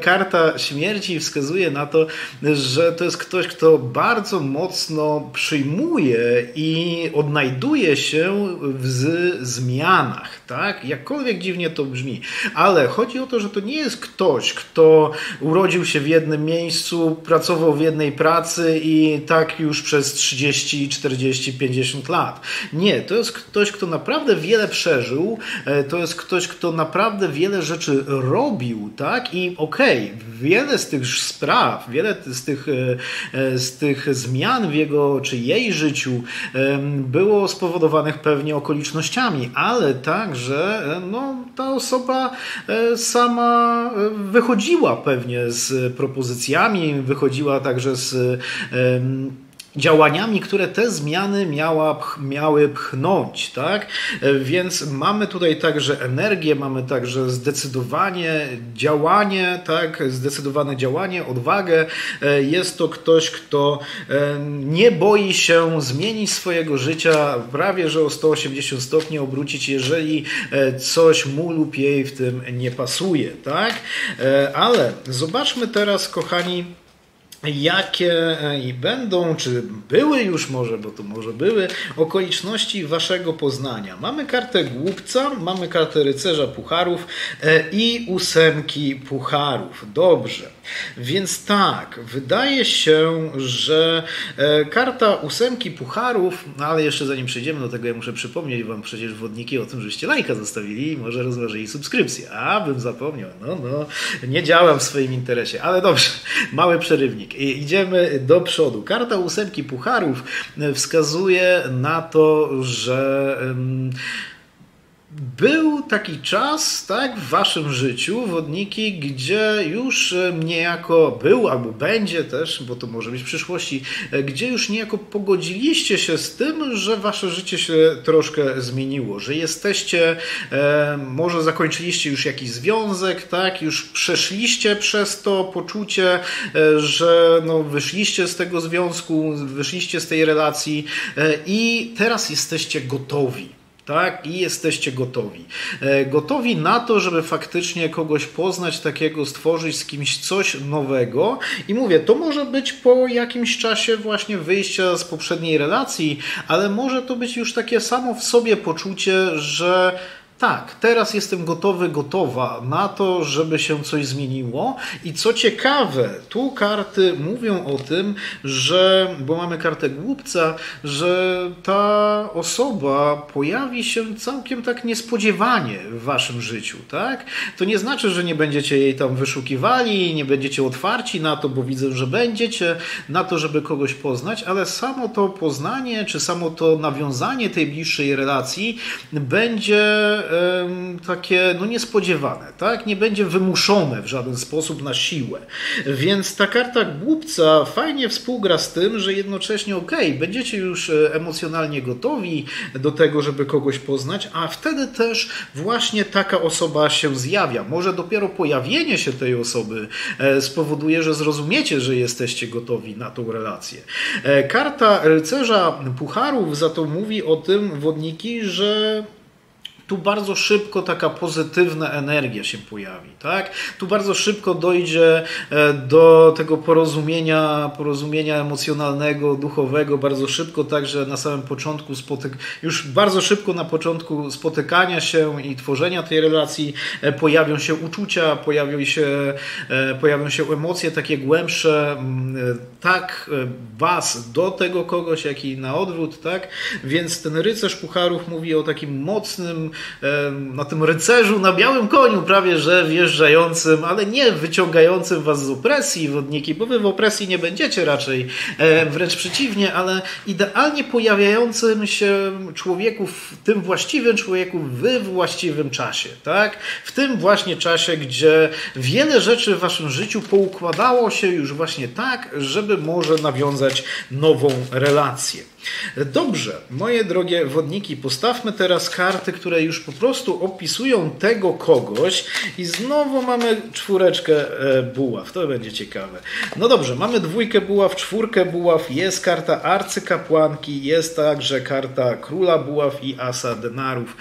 karta śmierci wskazuje na to, że to jest ktoś, kto bardzo mocno przyjmuje i odnajduje się w zmianach, tak? Jakkolwiek dziwnie to brzmi, ale chodzi o to, że to nie jest ktoś, kto urodził się w jednym miejscu, pracował w jednej pracy i tak już przez 30, 40, 50 lat. Nie, to jest ktoś, kto naprawdę wiele przeżył, to jest ktoś, kto naprawdę wiele rzeczy robił, tak? I okej, wiele z tych spraw, wiele z tych zmian w jego czy jej życiu było spowodowanych pewnie okolicznościami, ale także no, ta osoba sama wychodziła pewnie z propozycjami, wychodziła także z działaniami, które te zmiany miały pchnąć, tak? Więc mamy tutaj także energię, mamy także zdecydowane działanie, odwagę. Jest to ktoś, kto nie boi się zmienić swojego życia prawie że o 180 stopni obrócić, jeżeli coś mu lub jej w tym nie pasuje, tak? Ale zobaczmy teraz, kochani, jakie będą, czy były już może, bo to może były, okoliczności waszego poznania. Mamy kartę głupca, mamy kartę rycerza pucharów i 8 pucharów. Dobrze. Więc tak, wydaje się, że karta 8 pucharów, no ale jeszcze zanim przejdziemy do tego, ja muszę przypomnieć wam przecież wodniki o tym, żeście lajka zostawili i może rozważyli subskrypcję. A, bym zapomniał. No, nie działam w swoim interesie, ale dobrze, mały przerywnik. Idziemy do przodu. Karta 8 pucharów wskazuje na to, że był taki czas, tak, w waszym życiu, wodniki, gdzie już niejako był, albo będzie też, bo to może być w przyszłości, gdzie już niejako pogodziliście się z tym, że wasze życie się troszkę zmieniło, że jesteście, może zakończyliście już jakiś związek, tak, już przeszliście przez to poczucie, że no, wyszliście z tego związku, wyszliście z tej relacji i teraz jesteście gotowi. Tak, i jesteście gotowi. Gotowi na to, żeby faktycznie kogoś poznać, takiego stworzyć z kimś coś nowego. I mówię, to może być po jakimś czasie właśnie wyjścia z poprzedniej relacji, ale może to być już takie samo w sobie poczucie, że tak, teraz jestem gotowy, gotowa na to, żeby się coś zmieniło. I co ciekawe, tu karty mówią o tym, że, bo mamy kartę głupca, że ta osoba pojawi się całkiem tak niespodziewanie w waszym życiu, tak? To nie znaczy, że nie będziecie jej tam wyszukiwali, nie będziecie otwarci na to, bo widzę, że będziecie, na to, żeby kogoś poznać, ale samo to poznanie, czy samo to nawiązanie tej bliższej relacji będzie takie no niespodziewane, tak? Nie będzie wymuszone w żaden sposób na siłę. Więc ta karta głupca fajnie współgra z tym, że jednocześnie będziecie już emocjonalnie gotowi do tego, żeby kogoś poznać, a wtedy też właśnie taka osoba się zjawia. Może dopiero pojawienie się tej osoby spowoduje, że zrozumiecie, że jesteście gotowi na tą relację. Karta rycerza pucharów za to mówi o tym, wodniki, że tu bardzo szybko taka pozytywna energia się pojawi, tak? Tu bardzo szybko dojdzie do tego porozumienia emocjonalnego, duchowego, bardzo szybko także na samym początku już bardzo szybko na początku spotykania się i tworzenia tej relacji pojawią się uczucia, pojawią się emocje takie głębsze, tak was do tego kogoś, jak i na odwrót, tak? Więc ten rycerz pucharów mówi o takim mocnym, na tym rycerzu na białym koniu prawie, że wjeżdżającym, ale nie wyciągającym was z opresji, wodniki, bo wy w opresji nie będziecie raczej, wręcz przeciwnie, ale idealnie pojawiającym się człowieku, w tym właściwym człowieku w właściwym czasie, tak? W tym właśnie czasie, gdzie wiele rzeczy w waszym życiu poukładało się już właśnie tak, żeby może nawiązać nową relację. Dobrze, moje drogie wodniki, postawmy teraz karty, które już po prostu opisują tego kogoś i znowu mamy 4 buław, to będzie ciekawe. No dobrze, mamy 2 buław, 4 buław, jest karta arcykapłanki, jest także karta króla buław i asa denarów.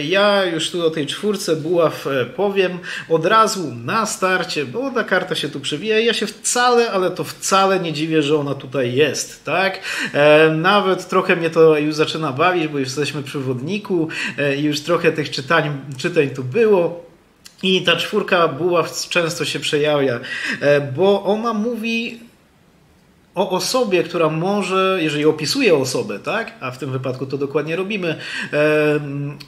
Ja już tu o tej 4 buław powiem od razu na starcie, bo ta karta się tu przewija. Ja się wcale, ale to wcale nie dziwię, że ona tutaj jest, tak? Nawet trochę mnie to już zaczyna bawić, bo już jesteśmy przy wodniku i już trochę tych czytań tu było. I ta 4 buław często się przejawia, bo ona mówi o osobie, która może, jeżeli opisuje osobę, tak, a w tym wypadku to dokładnie robimy,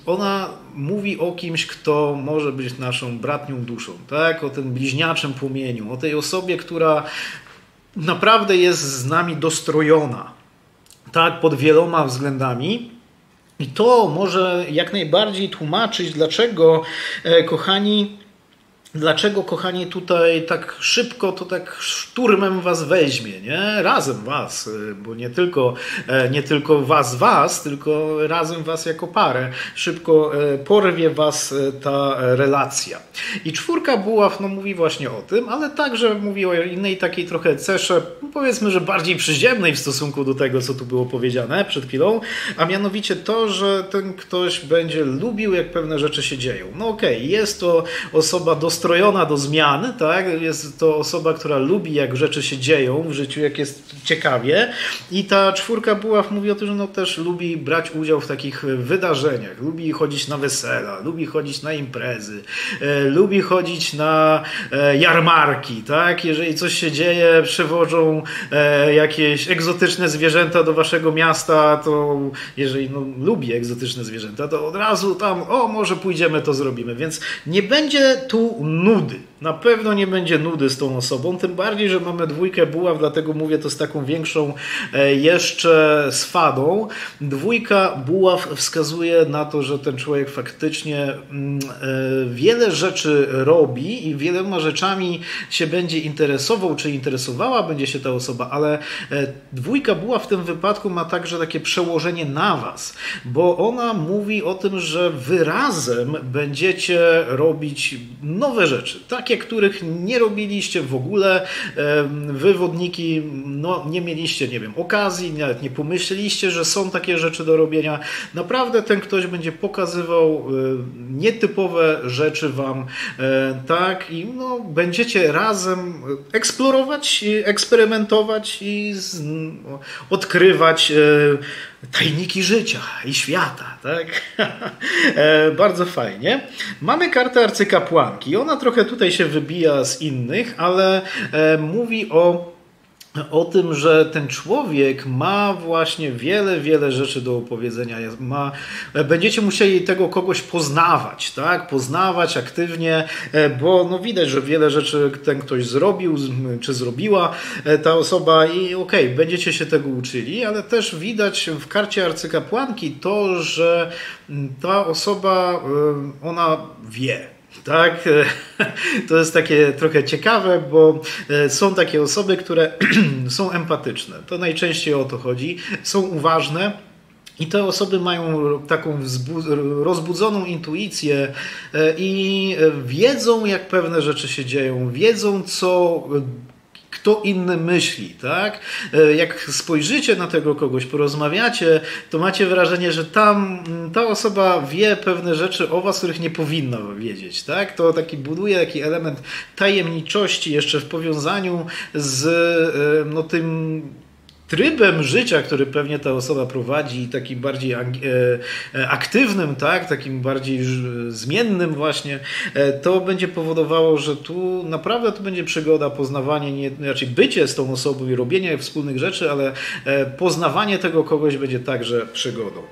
ona mówi o kimś, kto może być naszą bratnią duszą, tak, o tym bliźniaczym płomieniu, o tej osobie, która naprawdę jest z nami dostrojona, tak, pod wieloma względami. I to może jak najbardziej tłumaczyć, dlaczego, kochani, tutaj tak szybko to tak szturmem was weźmie, nie? Razem was, bo nie tylko was, tylko razem was jako parę. Szybko porwie was ta relacja. I 4 buław mówi właśnie o tym, ale także mówi o innej takiej trochę cesze, powiedzmy, że bardziej przyziemnej w stosunku do tego, co tu było powiedziane przed chwilą, a mianowicie to, że ten ktoś będzie lubił, jak pewne rzeczy się dzieją. No okej, jest to osoba dostrojona do zmiany, tak? Jest to osoba, która lubi, jak rzeczy się dzieją w życiu, jak jest ciekawie. I ta 4 buław mówi o tym, że też lubi brać udział w takich wydarzeniach, lubi chodzić na wesela, lubi chodzić na imprezy, lubi chodzić na jarmarki, tak? Jeżeli coś się dzieje, przywożą jakieś egzotyczne zwierzęta do waszego miasta, to jeżeli lubi egzotyczne zwierzęta, to od razu tam, może pójdziemy, to zrobimy. Więc nie będzie tu nudy. Na pewno nie będzie nudy z tą osobą, tym bardziej, że mamy dwójkę buław, dlatego mówię to z taką większą jeszcze swadą. Dwójka buław wskazuje na to, że ten człowiek faktycznie wiele rzeczy robi i wieloma rzeczami się będzie interesował, czy interesowała będzie się ta osoba, ale dwójka buław w tym wypadku ma także takie przełożenie na was, bo ona mówi o tym, że wy razem będziecie robić nowe rzeczy, takie, których nie robiliście w ogóle. Wy, wodniki, no, nie mieliście, nie wiem, okazji, nawet nie pomyśleliście, że są takie rzeczy do robienia. Naprawdę ten ktoś będzie pokazywał nietypowe rzeczy wam, tak, i no, będziecie razem eksplorować, eksperymentować i odkrywać tajniki życia i świata, tak? Bardzo fajnie. Mamy kartę arcykapłanki. Ona trochę tutaj się wybija z innych, ale mówi o tym, że ten człowiek ma właśnie wiele rzeczy do opowiedzenia. Będziecie musieli tego kogoś poznawać, tak? Poznawać aktywnie, bo no widać, że wiele rzeczy ten ktoś zrobił, czy zrobiła ta osoba i okej, będziecie się tego uczyli, ale też widać w karcie arcykapłanki to, że ta osoba, ona wie. Tak, to jest takie trochę ciekawe, bo są takie osoby, które są empatyczne. To najczęściej o to chodzi. Są uważne. I te osoby mają taką rozbudzoną intuicję i wiedzą, jak pewne rzeczy się dzieją, wiedzą, kto inny myśli, tak? Jak spojrzycie na tego kogoś, porozmawiacie, to macie wrażenie, że ta osoba wie pewne rzeczy o was, których nie powinna wiedzieć, tak? To buduje taki element tajemniczości jeszcze w powiązaniu z tym trybem życia, który pewnie ta osoba prowadzi, takim bardziej aktywnym, tak, takim bardziej zmiennym właśnie, to będzie powodowało, że tu naprawdę to będzie przygoda, poznawanie, raczej bycie z tą osobą i robienie wspólnych rzeczy, ale poznawanie tego kogoś będzie także przygodą.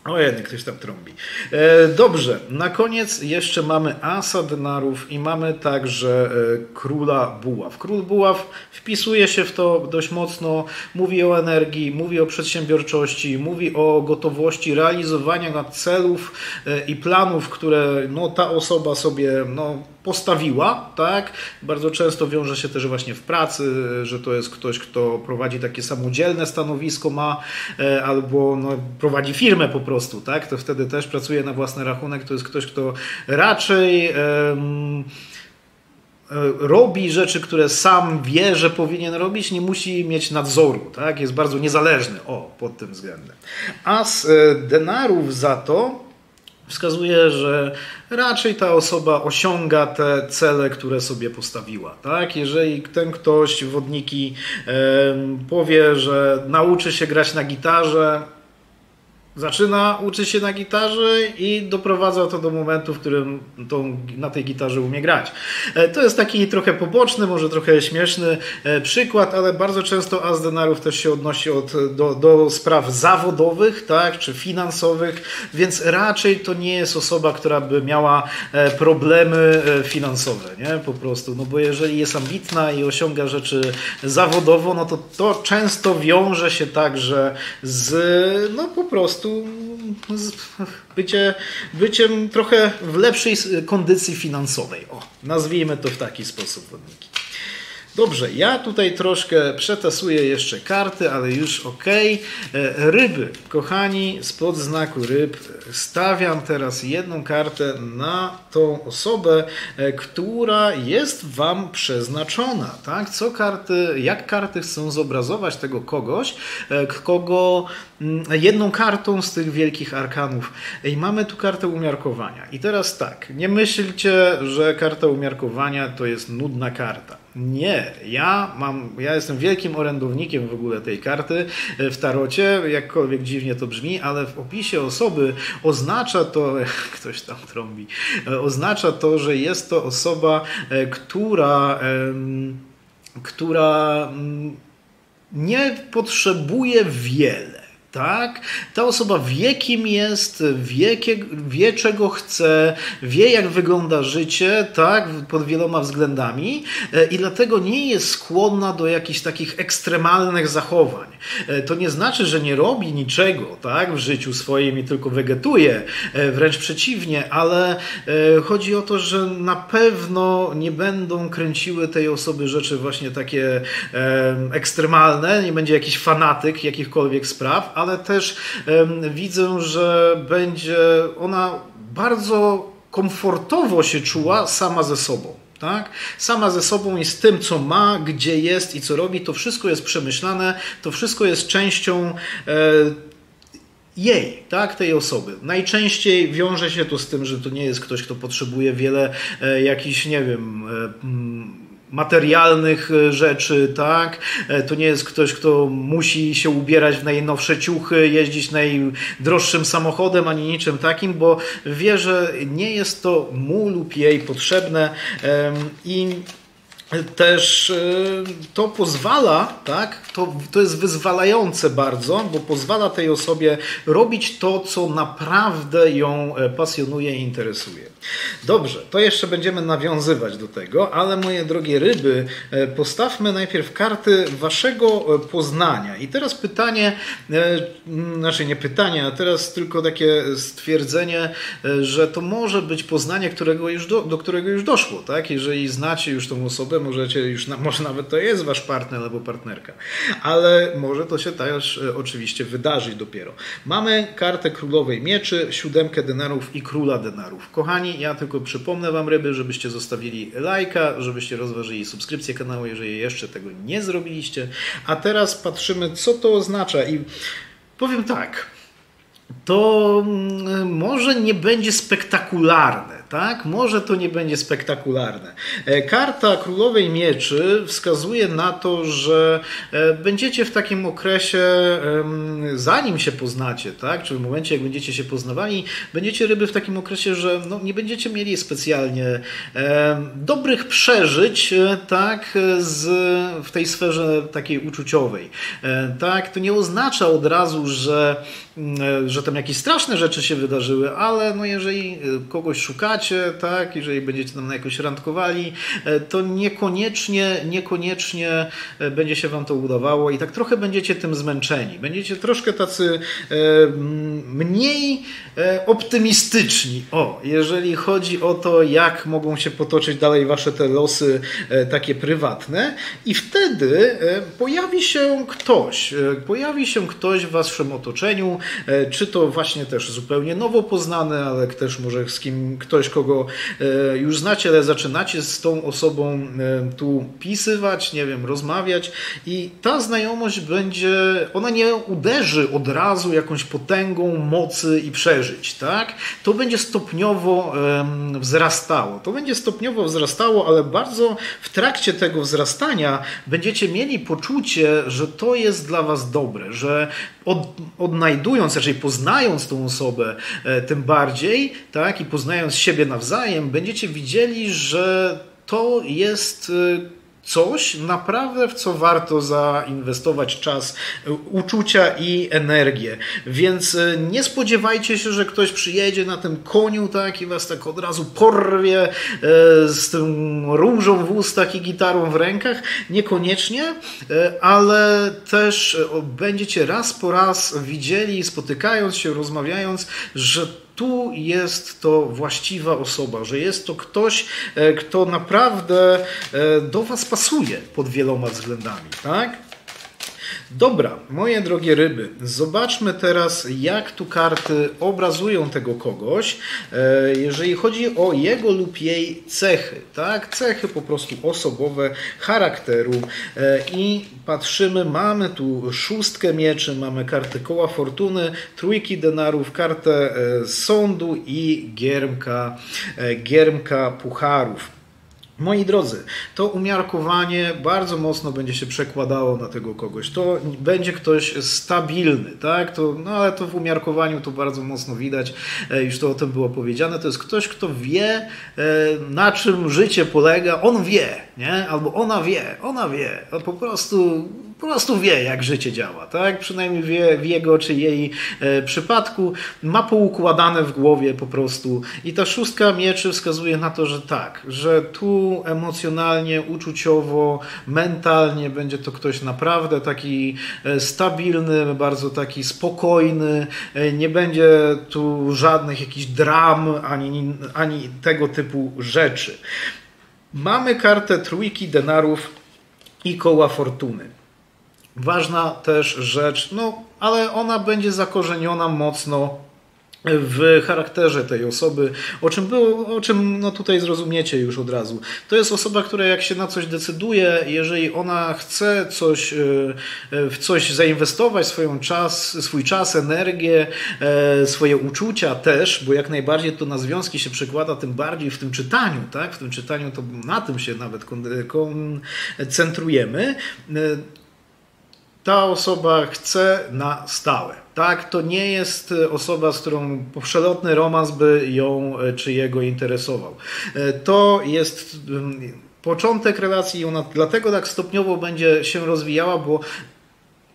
O, jednak ktoś tam trąbi. Dobrze, na koniec jeszcze mamy asa denarów i mamy także króla buław. Król buław wpisuje się w to dość mocno, mówi o energii, mówi o przedsiębiorczości, mówi o gotowości realizowania celów i planów, które ta osoba sobie postawiła, tak? Bardzo często wiąże się też właśnie w pracy, że to jest ktoś, kto prowadzi takie samodzielne stanowisko albo prowadzi firmę po prostu, tak? To wtedy też pracuje na własny rachunek, to jest ktoś, kto raczej robi rzeczy, które sam wie, że powinien robić, nie musi mieć nadzoru, tak? Jest bardzo niezależny, pod tym względem. As denarów za to wskazuje, że raczej ta osoba osiąga te cele, które sobie postawiła. Tak? Jeżeli ten ktoś, wodniki, powie, że nauczy się grać na gitarze, uczy się na gitarze i doprowadza to do momentu, w którym na tej gitarze umie grać. To jest taki trochę poboczny, może trochę śmieszny przykład, ale bardzo często as denarów też się odnosi do spraw zawodowych, tak, czy finansowych, więc raczej to nie jest osoba, która by miała problemy finansowe, nie? Po prostu, bo jeżeli jest ambitna i osiąga rzeczy zawodowo, to często wiąże się także z po prostu z byciem trochę w lepszej kondycji finansowej. Nazwijmy to w taki sposób, wodniki. Dobrze, ja tutaj troszkę przetasuję jeszcze karty, ale już okej. Ryby, kochani, spod znaku ryb stawiam teraz jedną kartę na tą osobę, która jest wam przeznaczona. Tak? Jak karty chcą zobrazować tego kogoś, kogo jedną kartą z tych wielkich arkanów. I mamy tu kartę umiarkowania. I teraz tak, nie myślcie, że karta umiarkowania to jest nudna karta. Nie, ja jestem wielkim orędownikiem w ogóle tej karty w tarocie, jakkolwiek dziwnie to brzmi, ale w opisie osoby oznacza to, ktoś tam trąbi, oznacza to, że jest to osoba, która nie potrzebuje wiele. tak? Ta osoba wie, kim jest, wie czego chce, wie, jak wygląda życie, tak? Pod wieloma względami i dlatego nie jest skłonna do jakichś takich ekstremalnych zachowań. To nie znaczy, że nie robi niczego, tak? W życiu swoim i tylko wegetuje, wręcz przeciwnie, ale chodzi o to, że na pewno nie będą kręciły tej osoby rzeczy właśnie takie ekstremalne, nie będzie jakiś fanatyk jakichkolwiek spraw, ale też widzę, że będzie ona bardzo komfortowo się czuła sama ze sobą. Tak? Sama ze sobą i z tym, co ma, gdzie jest i co robi, to wszystko jest przemyślane, to wszystko jest częścią jej, tak, tej osoby. Najczęściej wiąże się to z tym, że to nie jest ktoś, kto potrzebuje wiele jakichś, nie wiem, materialnych rzeczy, tak? To nie jest ktoś, kto musi się ubierać w najnowsze ciuchy, jeździć najdroższym samochodem, ani niczym takim, bo wie, że nie jest to mu lub jej potrzebne i też to pozwala, tak? To jest wyzwalające bardzo, bo pozwala tej osobie robić to, co naprawdę ją pasjonuje i interesuje. Dobrze, to jeszcze będziemy nawiązywać do tego, ale moje drogie ryby, postawmy najpierw karty waszego poznania. I teraz pytanie, znaczy nie pytanie, a teraz tylko takie stwierdzenie, że to może być poznanie, do którego już doszło, tak? Jeżeli znacie już tą osobę, może nawet to jest wasz partner albo partnerka, ale może to się też oczywiście wydarzyć dopiero. Mamy kartę Królowej Mieczy, 7 denarów i Króla Denarów. Kochani, ja tylko przypomnę wam, ryby, żebyście zostawili lajka, żebyście rozważyli subskrypcję kanału, jeżeli jeszcze tego nie zrobiliście. A teraz patrzymy, co to oznacza i powiem tak, to może nie będzie spektakularne. Tak? Może to nie będzie spektakularne. Karta Królowej Mieczy wskazuje na to, że będziecie w takim okresie, zanim się poznacie, tak? Czy w momencie, jak będziecie się poznawali, będziecie ryby w takim okresie, że no, nie będziecie mieli specjalnie dobrych przeżyć, tak? W tej sferze takiej uczuciowej. Tak? To nie oznacza od razu, że tam jakieś straszne rzeczy się wydarzyły, ale no jeżeli kogoś szukacie, tak, jeżeli będziecie tam jakoś randkowali, to niekoniecznie będzie się wam to udawało i tak trochę będziecie tym zmęczeni. Będziecie troszkę tacy mniej optymistyczni. Jeżeli chodzi o to, jak mogą się potoczyć dalej wasze te losy takie prywatne i wtedy pojawi się ktoś w waszym otoczeniu, czy to właśnie też zupełnie nowo poznany, ale też może ktoś, kogo już znacie, ale zaczynacie z tą osobą tu pisywać, nie wiem, rozmawiać i ta znajomość ona nie uderzy od razu jakąś potęgą mocy i przeżyć, tak? To będzie stopniowo wzrastało. Ale bardzo w trakcie tego wzrastania będziecie mieli poczucie, że to jest dla was dobre, że odnajdując, raczej poznając tą osobę tym bardziej, tak, i poznając siebie nawzajem, będziecie widzieli, że to jest coś naprawdę, w co warto zainwestować czas, uczucia i energię. Więc nie spodziewajcie się, że ktoś przyjedzie na tym koniu, tak, i was tak od razu porwie z tą różą w ustach i gitarą w rękach. Niekoniecznie, ale też będziecie raz po raz widzieli, spotykając się, rozmawiając, że tu jest to właściwa osoba, że jest to ktoś, kto naprawdę do was pasuje pod wieloma względami, tak? Dobra, moje drogie ryby, zobaczmy teraz, jak tu karty obrazują tego kogoś, jeżeli chodzi o jego lub jej cechy, tak? Cechy po prostu osobowe, charakteru i patrzymy, mamy tu 6 mieczy, mamy kartę koła fortuny, 3 denarów, kartę sądu i giermka pucharów. Moi drodzy, to umiarkowanie bardzo mocno będzie się przekładało na tego kogoś. To będzie ktoś stabilny, tak? Ale to w umiarkowaniu to bardzo mocno widać, już to o tym było powiedziane. To jest ktoś, kto wie, na czym życie polega. On wie, nie? Albo ona wie. Po prostu po prostu wie, jak życie działa, tak? Przynajmniej wie, w jego czy jej przypadku ma poukładane w głowie po prostu. I ta szóstka mieczy wskazuje na to, że tak, że tu emocjonalnie, uczuciowo, mentalnie będzie to ktoś naprawdę taki stabilny, bardzo taki spokojny, nie będzie tu żadnych jakichś dram, ani tego typu rzeczy. Mamy kartę trójki denarów i koła fortuny. Ważna też rzecz, no ale ona będzie zakorzeniona mocno w charakterze tej osoby, o czym no tutaj zrozumiecie już od razu. To jest osoba, która jak się na coś decyduje, jeżeli ona chce w coś zainwestować, swój czas, energię, swoje uczucia też, bo jak najbardziej to na związki się przekłada, tym bardziej w tym czytaniu, tak? W tym czytaniu to na tym się nawet koncentrujemy. Ta osoba chce na stałe. Tak, to nie jest osoba, z którą przelotny romans by ją czy jego interesował. To jest początek relacji i ona dlatego tak stopniowo będzie się rozwijała, bo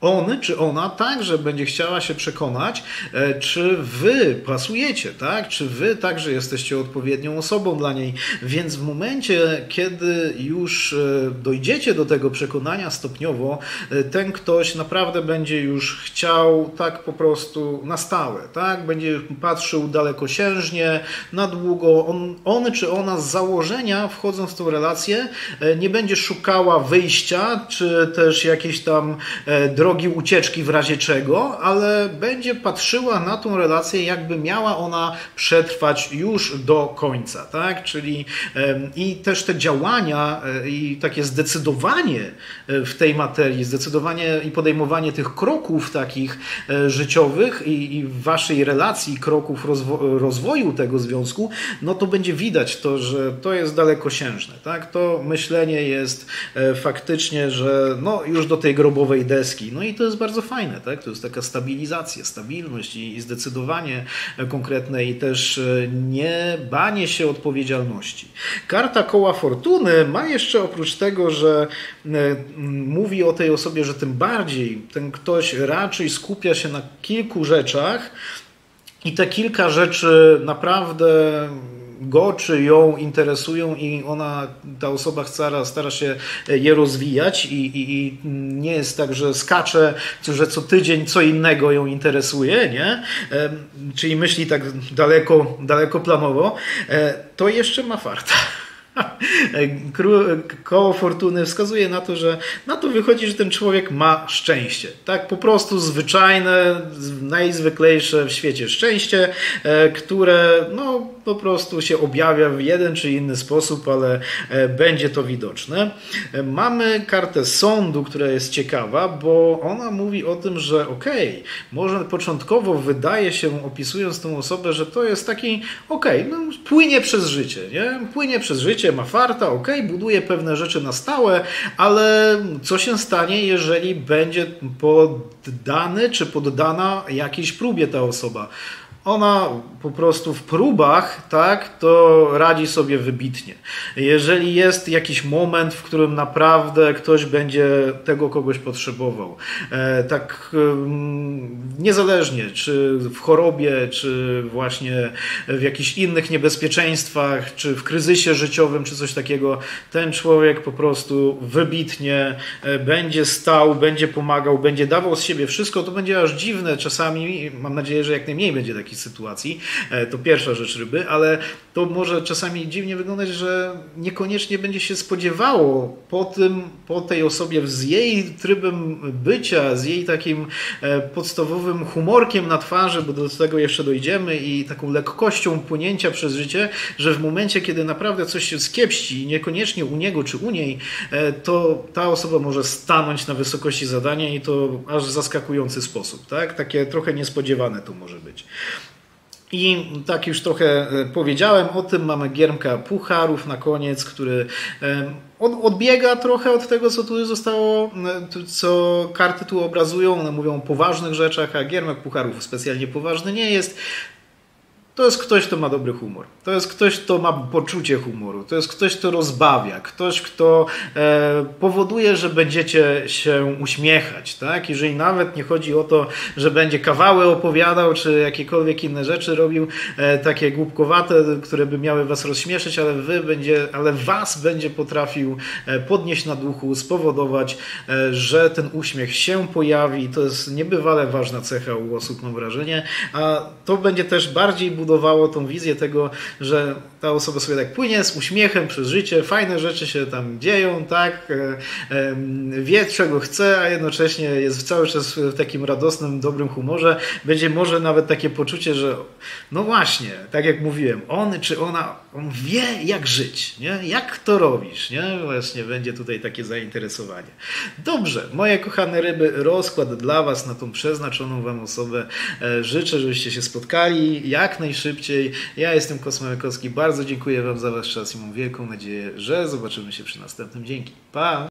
on czy ona także będzie chciała się przekonać, czy wy pasujecie, tak? Czy wy także jesteście odpowiednią osobą dla niej. Więc w momencie, kiedy już dojdziecie do tego przekonania stopniowo, ten ktoś naprawdę będzie już chciał tak po prostu na stałe, tak? Będzie patrzył dalekosiężnie, na długo. On czy ona z założenia, wchodząc w tą relację, nie będzie szukała wyjścia, czy też jakiejś tam drogi ucieczki w razie czego, ale będzie patrzyła na tą relację, jakby miała ona przetrwać już do końca, tak? Czyli i też te działania i takie zdecydowanie w tej materii, zdecydowanie i podejmowanie tych kroków takich życiowych i w waszej relacji kroków rozwoju tego związku, no to będzie widać to, że to jest dalekosiężne, tak? To myślenie jest faktycznie, że no już do tej grobowej deski. No i to jest bardzo fajne, tak? To jest taka stabilizacja, stabilność i zdecydowanie konkretne i też nie banie się odpowiedzialności. Karta koła fortuny ma jeszcze oprócz tego, że mówi o tej osobie, że tym bardziej ten ktoś raczej skupia się na kilku rzeczach i te kilka rzeczy naprawdę go czy ją interesują i ta osoba stara się je rozwijać i nie jest tak, że skacze, że co tydzień co innego ją interesuje, nie? Czyli myśli tak dalekoplanowo, to jeszcze ma farta. Koło fortuny wskazuje na to, że na to wychodzi, że ten człowiek ma szczęście. Tak, po prostu zwyczajne, najzwyklejsze w świecie szczęście, które no, po prostu się objawia w jeden czy inny sposób, ale będzie to widoczne. Mamy kartę sądu, która jest ciekawa, bo ona mówi o tym, że może początkowo wydaje się, opisując tą osobę, że to jest taki no, płynie przez życie, nie? Płynie przez życie, ma farta, buduje pewne rzeczy na stałe, ale co się stanie, jeżeli będzie poddany czy poddana jakiejś próbie ta osoba? Ona po prostu w próbach, tak, to radzi sobie wybitnie. Jeżeli jest jakiś moment, w którym naprawdę ktoś będzie tego kogoś potrzebował, tak niezależnie, czy w chorobie, czy właśnie w jakichś innych niebezpieczeństwach, czy w kryzysie życiowym, czy coś takiego, ten człowiek po prostu wybitnie będzie stał, będzie pomagał, będzie dawał z siebie wszystko. To będzie aż dziwne czasami, mam nadzieję, że jak najmniej będzie takich sytuacji. To pierwsza rzecz ryby, ale to może czasami dziwnie wyglądać, że niekoniecznie będzie się spodziewało po tej osobie z jej trybem bycia, z jej takim podstawowym humorkiem na twarzy, bo do tego jeszcze dojdziemy i taką lekkością płynięcia przez życie, że w momencie, kiedy naprawdę coś się skiepści, niekoniecznie u niego czy u niej, to ta osoba może stanąć na wysokości zadania i to aż w zaskakujący sposób. Tak? Takie trochę niespodziewane to może być. I tak już trochę powiedziałem o tym, mamy giermka pucharów na koniec, który odbiega trochę od tego, co tu zostało, co karty tu obrazują. One mówią o poważnych rzeczach, a giermek pucharów specjalnie poważny nie jest. To jest ktoś, kto ma dobry humor. To jest ktoś, kto ma poczucie humoru. To jest ktoś, kto rozbawia. Ktoś, kto powoduje, że będziecie się uśmiechać. Tak? Jeżeli nawet nie chodzi o to, że będzie kawały opowiadał, czy jakiekolwiek inne rzeczy robił, takie głupkowate, które by miały was rozśmieszyć, ale was będzie potrafił podnieść na duchu, spowodować, że ten uśmiech się pojawi. To jest niebywale ważna cecha u osób, mam wrażenie. A to będzie też bardziej budowało tą wizję tego, że ta osoba sobie tak płynie z uśmiechem przez życie, fajne rzeczy się tam dzieją, tak, wie czego chce, a jednocześnie jest cały czas w takim radosnym, dobrym humorze. Będzie może nawet takie poczucie, że no właśnie, tak jak mówiłem, on czy ona, on wie jak żyć, nie? Jak to robisz, nie? Właśnie będzie tutaj takie zainteresowanie. Dobrze, moje kochane ryby, rozkład dla was na tą przeznaczoną wam osobę. Życzę, żebyście się spotkali jak najszybciej. Ja jestem Kosmo Jakowski, bardzo dziękuję wam za wasz czas i mam wielką nadzieję, że zobaczymy się przy następnym. Dzięki. Pa!